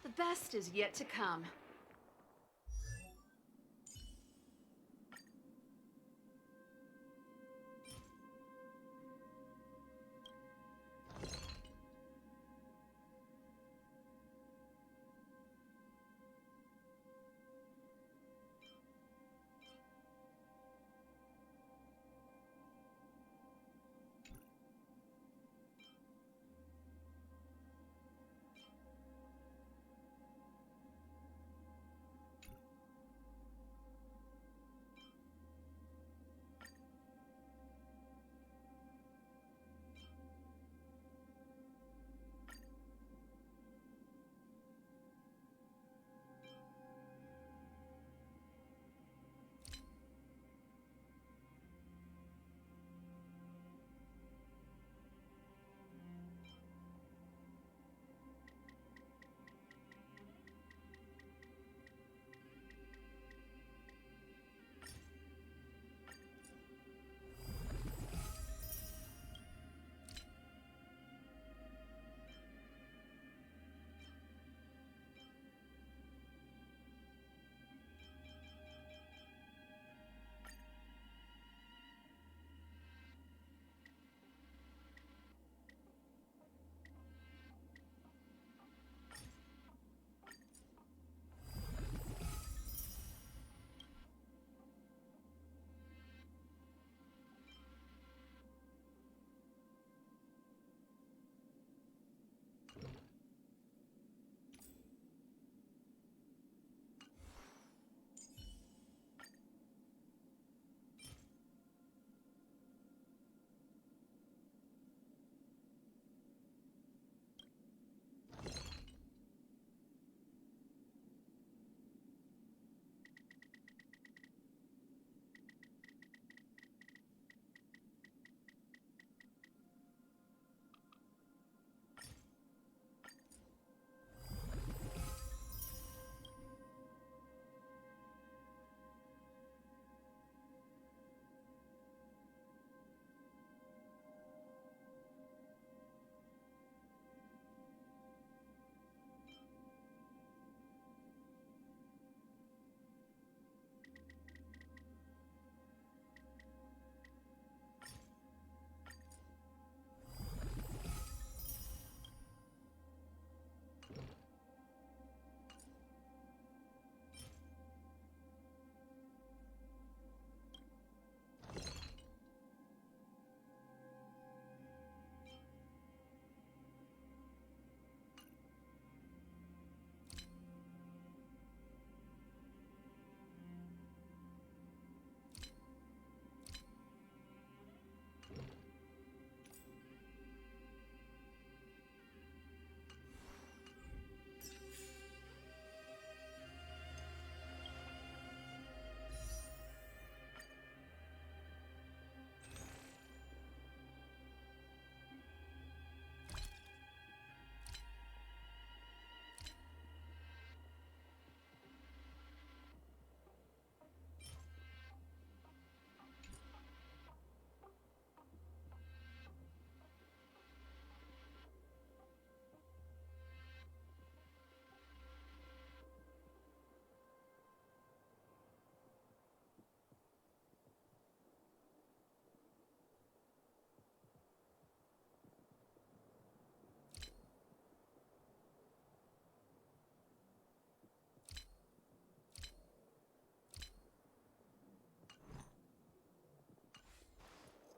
The best is yet to come.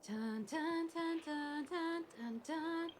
Dun dun dun dun dun dun dun.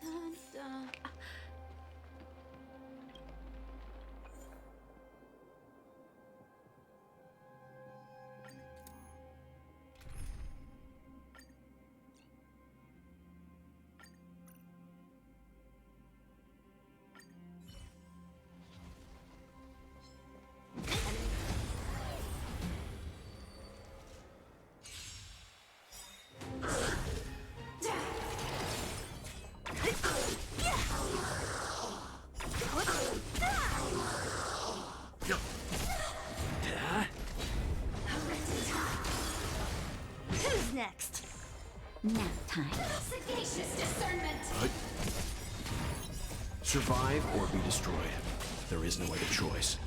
Dun, dun. Who's next? Nap time. Sagacious discernment. Survive or be destroyed. There is no other choice.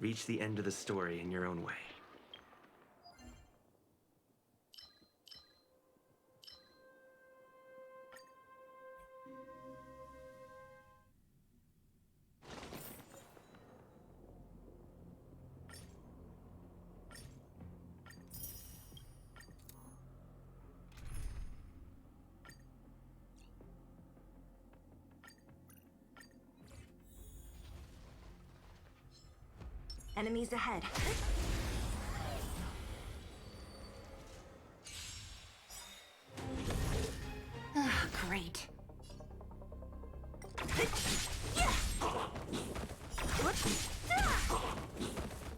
Reach the end of the story in your own way. Enemies ahead. Ah, great.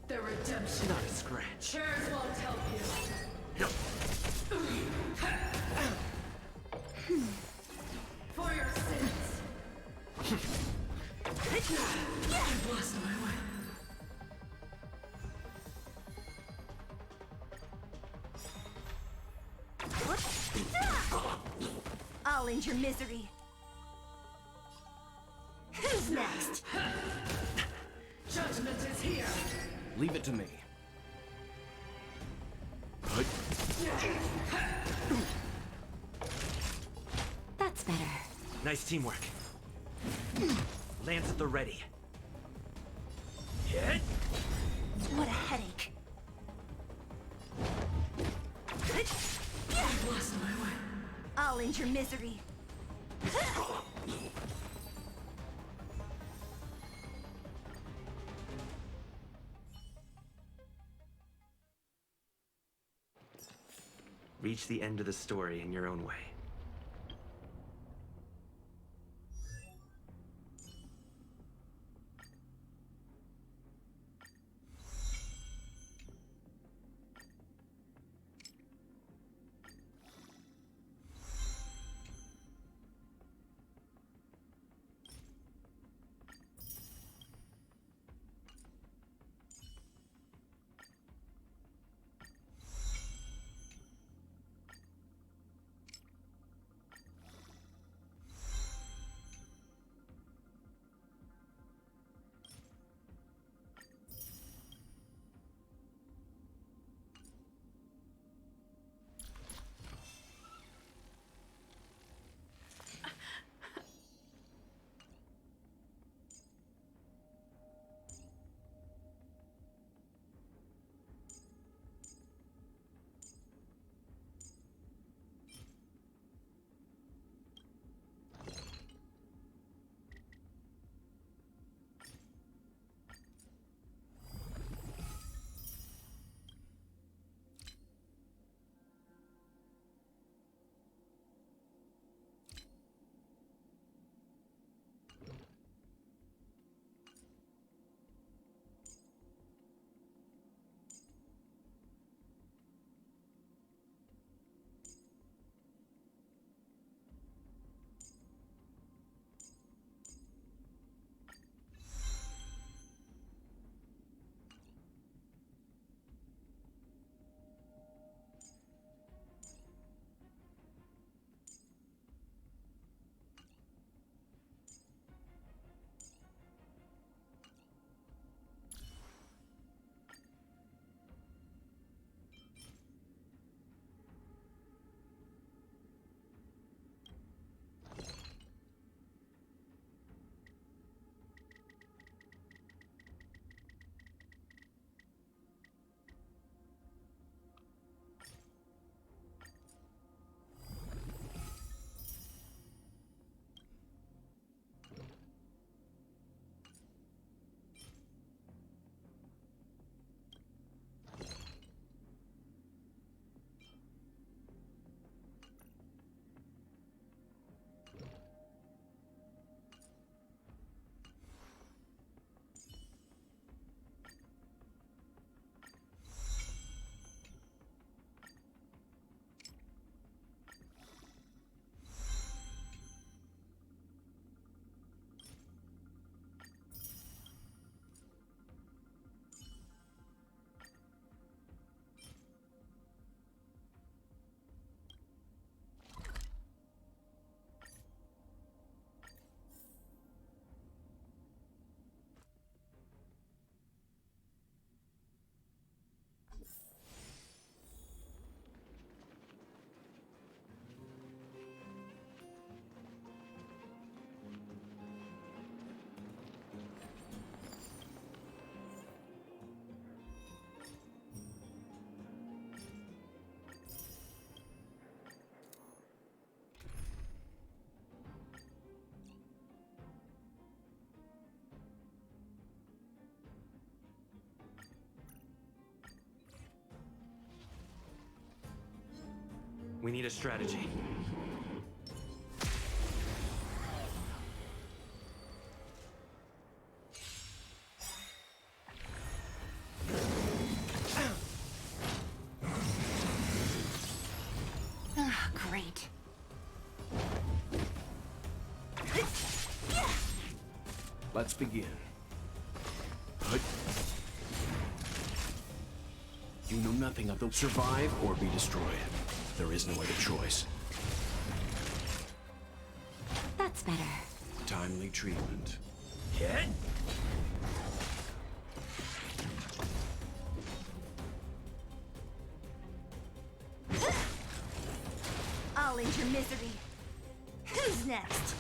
The redemption. Not a scratch. Chairs won't help you. For your sins. I've lost my way. I'll end your misery. Who's next? Judgment is here. Leave it to me. That's better. Nice teamwork. Lance at the ready. What a headache. I've lost my way. I'll end your misery. Reach the end of the story in your own way. We need a strategy. Ah, great. Let's begin. You know nothing of the survive or be destroyed. There is no other choice. That's better. Timely treatment. Hit? I'll end your misery. Who's next?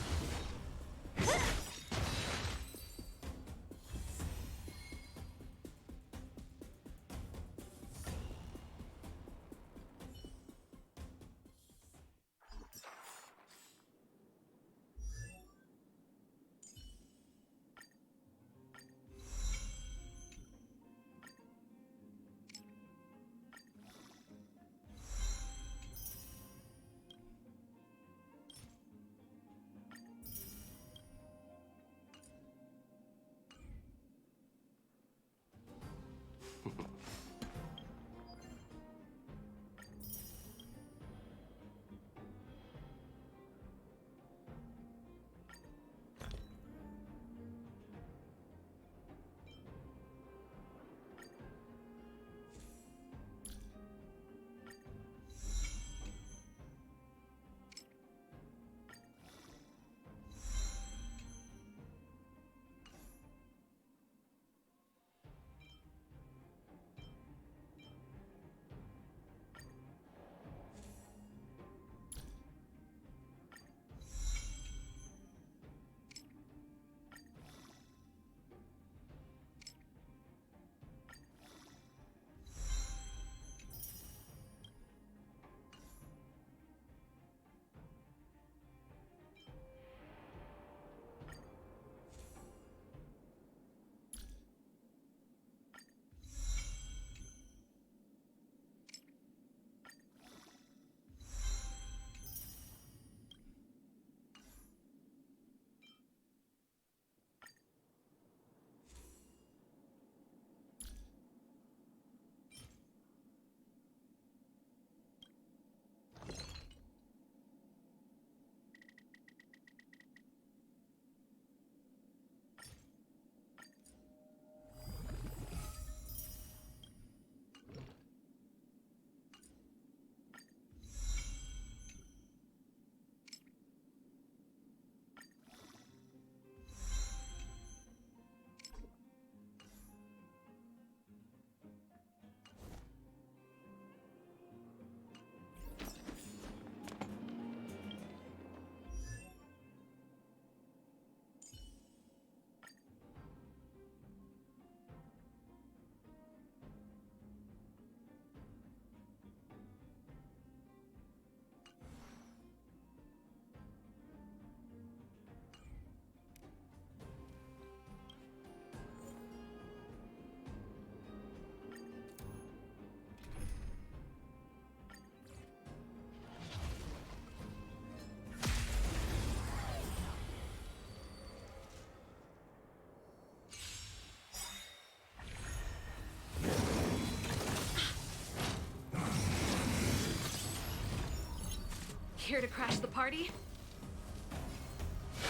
Here to crash the party?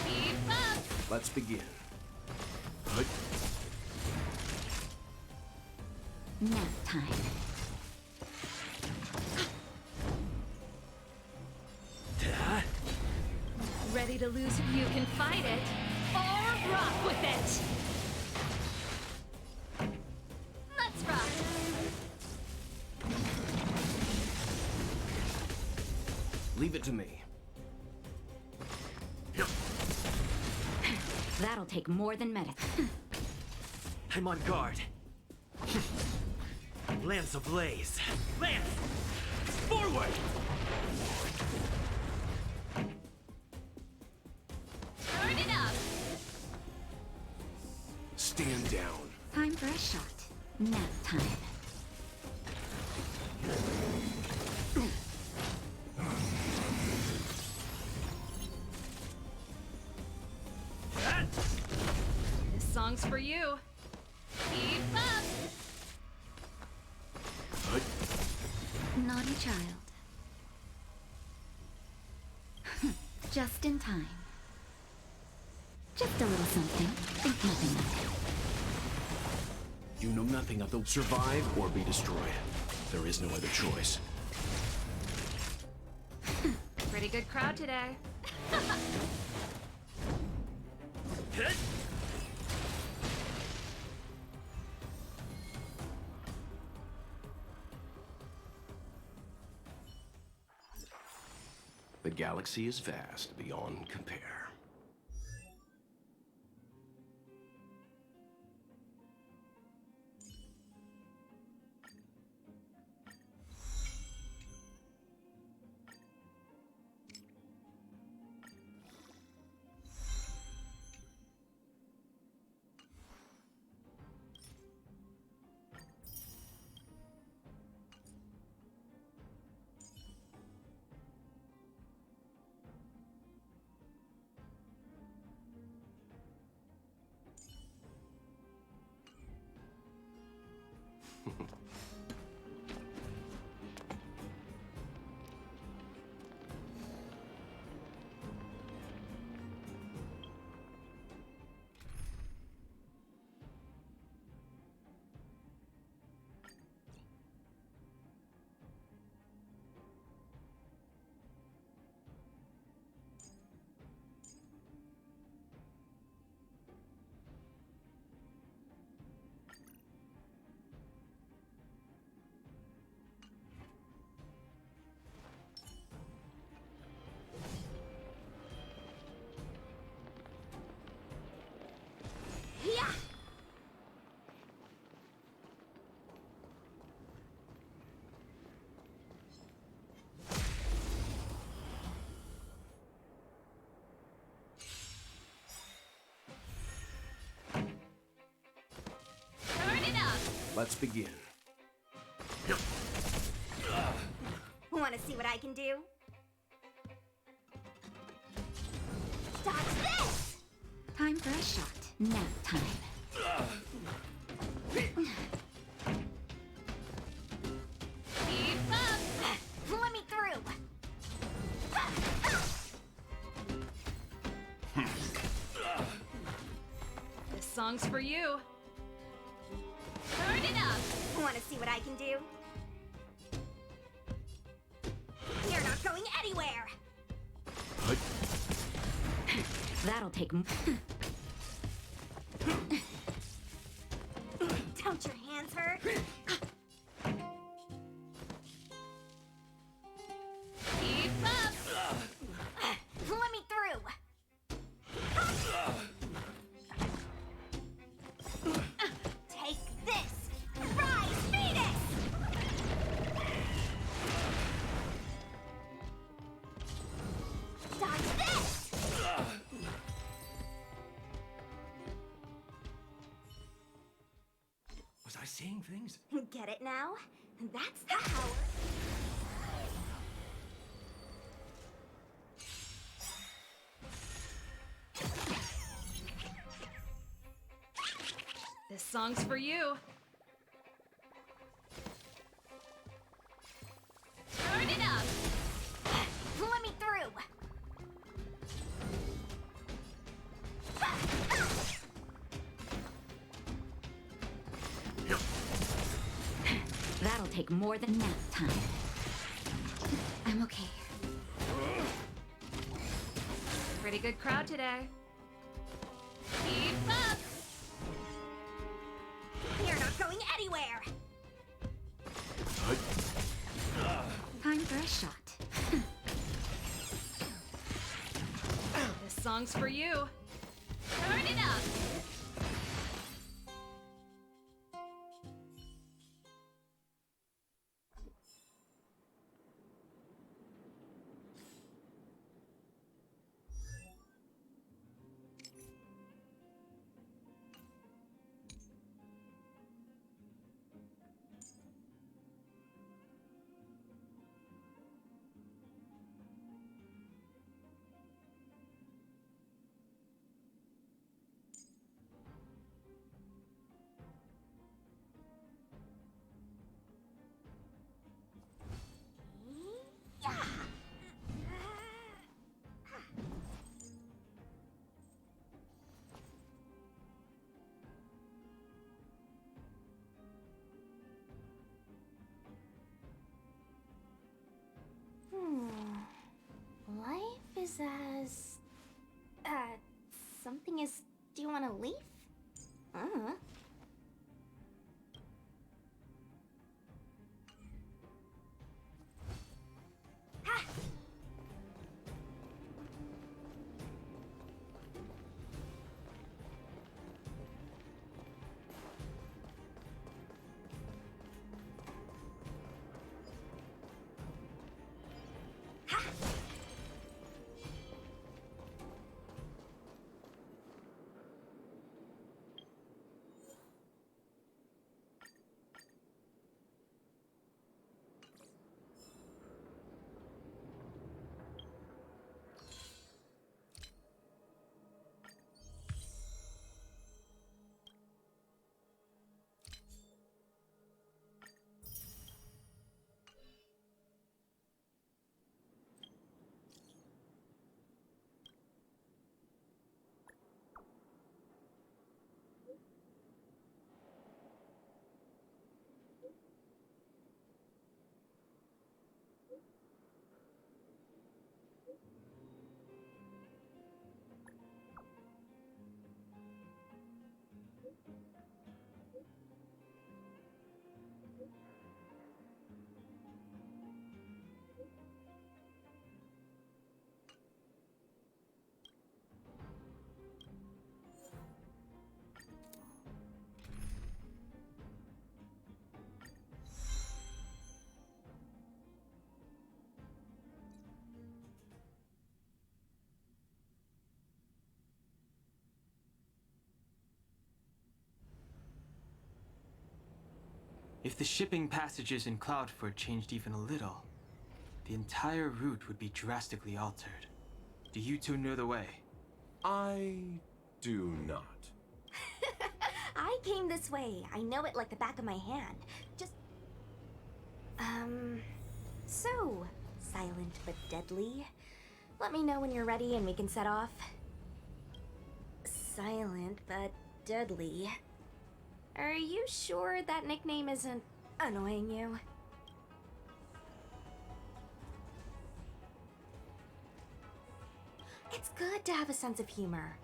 Keep up! Let's begin. Nap time. Ready to lose? You can fight it, or rock with it! Let's rock! Leave it to me. That'll take more than medicine. I'm on guard. Lance ablaze. Lance! Forward! Turn it up! Stand down. Time for a shot. Nap time. song's for you. Keep up! Naughty child. Just in time. Just a little something. Think nothing of it. You know nothing of the survive or be destroyed. There is no other choice. Pretty good crowd today. The galaxy is vast beyond compare. Let's begin. Want to see what I can do? Dodge this! Time for a shot. Nap time. Keep up! Let me through! This song's for you. Turn it up! Want to see what I can do? You're not going anywhere! That'll take Don't your hands hurt? Keep up! Let me through! Take this! Rise, Phoenix! Dodge this! Was I seeing things? Get it now? That's the power. This song's for you. Turn it up! Let me through! That'll take more than nap time. I'm okay. Pretty good crowd today. Keep up! You're not going anywhere! Time for a shot. This song's for you. Turn it up! says... something is due on a leaf? If the shipping passages in Cloudford changed even a little, the entire route would be drastically altered. Do you two know the way? I do not. I came this way. I know it like the back of my hand. Just... So, silent but deadly. Let me know when you're ready and we can set off. Silent but deadly. Are you sure that nickname isn't annoying you? It's good to have a sense of humor.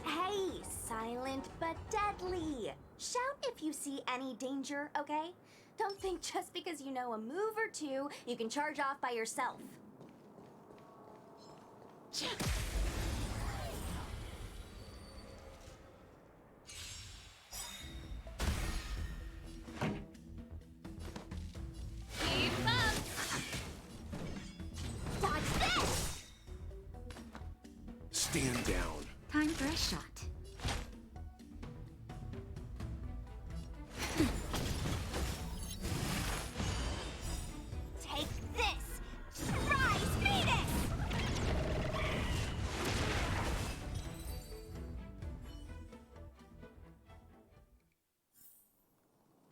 Hey, silent but deadly. Shout if you see any danger, okay? Don't think just because you know a move or two, you can charge off by yourself. Keep up! Dodge this! Stand down. Time for a shot. Take this! Rise, Venus!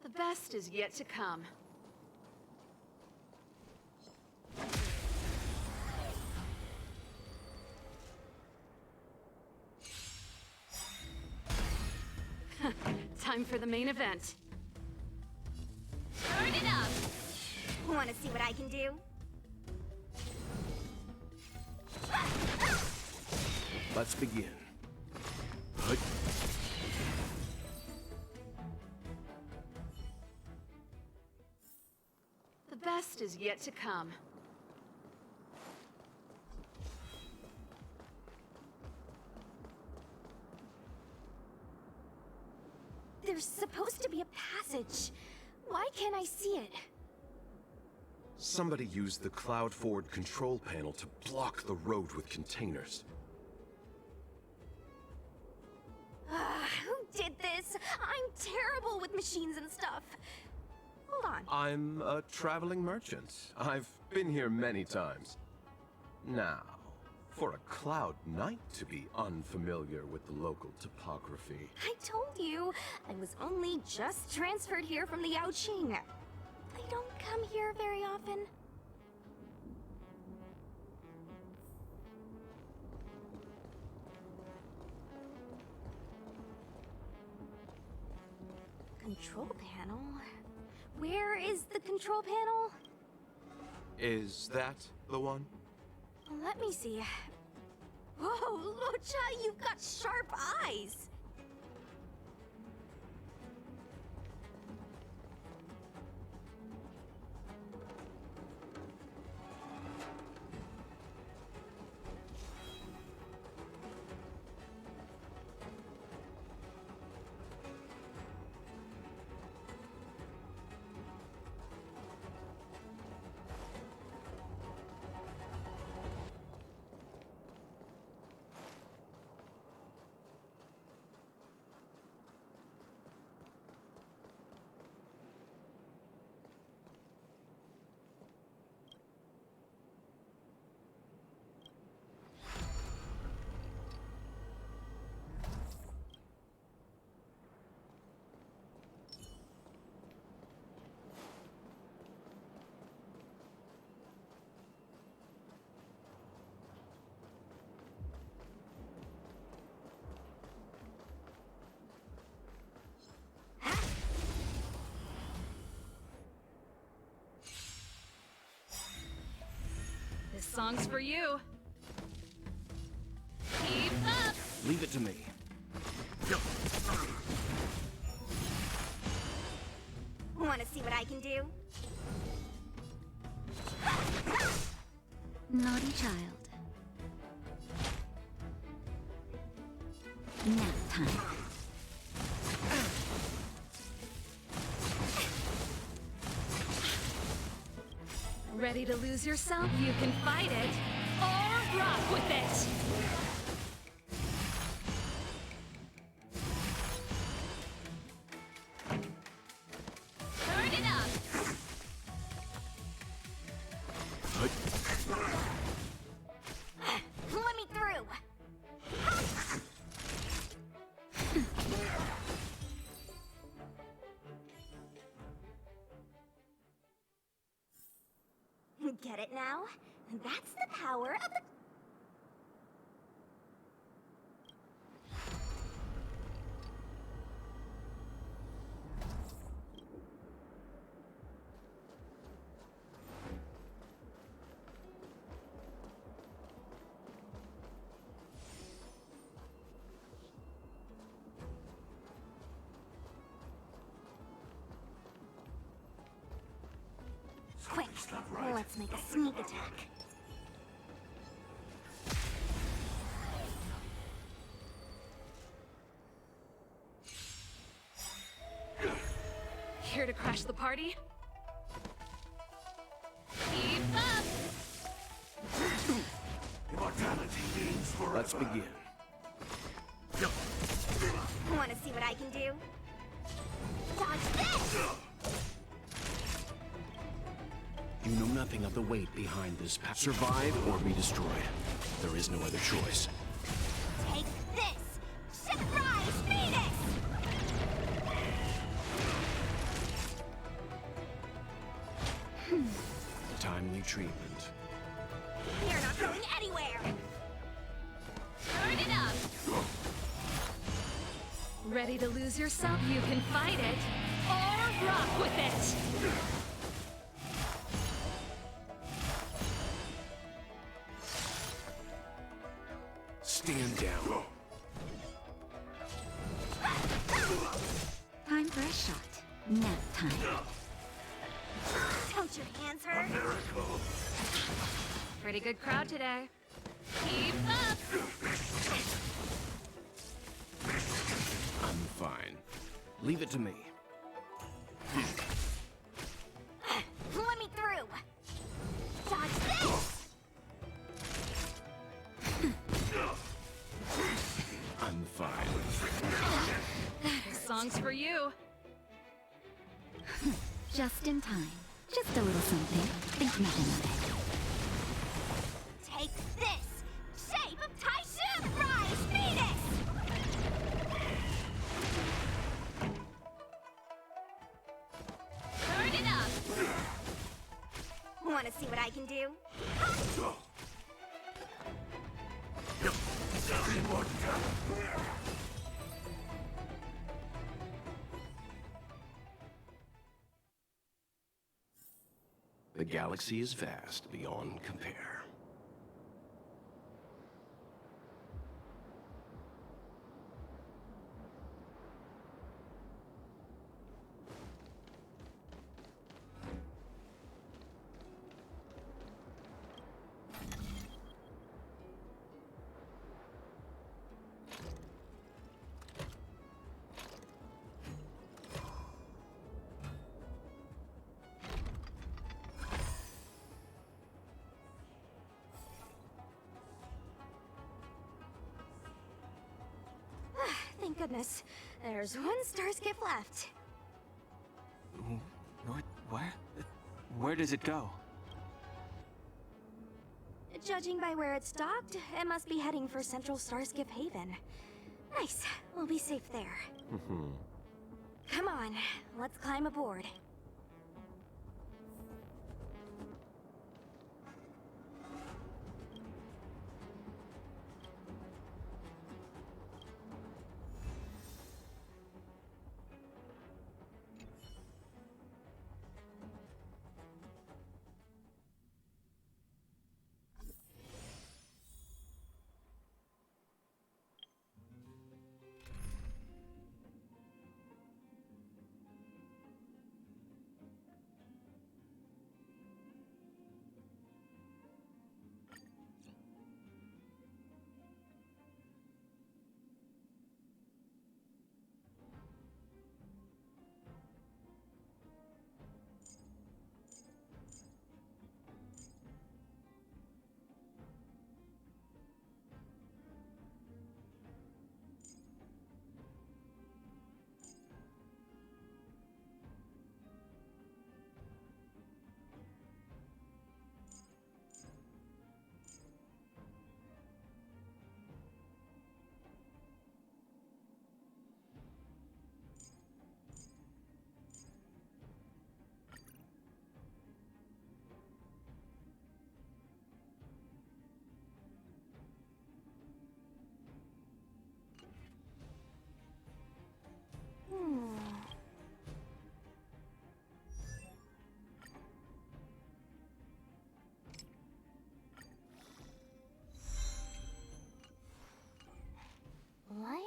The best is yet to come. Time for the main event. Turn it up! Want to see what I can do? Let's begin. Hut. The best is yet to come. There's supposed to be a passage. Why can't I see it? Somebody used the cloud forward control panel to block the road with containers. Who did this? I'm terrible with machines and stuff. Hold on. I'm a traveling merchant. I've been here many times. Now, for a Cloud Knight to be unfamiliar with the local topography. I told you, I was only just transferred here from the Yaoqing. I don't come here very often. Control panel? Where is the control panel? Is that the one? Let me see. Whoa, Lucha, you've got sharp eyes! This song's for you. Keep up! Leave it to me. Want to see what I can do? Naughty child. Nap time. Ready to lose yourself? You can fight it, or rock with it! Turn it up! Let me through! Get it now? That's the power of the... Quick, let's make a sneak attack. Here to crash the party? Keep up! Immortality means forever. Let's begin. Want to see what I can do? Dodge this! You know nothing of the weight behind this path. Survive or be destroyed. There is no other choice. Take this! Ship rise, Phoenix! Timely treatment. You're not going anywhere! Turn it up! Ready to lose yourself? You can fight it, or rock with it! Stand down. Time for a shot. Nap time. Don't your hands hurt? Pretty good crowd today. Keep up! I'm fine. Leave it to me. Let me through! These for you. Just in time. Just a little something. Think nothing of it. Take this! Shape of Taishu! Rise, Phoenix! Turn it up! Wanna see what I can do? The galaxy is vast beyond compare. Thank goodness. There's one star skip left. Where? Where does it go? Judging by where it's docked, it must be heading for Central Starskip Haven. Nice. We'll be safe there. Come on, let's climb aboard. What?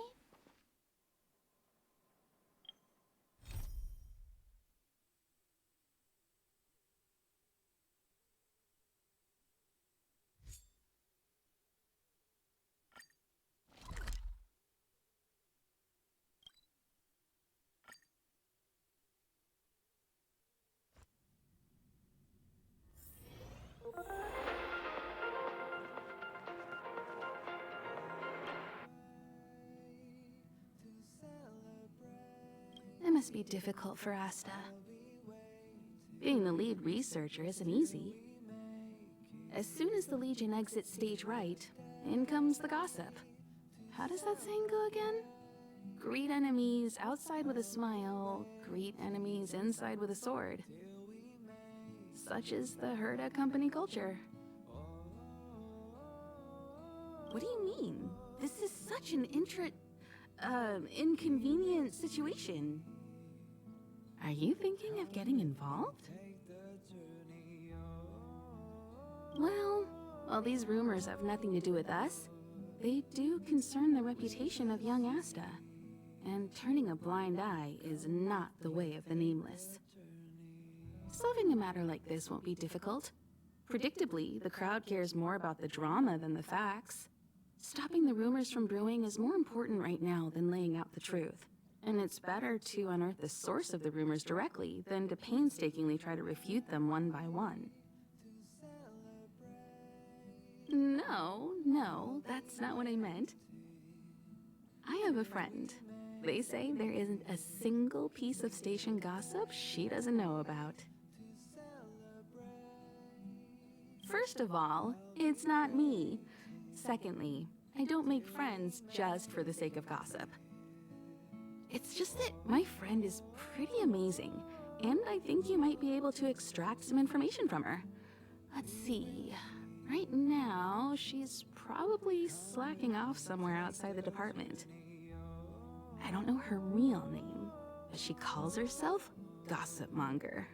It must be difficult for Asta. Being the lead researcher isn't easy. As soon as the Legion exits stage right, in comes the gossip. How does that saying go again? Greet enemies outside with a smile, greet enemies inside with a sword. Such is the Herda company culture. What do you mean? This is such an inconvenient situation. Are you thinking of getting involved? Well, while these rumors have nothing to do with us, they do concern the reputation of young Asta. And turning a blind eye is not the way of the Nameless. Solving a matter like this won't be difficult. Predictably, the crowd cares more about the drama than the facts. Stopping the rumors from brewing is more important right now than laying out the truth. And it's better to unearth the source of the rumors directly than to painstakingly try to refute them one by one. No, that's not what I meant. I have a friend. They say there isn't a single piece of station gossip she doesn't know about. First of all, it's not me. Secondly, I don't make friends just for the sake of gossip. It's just that my friend is pretty amazing, and I think you might be able to extract some information from her. Let's see. Right now, she's probably slacking off somewhere outside the department. I don't know her real name, but she calls herself Gossip Monger.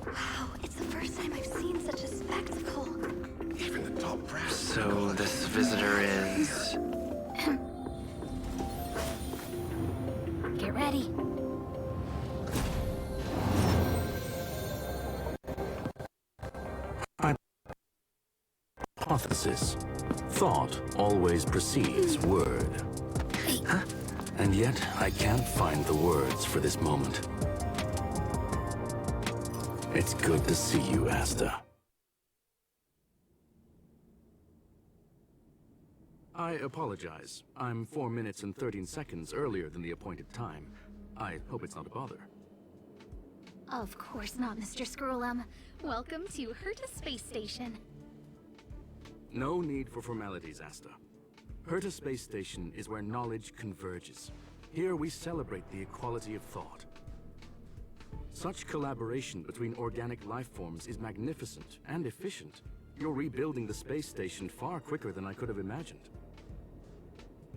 Wow, it's the first time I've seen such a spectacle. Even the top brass. So this visitor is... Get ready. Hypothesis. Thought always precedes word. Huh? And yet, I can't find the words for this moment. It's good to see you, Asta. I apologize. I'm 4 minutes and 13 seconds earlier than the appointed time. I hope it's not a bother. Of course not, Mr. Scrollum. Welcome to Herta Space Station. No need for formalities, Asta. Herta Space Station is where knowledge converges. Here we celebrate the equality of thought. Such collaboration between organic life forms is magnificent and efficient. You're rebuilding the space station far quicker than I could have imagined.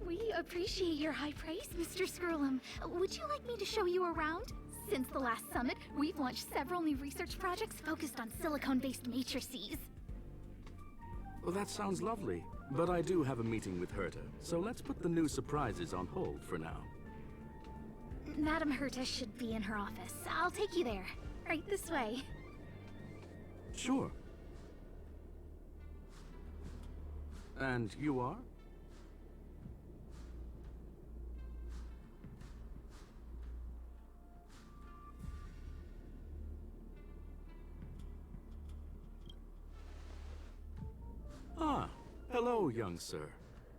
We appreciate your high praise, Mr. Scrollum. Would you like me to show you around? Since the last summit, we've launched several new research projects focused on silicone-based matrices. Well, that sounds lovely. But I do have a meeting with Herta, so let's put the new surprises on hold for now. Madame Herta should be in her office. I'll take you there. Right this way. Sure. And you are? Ah, hello, young sir.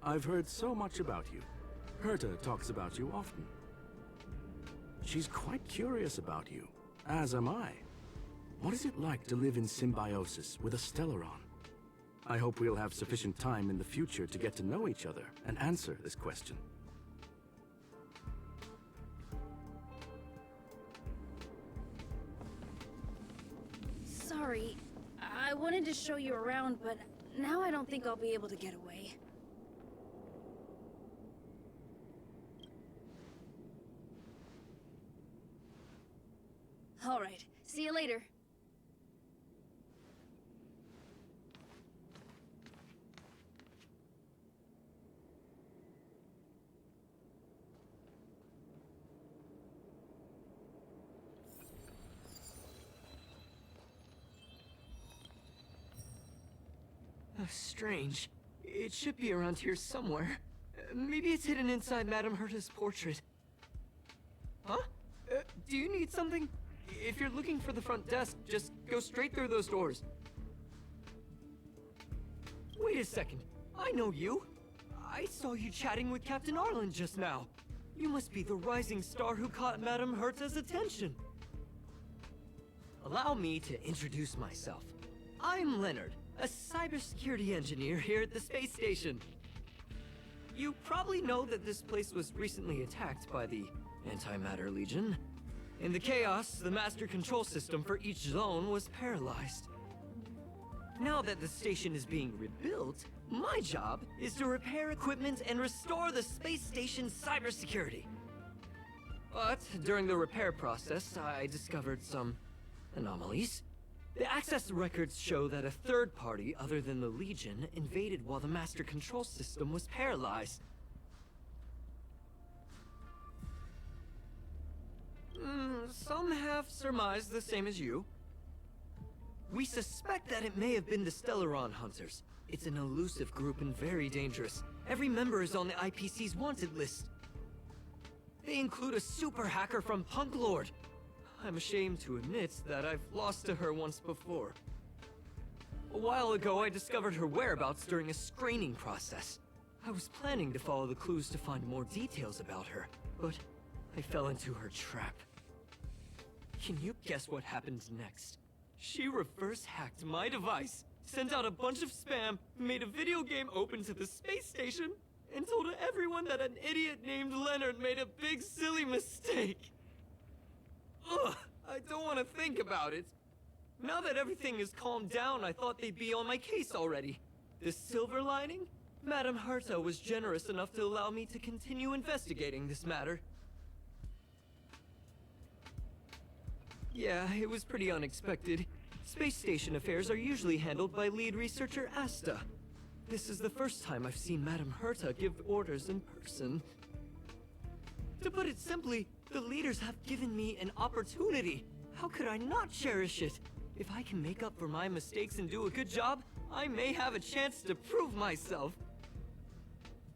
I've heard so much about you. Herta talks about you often. She's quite curious about you, as am I. What is it like to live in symbiosis with a Stellaron? I hope we'll have sufficient time in the future to get to know each other and answer this question. Sorry, I wanted to show you around, but now I don't think I'll be able to get away. All right, see you later. Strange. It should be around here somewhere. Maybe it's hidden inside Madame Herta's portrait. Huh? Do you need something? If you're looking for the front desk, just go straight through those doors. Wait a second. I know you. I saw you chatting with Captain Arlen just now. You must be the rising star who caught Madame Herta's attention. Allow me to introduce myself. I'm Leonard, a cybersecurity engineer here at the space station. You probably know that this place was recently attacked by the Antimatter Legion. In the chaos, the master control system for each zone was paralyzed. Now that the station is being rebuilt, my job is to repair equipment and restore the space station's cybersecurity. But during the repair process, I discovered some anomalies. The access records show that a third party other than the Legion invaded while the master control system was paralyzed. Some have surmised the same as you. We suspect that it may have been the Stellaron Hunters. It's an elusive group and very dangerous. Every member is on the IPC's wanted list. They include a super hacker from Punk Lord. I'm ashamed to admit that I've lost to her once before. A while ago, I discovered her whereabouts during a screening process. I was planning to follow the clues to find more details about her, but I fell into her trap. Can you guess what happened next? She reverse hacked my device, sent out a bunch of spam, made a video game open to the space station, and told everyone that an idiot named Leonard made a big silly mistake. Ugh, I don't want to think about it. Now that everything is calmed down, I thought they'd be on my case already. The silver lining? Madame Herta was generous enough to allow me to continue investigating this matter. Yeah, it was pretty unexpected. Space station affairs are usually handled by lead researcher Asta. This is the first time I've seen Madame Herta give orders in person. To put it simply, the leaders have given me an opportunity. How could I not cherish it? If I can make up for my mistakes and do a good job, I may have a chance to prove myself.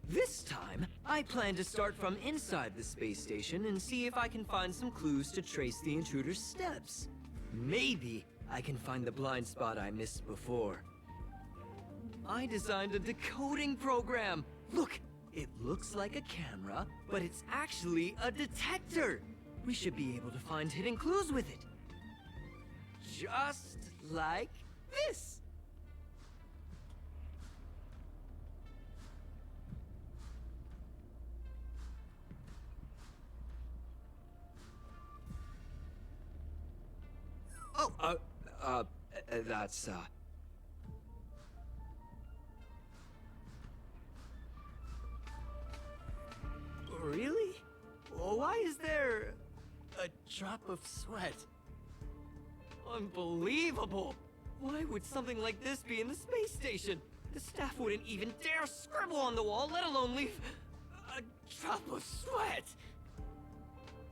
This time, I plan to start from inside the space station and see if I can find some clues to trace the intruder's steps. Maybe I can find the blind spot I missed before. I designed a decoding program. Look, it looks like a camera, but it's actually a detector. We should be able to find hidden clues with it. Just like this. Oh, that's, Really? Why is there a drop of sweat. Unbelievable! Why would something like this be in the space station? The staff wouldn't even dare scribble on the wall, let alone leave a drop of sweat!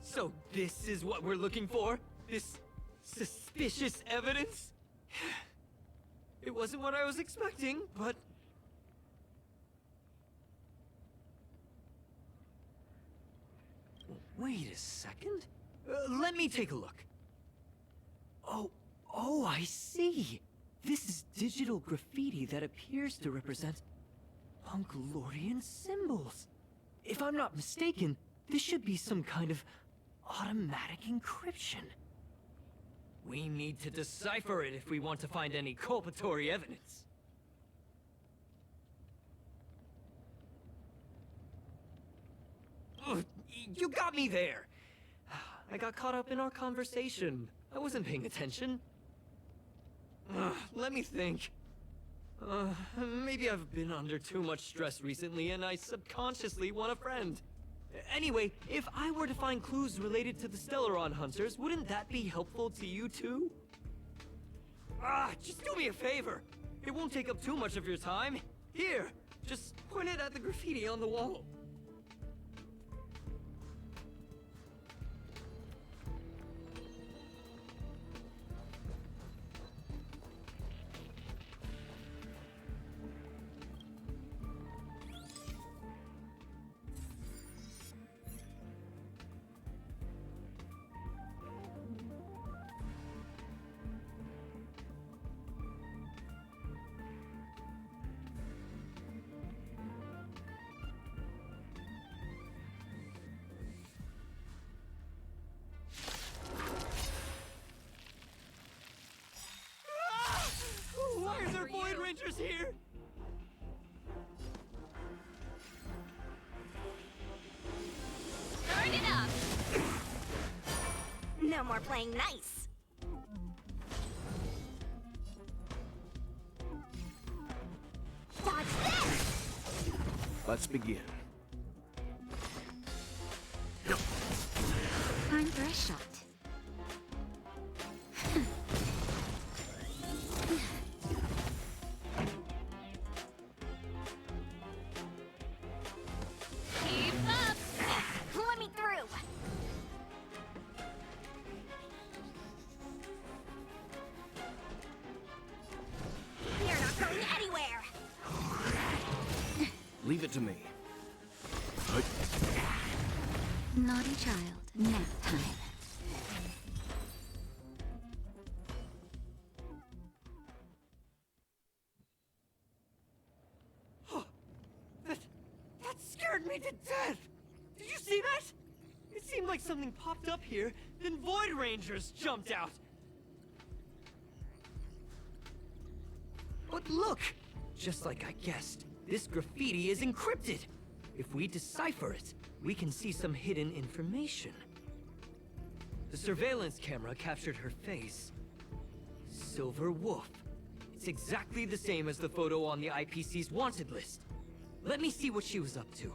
So this is what we're looking for? This suspicious evidence? It wasn't what I was expecting, but... Wait a second. Let me take a look. Oh, I see. This is digital graffiti that appears to represent Punkalorian symbols. If I'm not mistaken, this should be some kind of automatic encryption. We need to decipher it if we want to find any culpatory evidence. Ugh, you got me there! I got caught up in our conversation. I wasn't paying attention. Let me think. Maybe I've been under too much stress recently and I subconsciously want a friend. Anyway, if I were to find clues related to the Stellaron Hunters, wouldn't that be helpful to you too? Just do me a favor. It won't take up too much of your time. Here, just point it at the graffiti on the wall. Why are there Void Rangers here? Turn it up! No more playing nice. Dodge this! Let's begin. Time for a shot. Keep up! Let me through! You're not going anywhere! Leave it to me. Naughty child, nap time. That scared me to death! Did you see that? It seemed like something popped up here, then Void Rangers jumped out. But look! Just like I guessed, this graffiti is encrypted. If we decipher it, we can see some hidden information. The surveillance camera captured her face. Silver Wolf. It's exactly the same as the photo on the IPC's wanted list. Let me see what she was up to.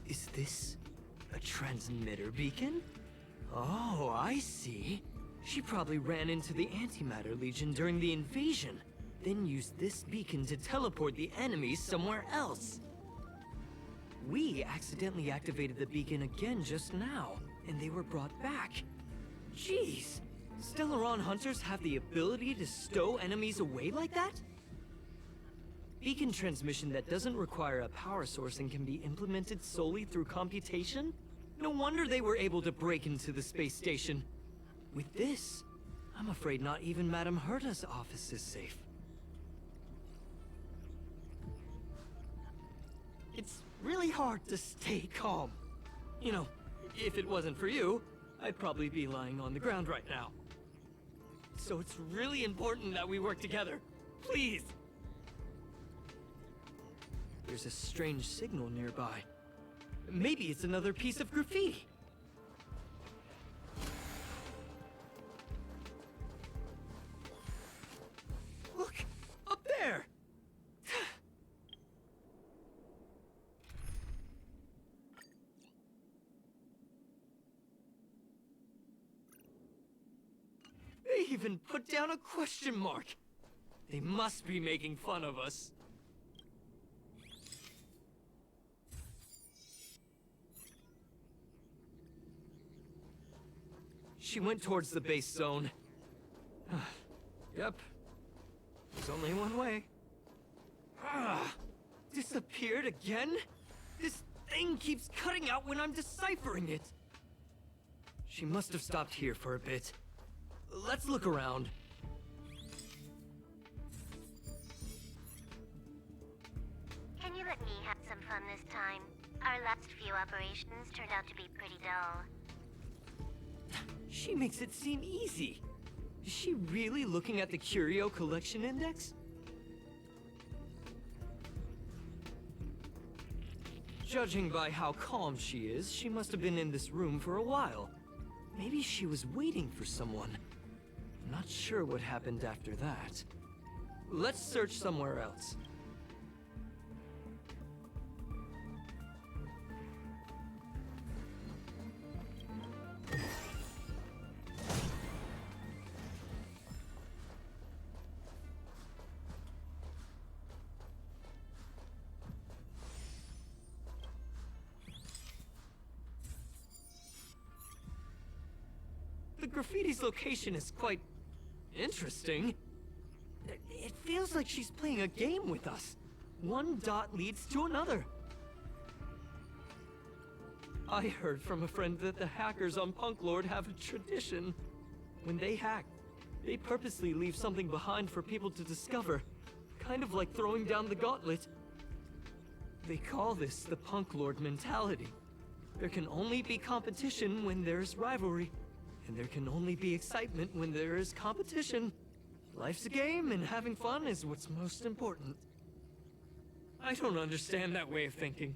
Is this a transmitter beacon? Oh, I see. She probably ran into the Antimatter Legion during the invasion, then used this beacon to teleport the enemies somewhere else. We accidentally activated the beacon again just now, and they were brought back. Jeez, Stellaron Hunters have the ability to stow enemies away like that? Beacon transmission that doesn't require a power source and can be implemented solely through computation? No wonder they were able to break into the space station. With this, I'm afraid not even Madame Herta's office is safe. It's really hard to stay calm. You know, if it wasn't for you, I'd probably be lying on the ground right now. So it's really important that we work together. Please! There's a strange signal nearby. Maybe it's another piece of graffiti. Look! Up there! even put down a question mark. They must be making fun of us. She went towards the base zone. Yep. There's only one way. Disappeared again? This thing keeps cutting out when I'm deciphering it. She must have stopped here for a bit. Let's look around. Can you let me have some fun this time? Our last few operations turned out to be pretty dull. She makes it seem easy. Is she really looking at the Curio Collection Index? Judging by how calm she is, she must have been in this room for a while. Maybe she was waiting for someone. I'm not sure what happened after that. Let's search somewhere else. The graffiti's location is quite interesting. It feels like she's playing a game with us. One dot leads to another. I heard from a friend that the hackers on Punk Lord have a tradition. When they hack, they purposely leave something behind for people to discover. Kind of like throwing down the gauntlet. They call this the Punk Lord mentality. There can only be competition when there's rivalry. And there can only be excitement when there is competition. Life's a game, and having fun is what's most important. I don't understand that way of thinking,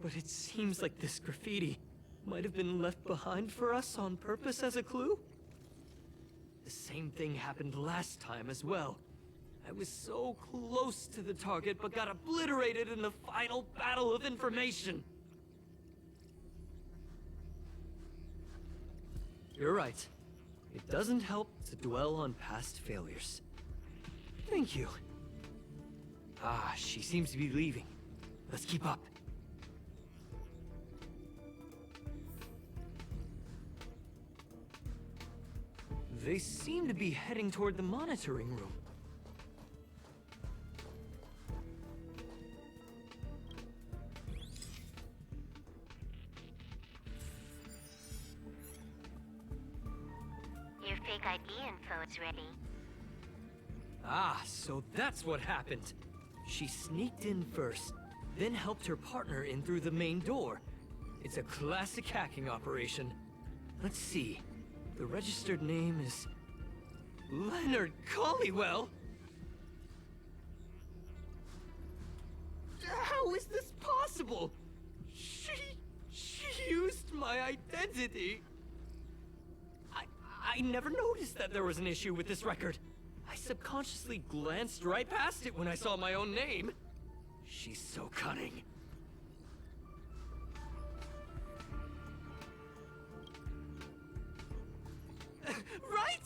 but it seems like this graffiti might have been left behind for us on purpose as a clue. The same thing happened last time as well. I was so close to the target, but got obliterated in the final battle of information. You're right. It doesn't help to dwell on past failures. Thank you. Ah, she seems to be leaving. Let's keep up. They seem to be heading toward the monitoring room. Your fake ID info is ready. Ah, so that's what happened. She sneaked in first, then helped her partner in through the main door. It's a classic hacking operation. Let's see. The registered name is Leonard Collywell. How is this possible? She used my identity. I never noticed that there was an issue with this record. I subconsciously glanced right past it when I saw my own name. She's so cunning. Right?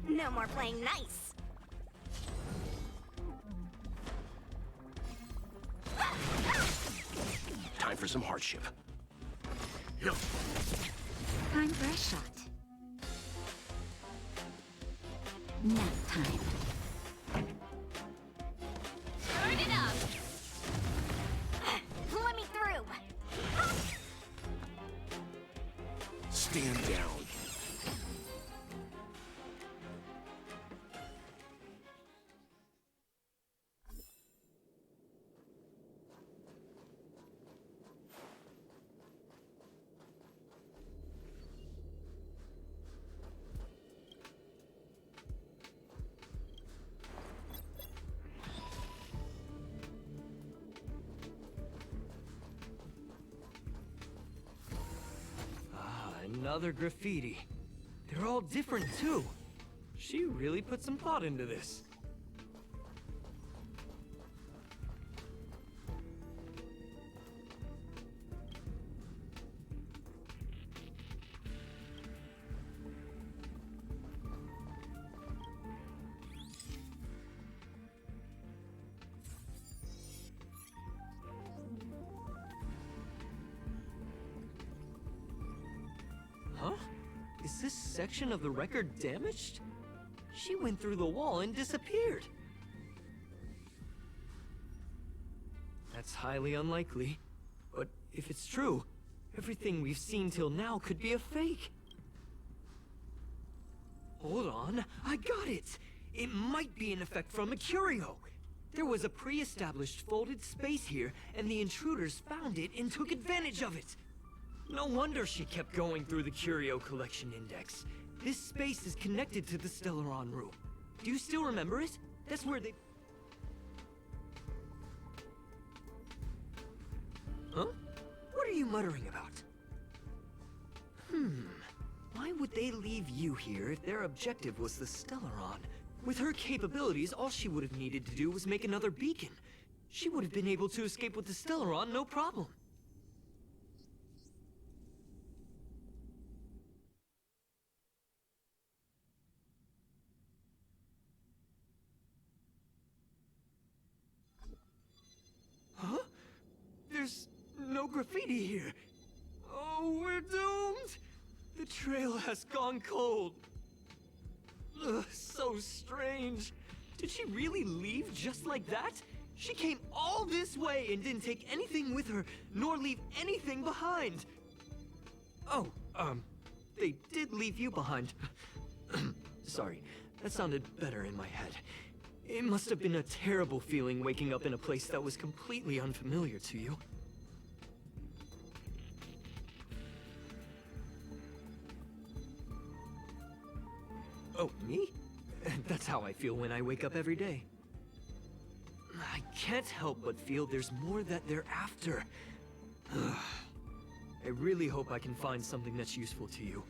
No more playing nice. Time for some hardship. Time for a shot. Nap time. Turn it up! Let me through! Stand down. Another graffiti. They're all different too. She really put some thought into this. Huh? Is this section of the record damaged? She went through the wall and disappeared. That's highly unlikely. But if it's true, everything we've seen till now could be a fake. Hold on, I got it! It might be an effect from a curio. There was a pre-established folded space here, and the intruders found it and took advantage of it. No wonder she kept going through the curio collection index. This space is connected to the Stellaron room. Do you still remember it? That's where they... Huh? What are you muttering about? Why would they leave you here if their objective was the Stellaron? With her capabilities, all she would have needed to do was make another beacon. She would have been able to escape with the Stellaron, no problem. Huh? There's no graffiti here. Oh, we're doomed! The trail has gone cold. Ugh, so strange. Did she really leave just like that? She came all this way and didn't take anything with her, nor leave anything behind. Oh, they did leave you behind. Sorry, that sounded better in my head. It must have been a terrible feeling waking up in a place that was completely unfamiliar to you. Oh, me? That's how I feel when I wake up every day. I can't help but feel there's more that they're after. I really hope I can find something that's useful to you.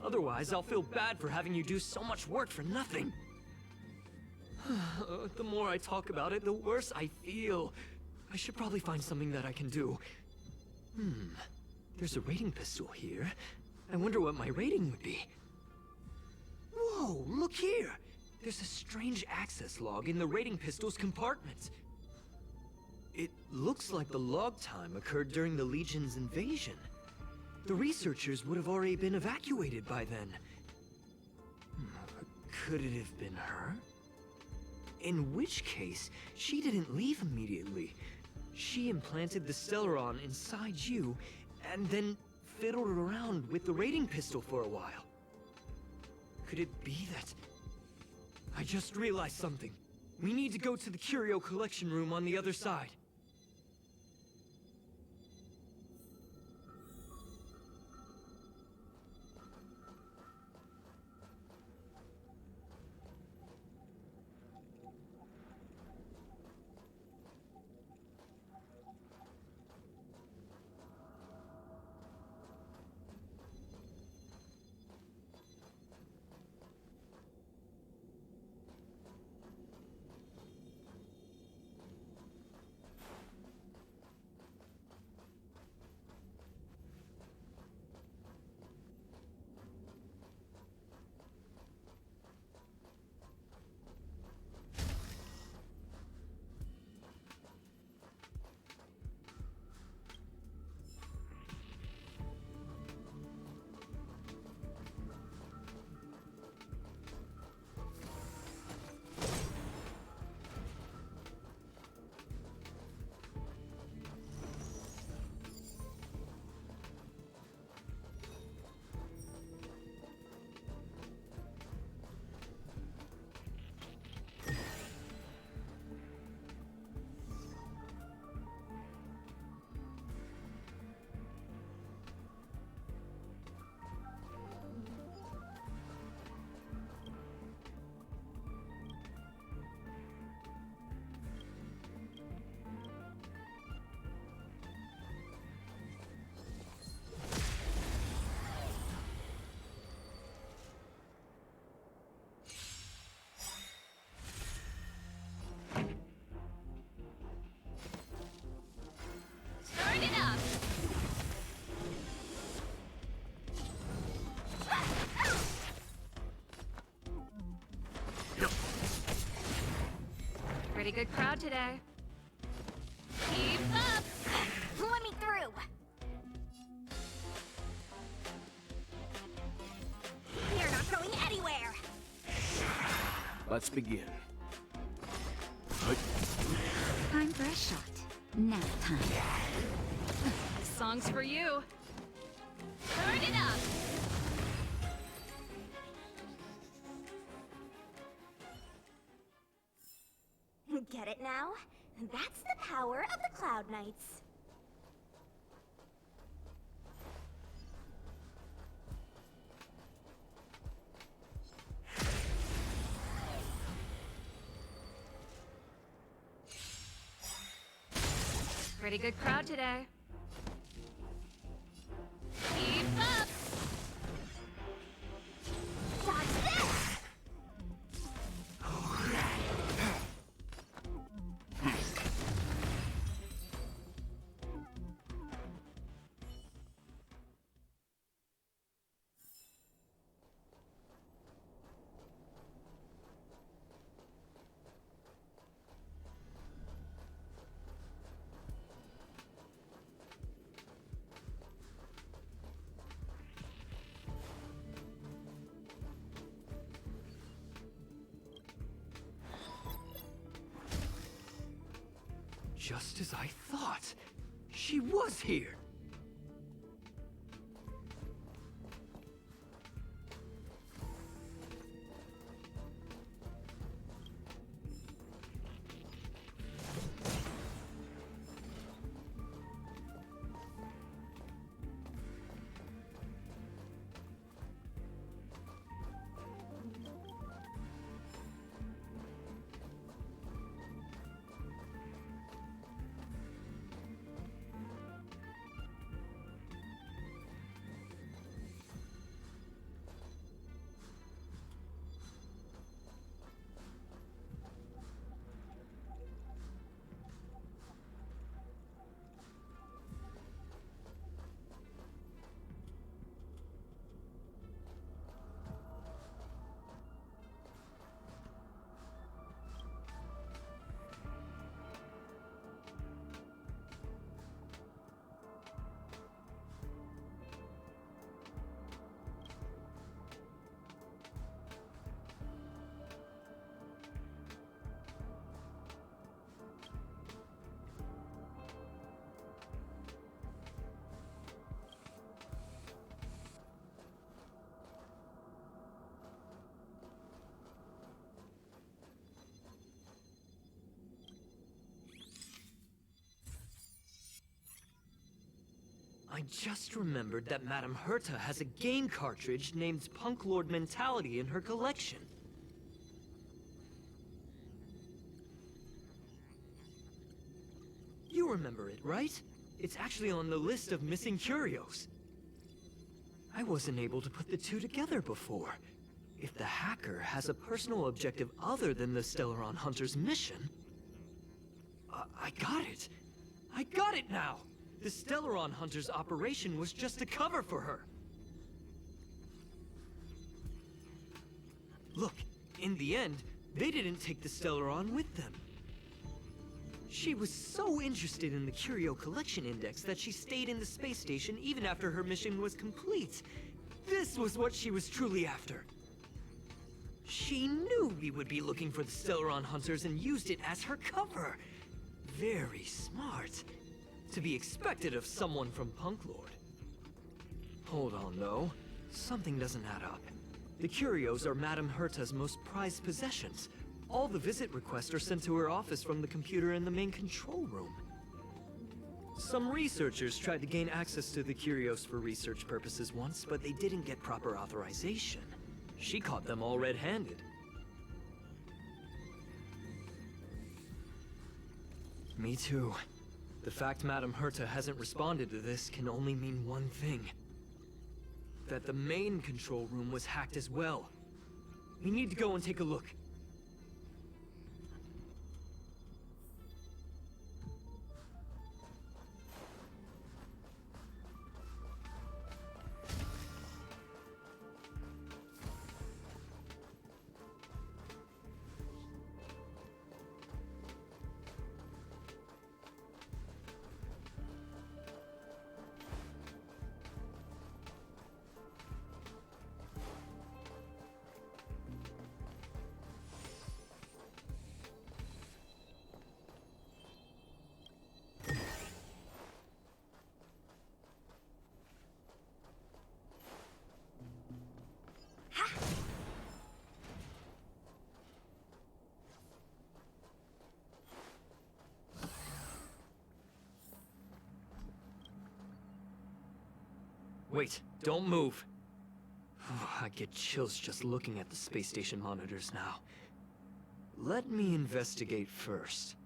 Otherwise, I'll feel bad for having you do so much work for nothing. The more I talk about it, the worse I feel. I should probably find something that I can do. There's a rating pistol here. I wonder what my rating would be. Whoa, look here! There's a strange access log in the rating pistol's compartment. It looks like the log time occurred during the Legion's invasion. The researchers would have already been evacuated by then. Could it have been her? In which case, she didn't leave immediately. She implanted the Stellaron inside you, and then fiddled around with the rating pistol for a while. Could it be that... I just realized something. We need to go to the curio collection room on the other side. Pretty good crowd today. Keep up! Let me through! You're not going anywhere! Let's begin. Time for a shot. Nap time. This song's for you. Turn it up! Get it now? That's the power of the Cloud Knights. Pretty good crowd today. Keep up! Dodge this! Just as I thought. She was here. I just remembered that Madame Herta has a game cartridge named Punk Lord Mentality in her collection. You remember it, right? It's actually on the list of missing curios. I wasn't able to put the two together before. If the hacker has a personal objective other than the Stellaron Hunters' mission... I got it! I got it now! The Stellaron Hunters' operation was just a cover for her. Look, in the end, they didn't take the Stellaron with them. She was so interested in the Curio Collection Index that she stayed in the space station even after her mission was complete. This was what she was truly after. She knew we would be looking for the Stellaron Hunters and used it as her cover. Very smart. To be expected of someone from Punk Lord. Hold on, though. Something doesn't add up. The curios are Madame Herta's most prized possessions. All the visit requests are sent to her office from the computer in the main control room. Some researchers tried to gain access to the curios for research purposes once, but they didn't get proper authorization. She caught them all red-handed. Me too. The fact Madame Herta hasn't responded to this can only mean one thing. That the main control room was hacked as well. We need to go and take a look. Wait, don't move. I get chills just looking at the space station monitors now. Let me investigate first.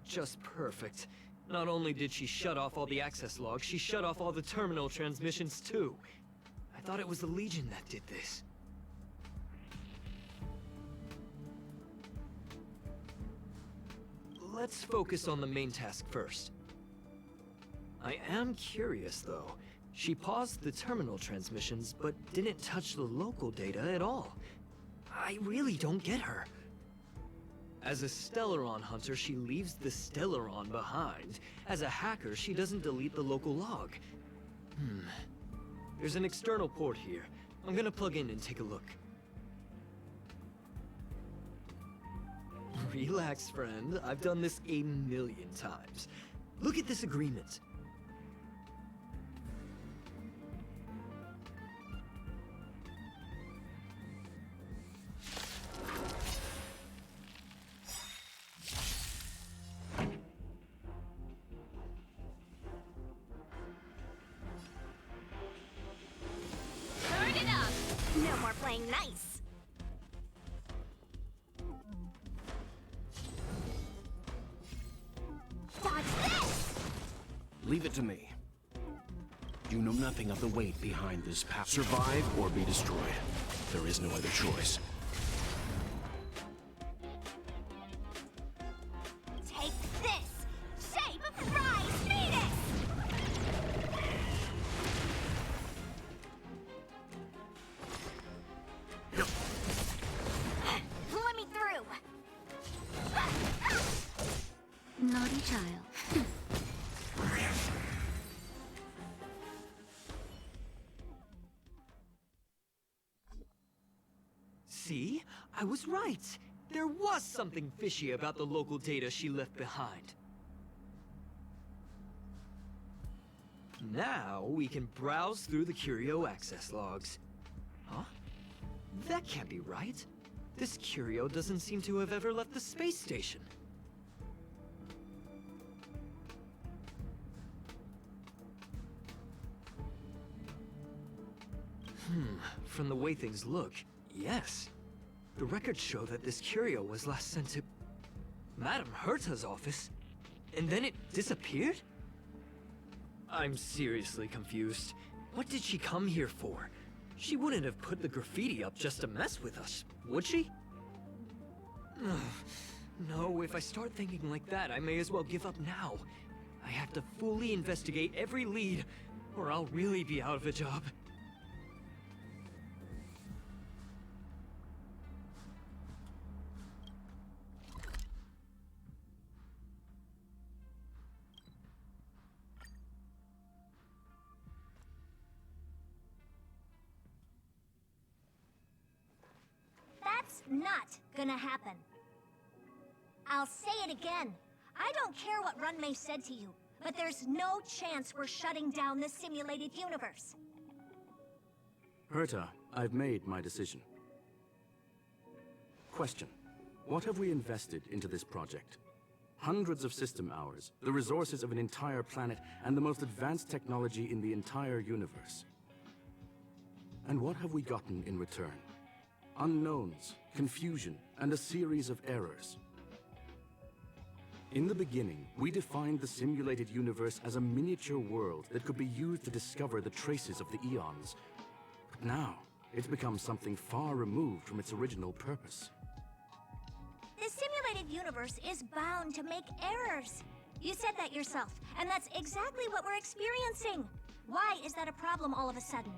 Just perfect. Not only did she shut off all the access logs, she shut off all the terminal transmissions too. I thought it was the Legion that did this. Let's focus on the main task first. I am curious though. She paused the terminal transmissions, but didn't touch the local data at all. I really don't get her. As a Stellaron Hunter, she leaves the Stellaron behind. As a hacker, she doesn't delete the local log. There's an external port here. I'm gonna plug in and take a look. Relax, friend. I've done this 1,000,000 times. Look at this agreement. Turn it up! No more playing nice. Dodge this! Leave it to me. You know nothing of the weight behind this path. Survive or be destroyed. There is no other choice. Take this! Shape of Rise Phoenix! Let me through! Naughty child. See? I was right. There was something fishy about the local data she left behind. Now we can browse through the Curio access logs. Huh? That can't be right. This Curio doesn't seem to have ever left the space station. From the way things look, yes. The records show that this Curio was last sent to Madame Herta's office, and then it disappeared? I'm seriously confused. What did she come here for? She wouldn't have put the graffiti up just to mess with us, would she? No, if I start thinking like that, I may as well give up now. I have to fully investigate every lead, or I'll really be out of a job. That's not gonna happen. I'll say it again. I don't care what Runmei said to you, but there's no chance we're shutting down this simulated universe. Herta, I've made my decision. Question. What have we invested into this project? Hundreds of system hours, the resources of an entire planet, and the most advanced technology in the entire universe. And what have we gotten in return? Unknowns, confusion, and a series of errors. In the beginning, we defined the simulated universe as a miniature world that could be used to discover the traces of the eons. But now, it's become something far removed from its original purpose. The simulated universe is bound to make errors. You said that yourself, and that's exactly what we're experiencing. Why is that a problem all of a sudden?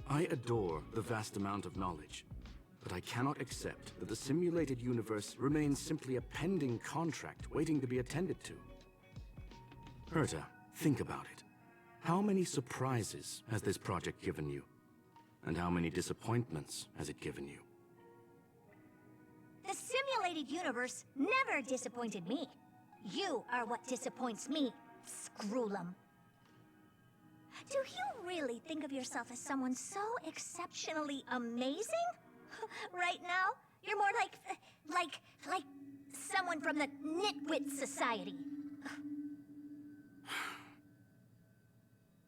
I adore the vast amount of knowledge, but I cannot accept that the simulated universe remains simply a pending contract waiting to be attended to. Herta, think about it. How many surprises has this project given you? And how many disappointments has it given you? The simulated universe never disappointed me. You are what disappoints me, Screwlum. Do you really think of yourself as someone so exceptionally amazing? Right now, you're more like someone from the Nitwit Society.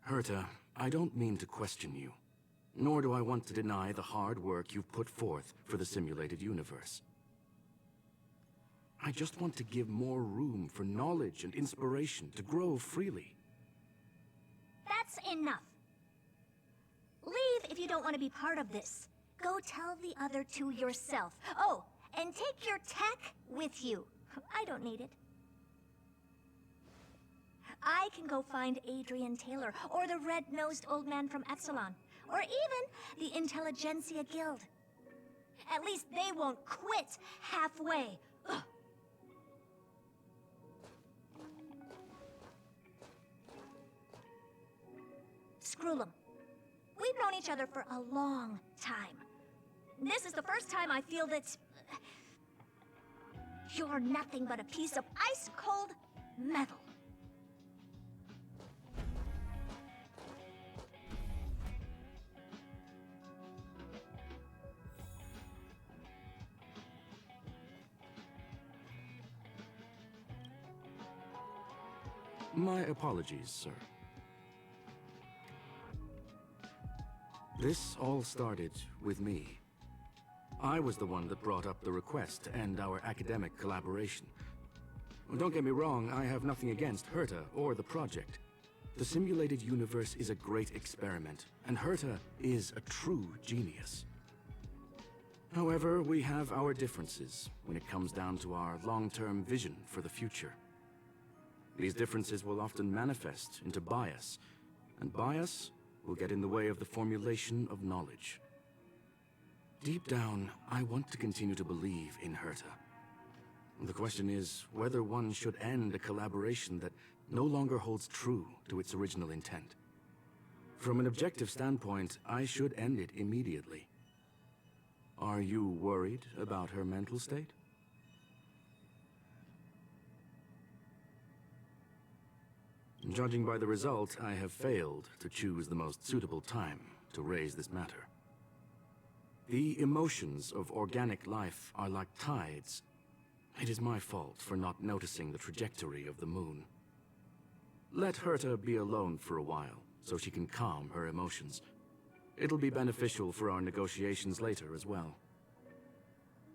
Herta, I don't mean to question you, nor do I want to deny the hard work you've put forth for the simulated universe. I just want to give more room for knowledge and inspiration to grow freely. That's enough. Leave if you don't want to be part of this. Go tell the other two yourself. Oh, and take your tech with you. I don't need it. I can go find Adrian Taylor, or the red-nosed old man from Epsilon, or even the Intelligentsia Guild. At least they won't quit halfway. Ugh. Screw them. We've known each other for a long time. This is the first time I feel that you're nothing but a piece of ice-cold metal. My apologies, sir. This all started with me. I was the one that brought up the request to end our academic collaboration. Don't get me wrong, I have nothing against Herta or the project. The simulated universe is a great experiment, and Herta is a true genius. However, we have our differences when it comes down to our long-term vision for the future. These differences will often manifest into bias, and bias will get in the way of the formulation of knowledge. Deep down, I want to continue to believe in Herta. The question is whether one should end a collaboration that no longer holds true to its original intent. From an objective standpoint, I should end it immediately. Are you worried about her mental state? Judging by the result, I have failed to choose the most suitable time to raise this matter. The emotions of organic life are like tides. It is my fault for not noticing the trajectory of the moon. Let Herta be alone for a while, so she can calm her emotions. It'll be beneficial for our negotiations later as well.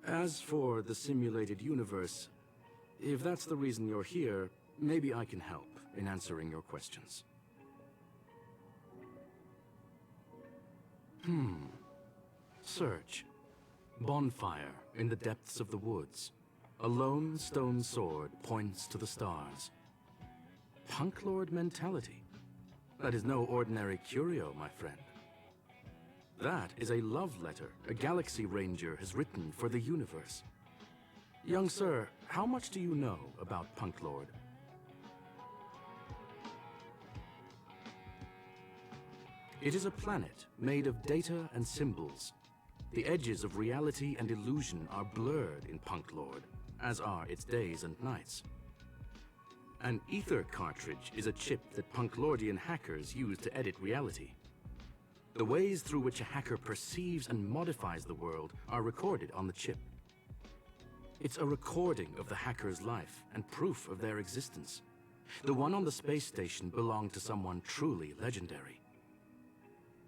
As for the simulated universe, if that's the reason you're here, maybe I can help in answering your questions. Search. Bonfire in the depths of the woods. A lone stone sword points to the stars. Punk Lord mentality. That is no ordinary curio, my friend. That is a love letter a Galaxy Ranger has written for the universe. Young sir, how much do you know about Punk Lord? It is a planet made of data and symbols. The edges of reality and illusion are blurred in Punk Lord, as are its days and nights. An ether cartridge is a chip that Punk Lordian hackers use to edit reality. The ways through which a hacker perceives and modifies the world are recorded on the chip. It's a recording of the hacker's life and proof of their existence. The one on the space station belonged to someone truly legendary.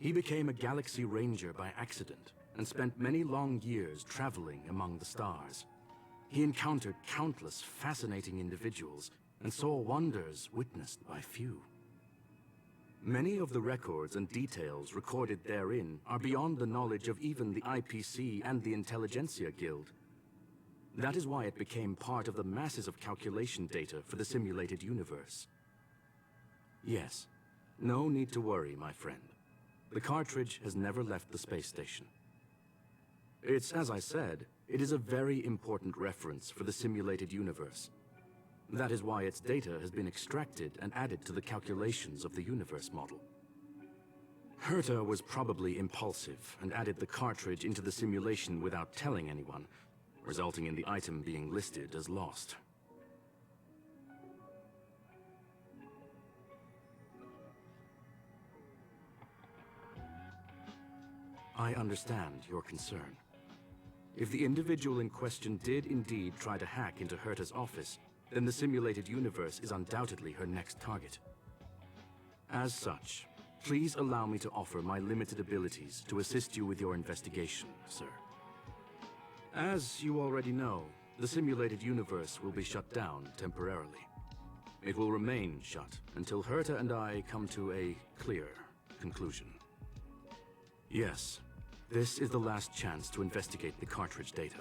He became a Galaxy Ranger by accident and spent many long years traveling among the stars. He encountered countless fascinating individuals and saw wonders witnessed by few. Many of the records and details recorded therein are beyond the knowledge of even the IPC and the Intelligentsia Guild. That is why it became part of the masses of calculation data for the simulated universe. Yes, no need to worry, my friend. The cartridge has never left the space station. It's, as I said, it is a very important reference for the simulated universe. That is why its data has been extracted and added to the calculations of the universe model. Herta was probably impulsive and added the cartridge into the simulation without telling anyone, resulting in the item being listed as lost. I understand your concern. If the individual in question did indeed try to hack into Herta's office, then the simulated universe is undoubtedly her next target. As such, Please allow me to offer my limited abilities to assist you with your investigation, sir. As you already know, the simulated universe will be shut down temporarily. It will remain shut until Herta and I come to a clear conclusion. Yes, this is the last chance to investigate the cartridge data.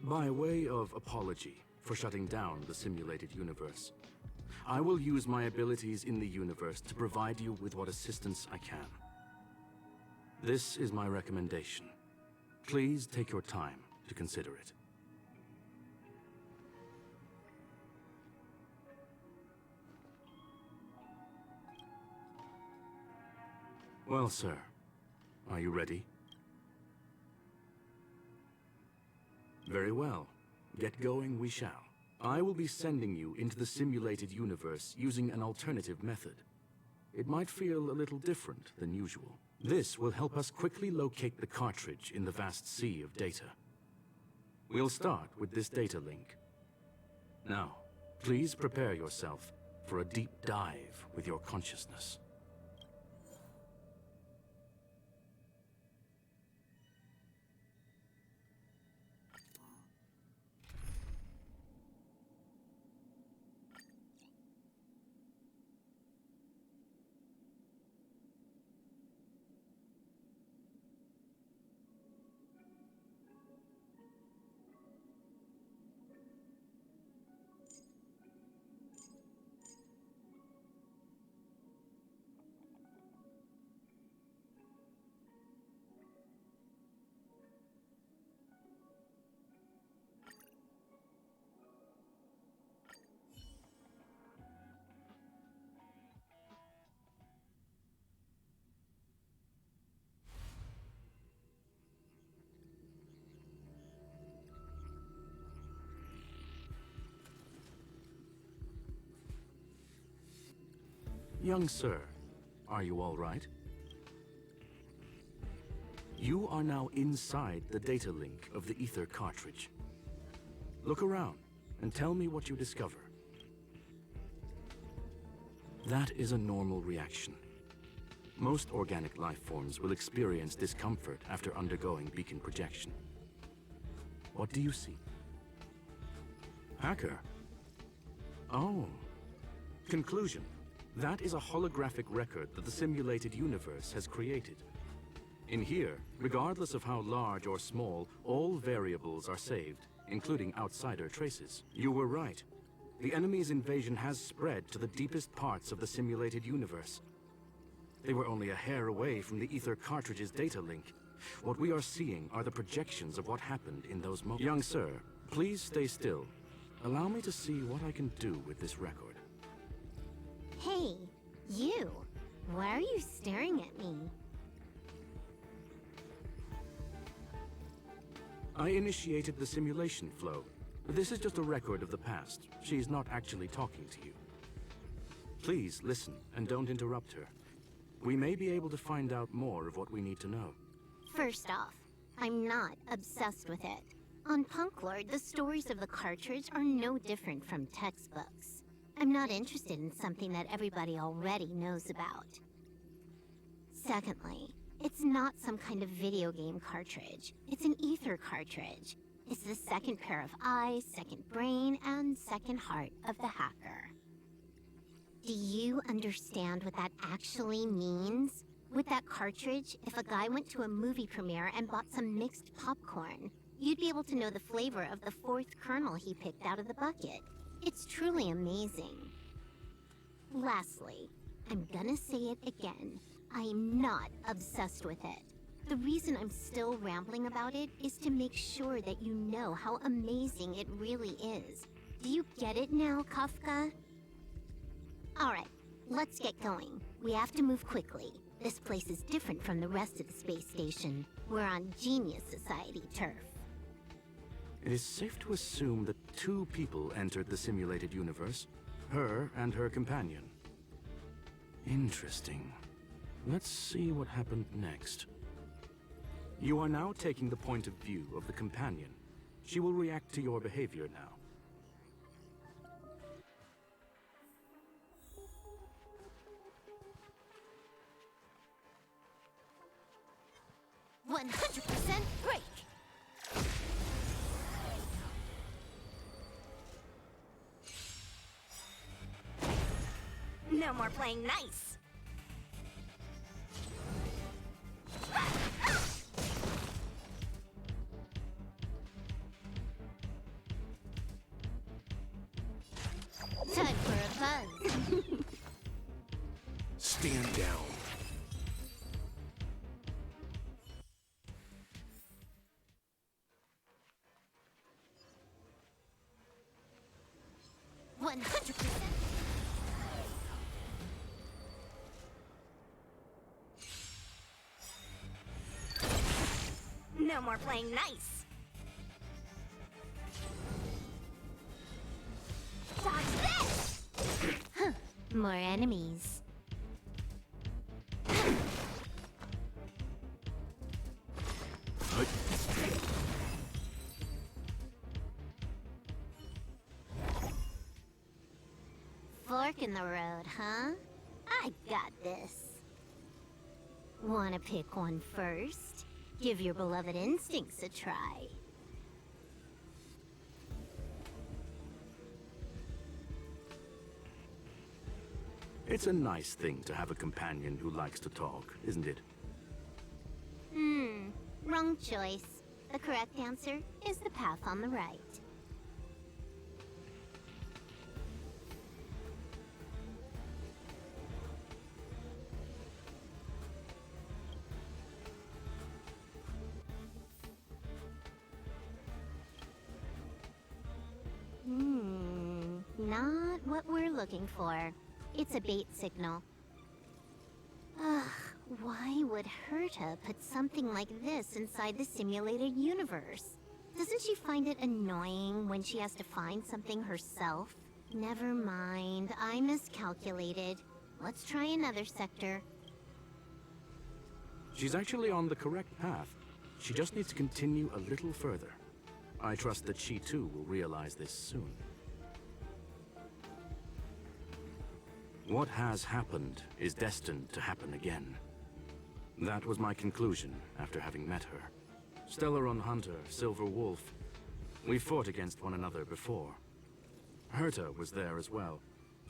By way of apology for shutting down the simulated universe, I will use my abilities in the universe to provide you with what assistance I can. This is my recommendation. Please take your time to consider it. Well, sir, are you ready? Very well. Get going we shall. I will be sending you into the simulated universe using an alternative method. It might feel a little different than usual. This will help us quickly locate the cartridge in the vast sea of data. We'll start with this data link. Now, please prepare yourself for a deep dive with your consciousness. Young sir, are you all right? You are now inside the data link of the ether cartridge. Look around and tell me what you discover. That is a normal reaction. Most organic life forms will experience discomfort after undergoing beacon projection. What do you see? Hacker? Oh. Conclusion. That is a holographic record that the simulated universe has created. In here, regardless of how large or small, all variables are saved, including outsider traces. You were right. The enemy's invasion has spread to the deepest parts of the simulated universe. They were only a hair away from the ether cartridge's data link. What we are seeing are the projections of what happened in those moments. Young sir, please stay still. Allow me to see what I can do with this record. Hey, you! Why are you staring at me? I initiated the simulation flow. This is just a record of the past. She's not actually talking to you. Please listen and don't interrupt her. We may be able to find out more of what we need to know. First off, I'm not obsessed with it. On Punklord, the stories of the cartridge are no different from textbooks. I'm not interested in something that everybody already knows about. Secondly, it's not some kind of video game cartridge. It's an ether cartridge. It's the second pair of eyes, second brain, and second heart of the hacker. Do you understand what that actually means? With that cartridge, if a guy went to a movie premiere and bought some mixed popcorn, you'd be able to know the flavor of the fourth kernel he picked out of the bucket. It's truly amazing. Lastly, I'm gonna say it again. I'm not obsessed with it. The reason I'm still rambling about it is to make sure that you know how amazing it really is. Do you get it now, Kafka? Alright, let's get going. We have to move quickly. This place is different from the rest of the space station. We're on Genius Society turf. It is safe to assume that two people entered the simulated universe. Her and her companion. Interesting. Let's see what happened next. You are now taking the point of view of the companion. She will react to your behavior now. 100% break! No more playing nice. Time for a buzz. Stand down. No more playing nice. Dodge this! Huh. More enemies. Fork in the road, huh? I got this. Wanna pick one first? Give your beloved instincts a try. It's a nice thing to have a companion who likes to talk, isn't it? Wrong choice. The correct answer is the path on the right. Not what we're looking for. It's a bait signal. Ugh, why would Herta put something like this inside the simulated universe? Doesn't she find it annoying when she has to find something herself? Never mind, I miscalculated. Let's try another sector. She's actually on the correct path. She just needs to continue a little further. I trust that she too will realize this soon. What has happened is destined to happen again. That was my conclusion after having met her. Stellaron Hunter, Silver Wolf. We fought against one another before. Herta was there as well.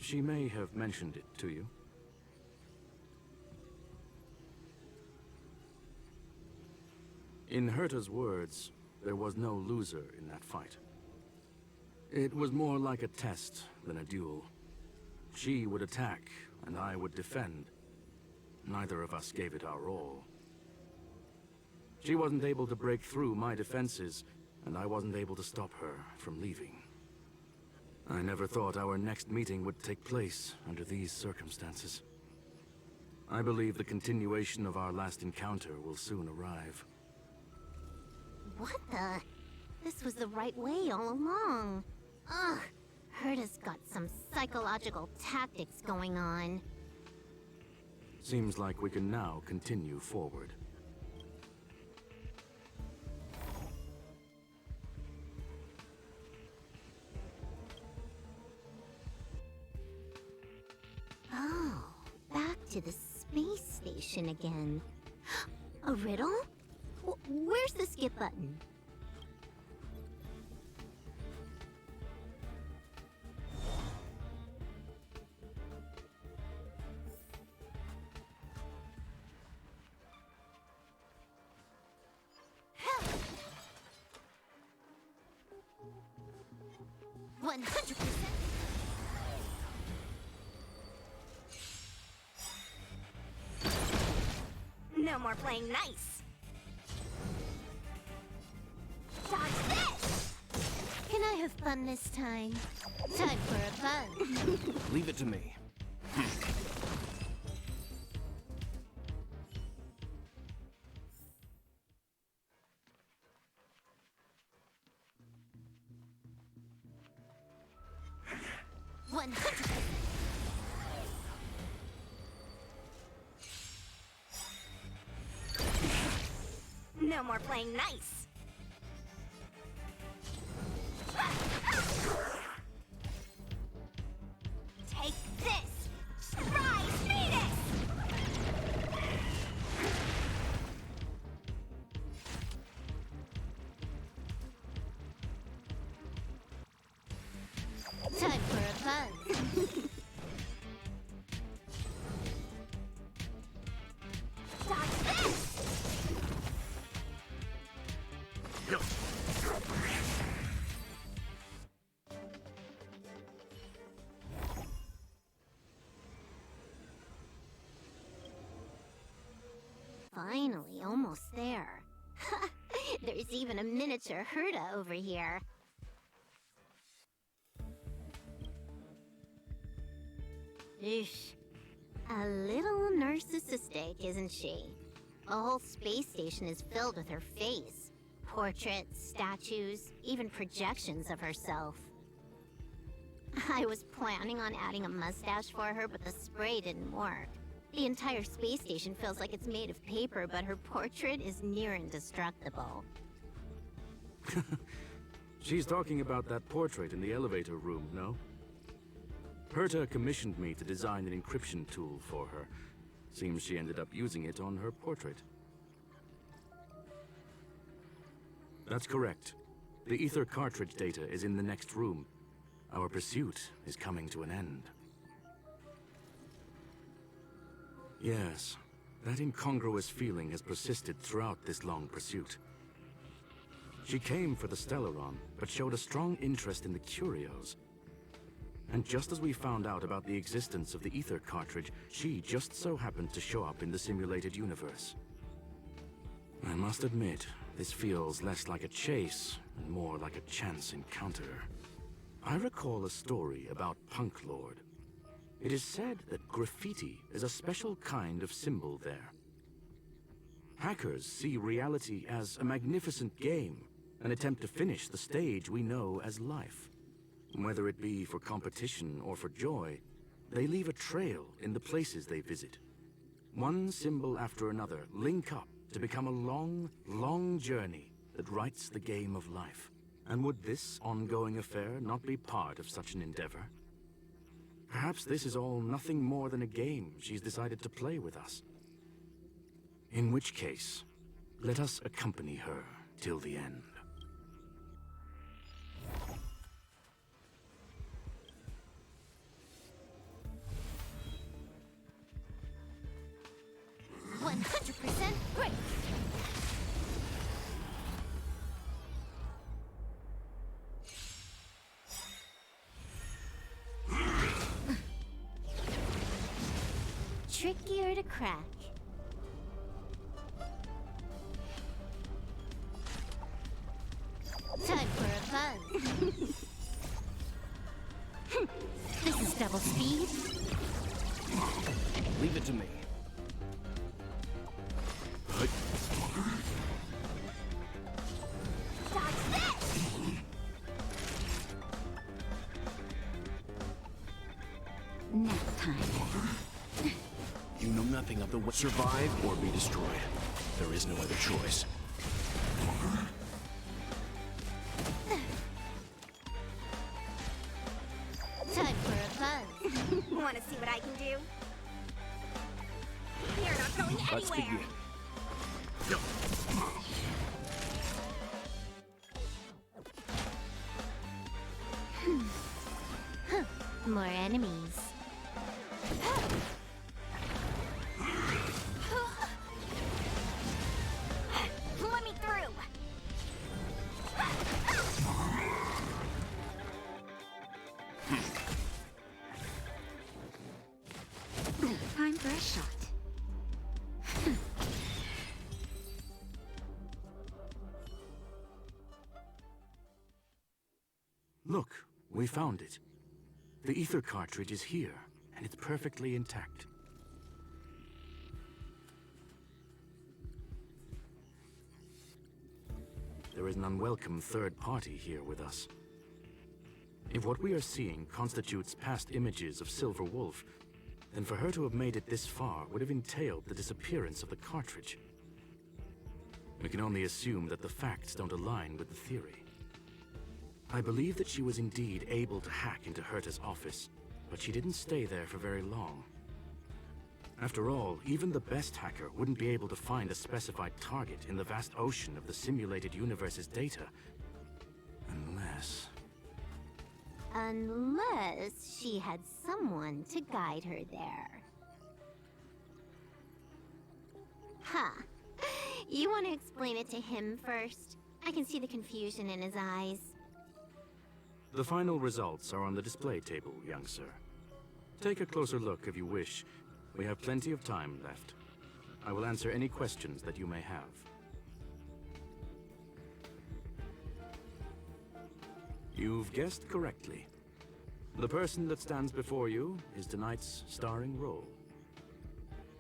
She may have mentioned it to you. In Herta's words, there was no loser in that fight. It was more like a test than a duel. She would attack, and I would defend. Neither of us gave it our all. She wasn't able to break through my defenses, and I wasn't able to stop her from leaving. I never thought our next meeting would take place under these circumstances. I believe the continuation of our last encounter will soon arrive. What the? This was the right way all along. Ugh, Herta's got some psychological tactics going on. Seems like we can now continue forward. Oh, back to the space station again. A riddle? Where's the skip button? No more playing nice. Dodge this! Can I have fun this time? Time for a fun. Leave it to me. 100%. No more playing nice. Take this! Surprise Venus! Finally, almost there. There's even a miniature Herta over here. Eesh. A little narcissistic, isn't she? The whole space station is filled with her face. Portraits, statues, even projections of herself. I was planning on adding a mustache for her, but the spray didn't work. The entire space station feels like it's made of paper, but her portrait is near indestructible. She's talking about that portrait in the elevator room, no? Herta commissioned me to design an encryption tool for her. Seems she ended up using it on her portrait. That's correct. The ether cartridge data is in the next room. Our pursuit is coming to an end. Yes, that incongruous feeling has persisted throughout this long pursuit. She came for the Stellaron, but showed a strong interest in the curios. And just as we found out about the existence of the ether cartridge, she just so happened to show up in the simulated universe. I must admit, this feels less like a chase and more like a chance encounter. I recall a story about Punk Lord. It is said that graffiti is a special kind of symbol there. Hackers see reality as a magnificent game, an attempt to finish the stage we know as life. Whether it be for competition or for joy, they leave a trail in the places they visit. One symbol after another link up to become a long, long journey that writes the game of life. And would this ongoing affair not be part of such an endeavor? Perhaps this is all nothing more than a game she's decided to play with us. In which case, let us accompany her till the end. Great! Trickier to crack. Time for a buzz. This is double speed. Leave it to me. Next time. You know nothing of the way. Survive or be destroyed. There is no other choice. Time for a buzz. Want to see what I can do? You're not going anywhere. Let's begin. More enemies. Let me through. Time for a shot. Look, we found it. The ether cartridge is here, and it's perfectly intact. There is an unwelcome third party here with us. If what we are seeing constitutes past images of Silver Wolf, then for her to have made it this far would have entailed the disappearance of the cartridge. We can only assume that the facts don't align with the theory. I believe that she was indeed able to hack into Herta's office, but she didn't stay there for very long. After all, even the best hacker wouldn't be able to find a specified target in the vast ocean of the simulated universe's data. Unless she had someone to guide her there. Huh. You want to explain it to him first? I can see the confusion in his eyes. The final results are on the display table, young sir. Take a closer look if you wish. We have plenty of time left. I will answer any questions that you may have. You've guessed correctly. The person that stands before you is tonight's starring role.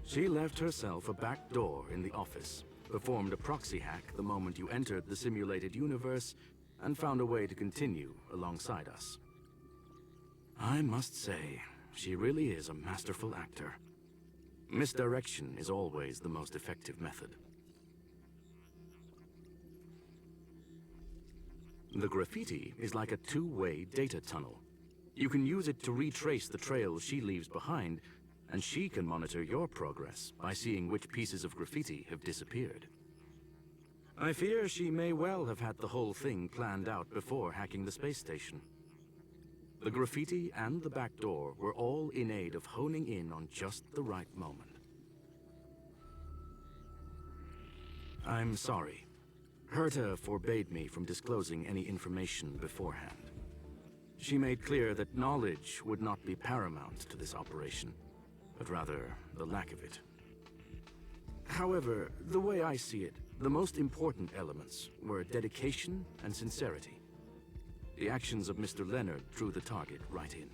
She left herself a back door in the office, performed a proxy hack the moment you entered the simulated universe, and found a way to continue alongside us. I must say, she really is a masterful actor. Misdirection is always the most effective method. The graffiti is like a two-way data tunnel. You can use it to retrace the trail she leaves behind, and she can monitor your progress by seeing which pieces of graffiti have disappeared. I fear she may well have had the whole thing planned out before hacking the space station. The graffiti and the back door were all in aid of honing in on just the right moment. I'm sorry. Herta forbade me from disclosing any information beforehand. She made clear that knowledge would not be paramount to this operation, but rather the lack of it. However, the way I see it, the most important elements were dedication and sincerity. The actions of Mr. Leonard drew the target right in.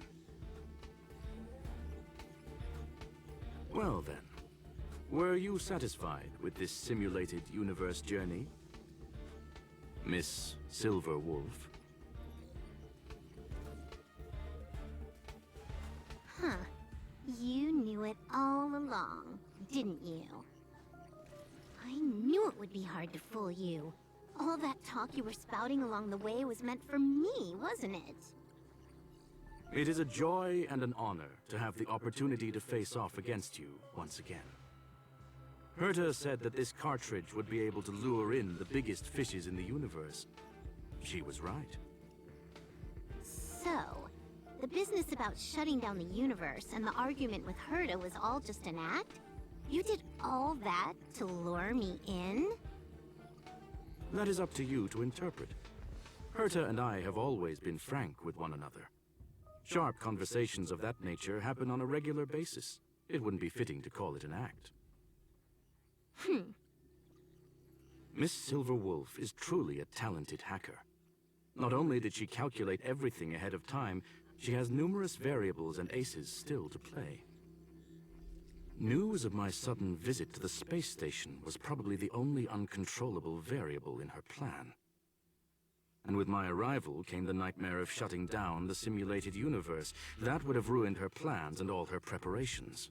Well then, were you satisfied with this simulated universe journey, Miss Silver Wolf? Huh. You knew it all along, didn't you? I knew it would be hard to fool you. All that talk you were spouting along the way was meant for me, wasn't it? It is a joy and an honor to have the opportunity to face off against you once again. Herta said that this cartridge would be able to lure in the biggest fishes in the universe. She was right. So, the business about shutting down the universe and the argument with Herta was all just an act? You did all that to lure me in? That is up to you to interpret. Herta and I have always been frank with one another. Sharp conversations of that nature happen on a regular basis. It wouldn't be fitting to call it an act. Miss Silverwolf is truly a talented hacker. Not only did she calculate everything ahead of time, she has numerous variables and aces still to play. News of my sudden visit to the space station was probably the only uncontrollable variable in her plan. And with my arrival came the nightmare of shutting down the simulated universe. That would have ruined her plans and all her preparations.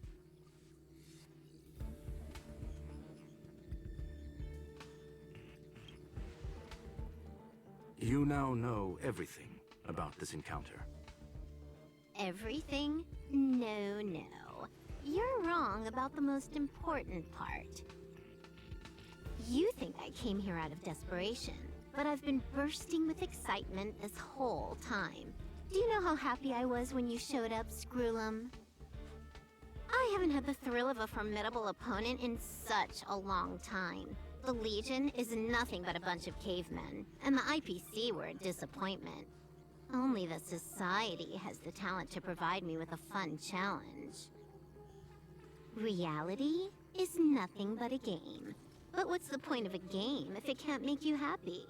You now know everything about this encounter. Everything? No. You're wrong about the most important part. You think I came here out of desperation, but I've been bursting with excitement this whole time. Do you know how happy I was when you showed up, Screwlum? I haven't had the thrill of a formidable opponent in such a long time. The Legion is nothing but a bunch of cavemen, and the IPC were a disappointment. Only the Society has the talent to provide me with a fun challenge. Reality is nothing but a game. But what's the point of a game if it can't make you happy?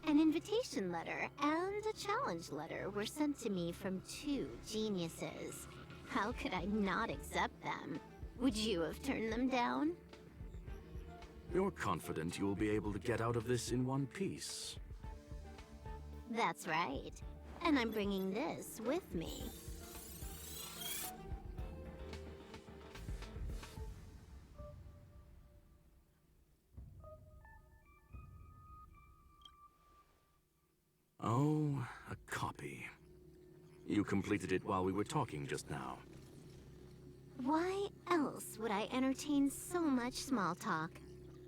An invitation letter and a challenge letter were sent to me from two geniuses. How could I not accept them? Would you have turned them down? You're confident you'll be able to get out of this in one piece. That's right. And I'm bringing this with me. Oh, a copy. You completed it while we were talking just now. Why else would I entertain so much small talk?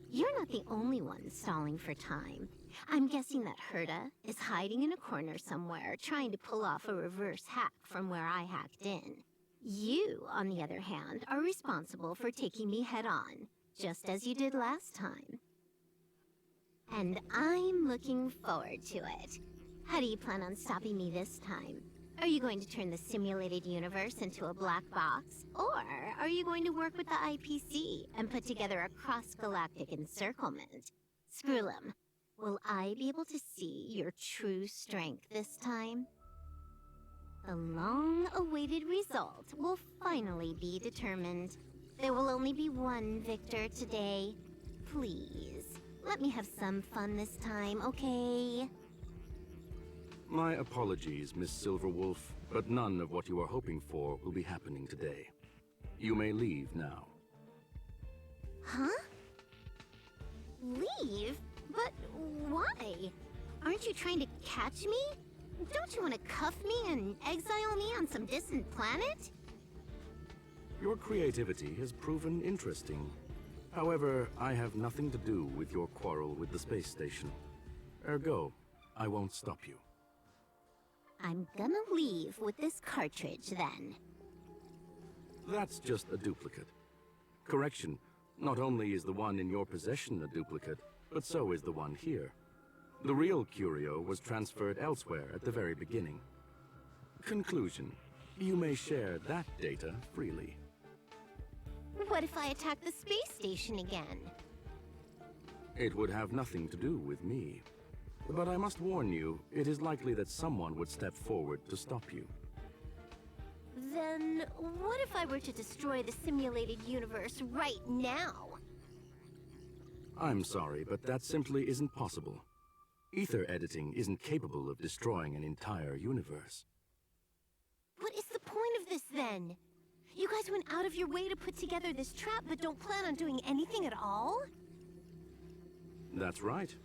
You're not the only one stalling for time. I'm guessing that Herta is hiding in a corner somewhere, trying to pull off a reverse hack from where I hacked in. You, on the other hand, are responsible for taking me head-on, just as you did last time. And I'm looking forward to it. How do you plan on stopping me this time? Are you going to turn the simulated universe into a black box? Or are you going to work with the IPC and put together a cross-galactic encirclement? Screw 'em. Will I be able to see your true strength this time? The long-awaited result will finally be determined. There will only be one victor today. Please, let me have some fun this time, okay? My apologies, Miss Silverwolf, but none of what you are hoping for will be happening today. You may leave now. Huh? Leave? But why? Aren't you trying to catch me? Don't you want to cuff me and exile me on some distant planet? Your creativity has proven interesting. However, I have nothing to do with your quarrel with the space station. Ergo, I won't stop you. I'm gonna leave with this cartridge, then. That's just a duplicate. Correction, not only is the one in your possession a duplicate, but so is the one here. The real curio was transferred elsewhere at the very beginning. Conclusion, you may share that data freely. What if I attack the space station again? It would have nothing to do with me. But I must warn you, it is likely that someone would step forward to stop you. Then, what if I were to destroy the simulated universe right now? I'm sorry, but that simply isn't possible. Ether editing isn't capable of destroying an entire universe. What is the point of this, then? You guys went out of your way to put together this trap, but don't plan on doing anything at all? That's right.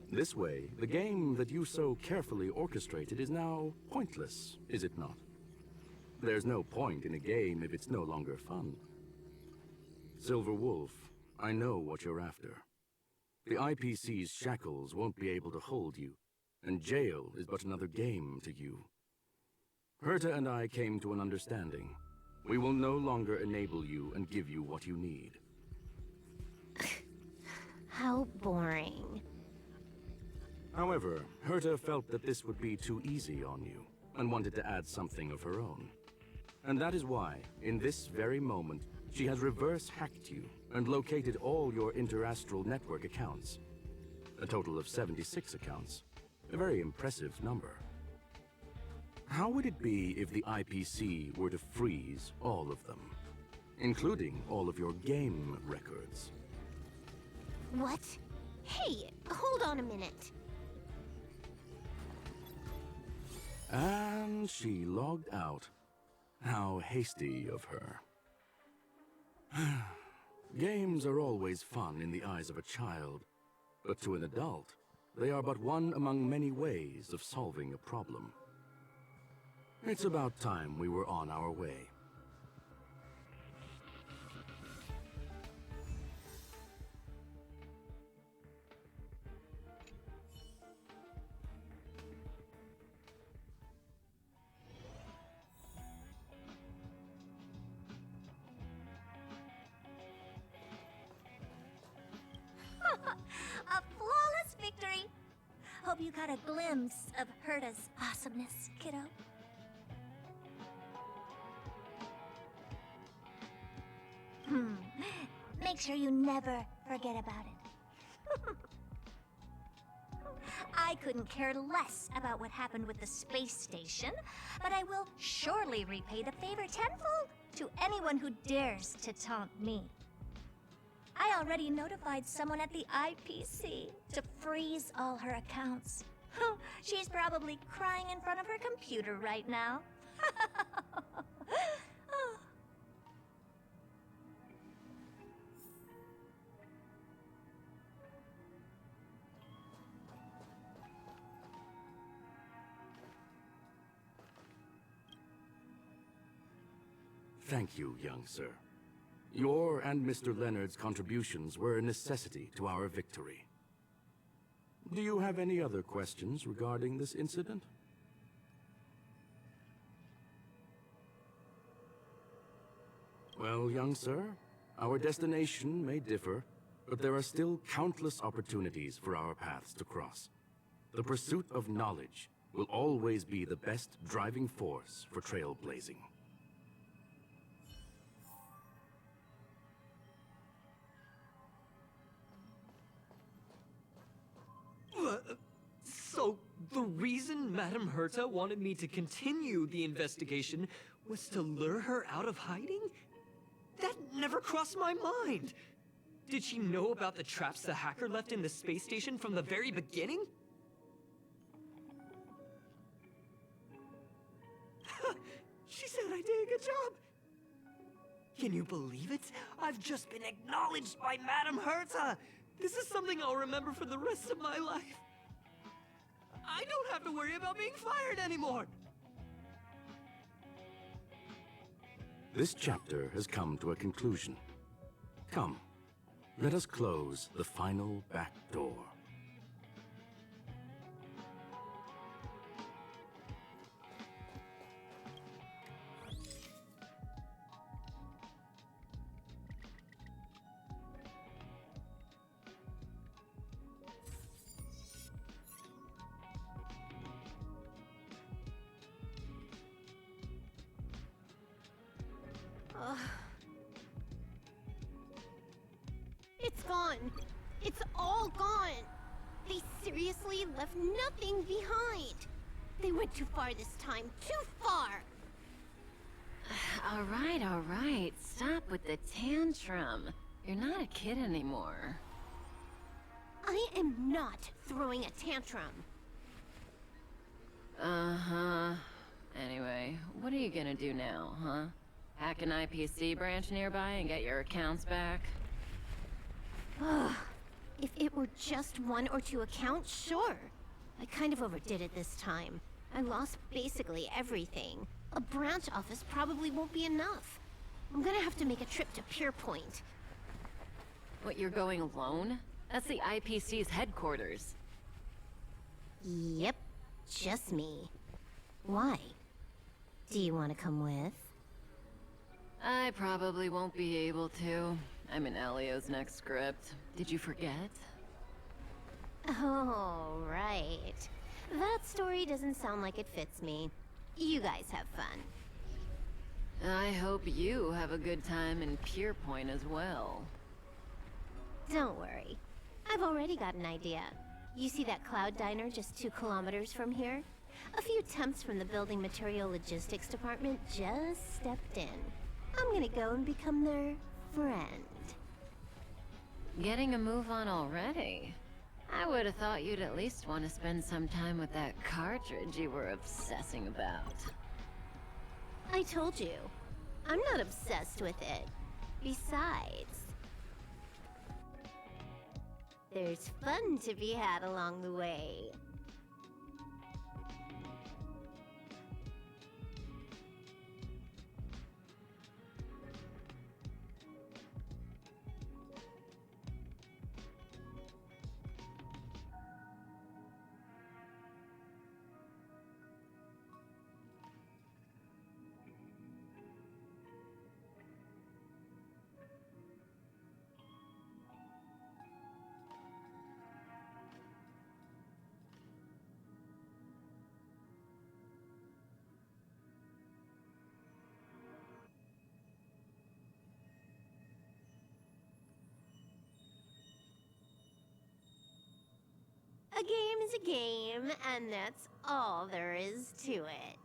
This way, the game that you so carefully orchestrated is now pointless, is it not? There's no point in a game if it's no longer fun. Silver Wolf, I know what you're after. The IPC's shackles won't be able to hold you, and jail is but another game to you. Herta and I came to an understanding. We will no longer enable you and give you what you need. How boring. However, Herta felt that this would be too easy on you, and wanted to add something of her own. And that is why, in this very moment, she has reverse-hacked you and located all your interastral network accounts. A total of 76 accounts. A very impressive number. How would it be if the IPC were to freeze all of them, including all of your game records? What? Hey, hold on a minute. And she logged out. How hasty of her. Games are always fun in the eyes of a child, but to an adult, they are but one among many ways of solving a problem. It's about time we were on our way. A flawless victory! Hope you got a glimpse of Herta's awesomeness, kiddo. Make sure you never forget about it. I couldn't care less about what happened with the space station, but I will surely repay the favor tenfold to anyone who dares to taunt me. I already notified someone at the IPC to freeze all her accounts. She's probably crying in front of her computer right now. Thank you, young sir. Your and Mr. Leonard's contributions were a necessity to our victory. Do you have any other questions regarding this incident? Well, young sir, our destination may differ, But there are still countless opportunities for our paths to cross. The pursuit of knowledge will always be the best driving force for trailblazing. So, the reason Madame Herta wanted me to continue the investigation was to lure her out of hiding? That never crossed my mind! Did she know about the traps the hacker left in the space station from the very beginning? She said I did a good job! Can you believe it? I've just been acknowledged by Madame Herta! This is something I'll remember for the rest of my life. I don't have to worry about being fired anymore! This chapter has come to a conclusion. Come, let us close the final back door. It's gone. It's all gone. They seriously left nothing behind. They went too far this time. Too far. All right. Stop with the tantrum. You're not a kid anymore. I am not throwing a tantrum. Uh-huh. Anyway, what are you gonna do now, huh? Hack an IPC branch nearby and get your accounts back? If it were just 1 or 2 accounts, sure. I kind of overdid it this time. I lost basically everything. A branch office probably won't be enough. I'm gonna have to make a trip to Pierpoint. What, you're going alone? That's the IPC's headquarters. Yep, just me. Why? Do you want to come with? I probably won't be able to. I'm in Elio's next script. Did you forget? Oh, right. That story doesn't sound like it fits me. You guys have fun. I hope you have a good time in Pierpoint as well. Don't worry. I've already got an idea. You see that cloud diner just 2 kilometers from here? A few temps from the building material logistics department just stepped in. I'm gonna go and become their friend. Getting a move on already? I would have thought you'd at least want to spend some time with that cartridge you were obsessing about. I told you. I'm not obsessed with it. Besides, there's fun to be had along the way. A game is a game, and that's all there is to it.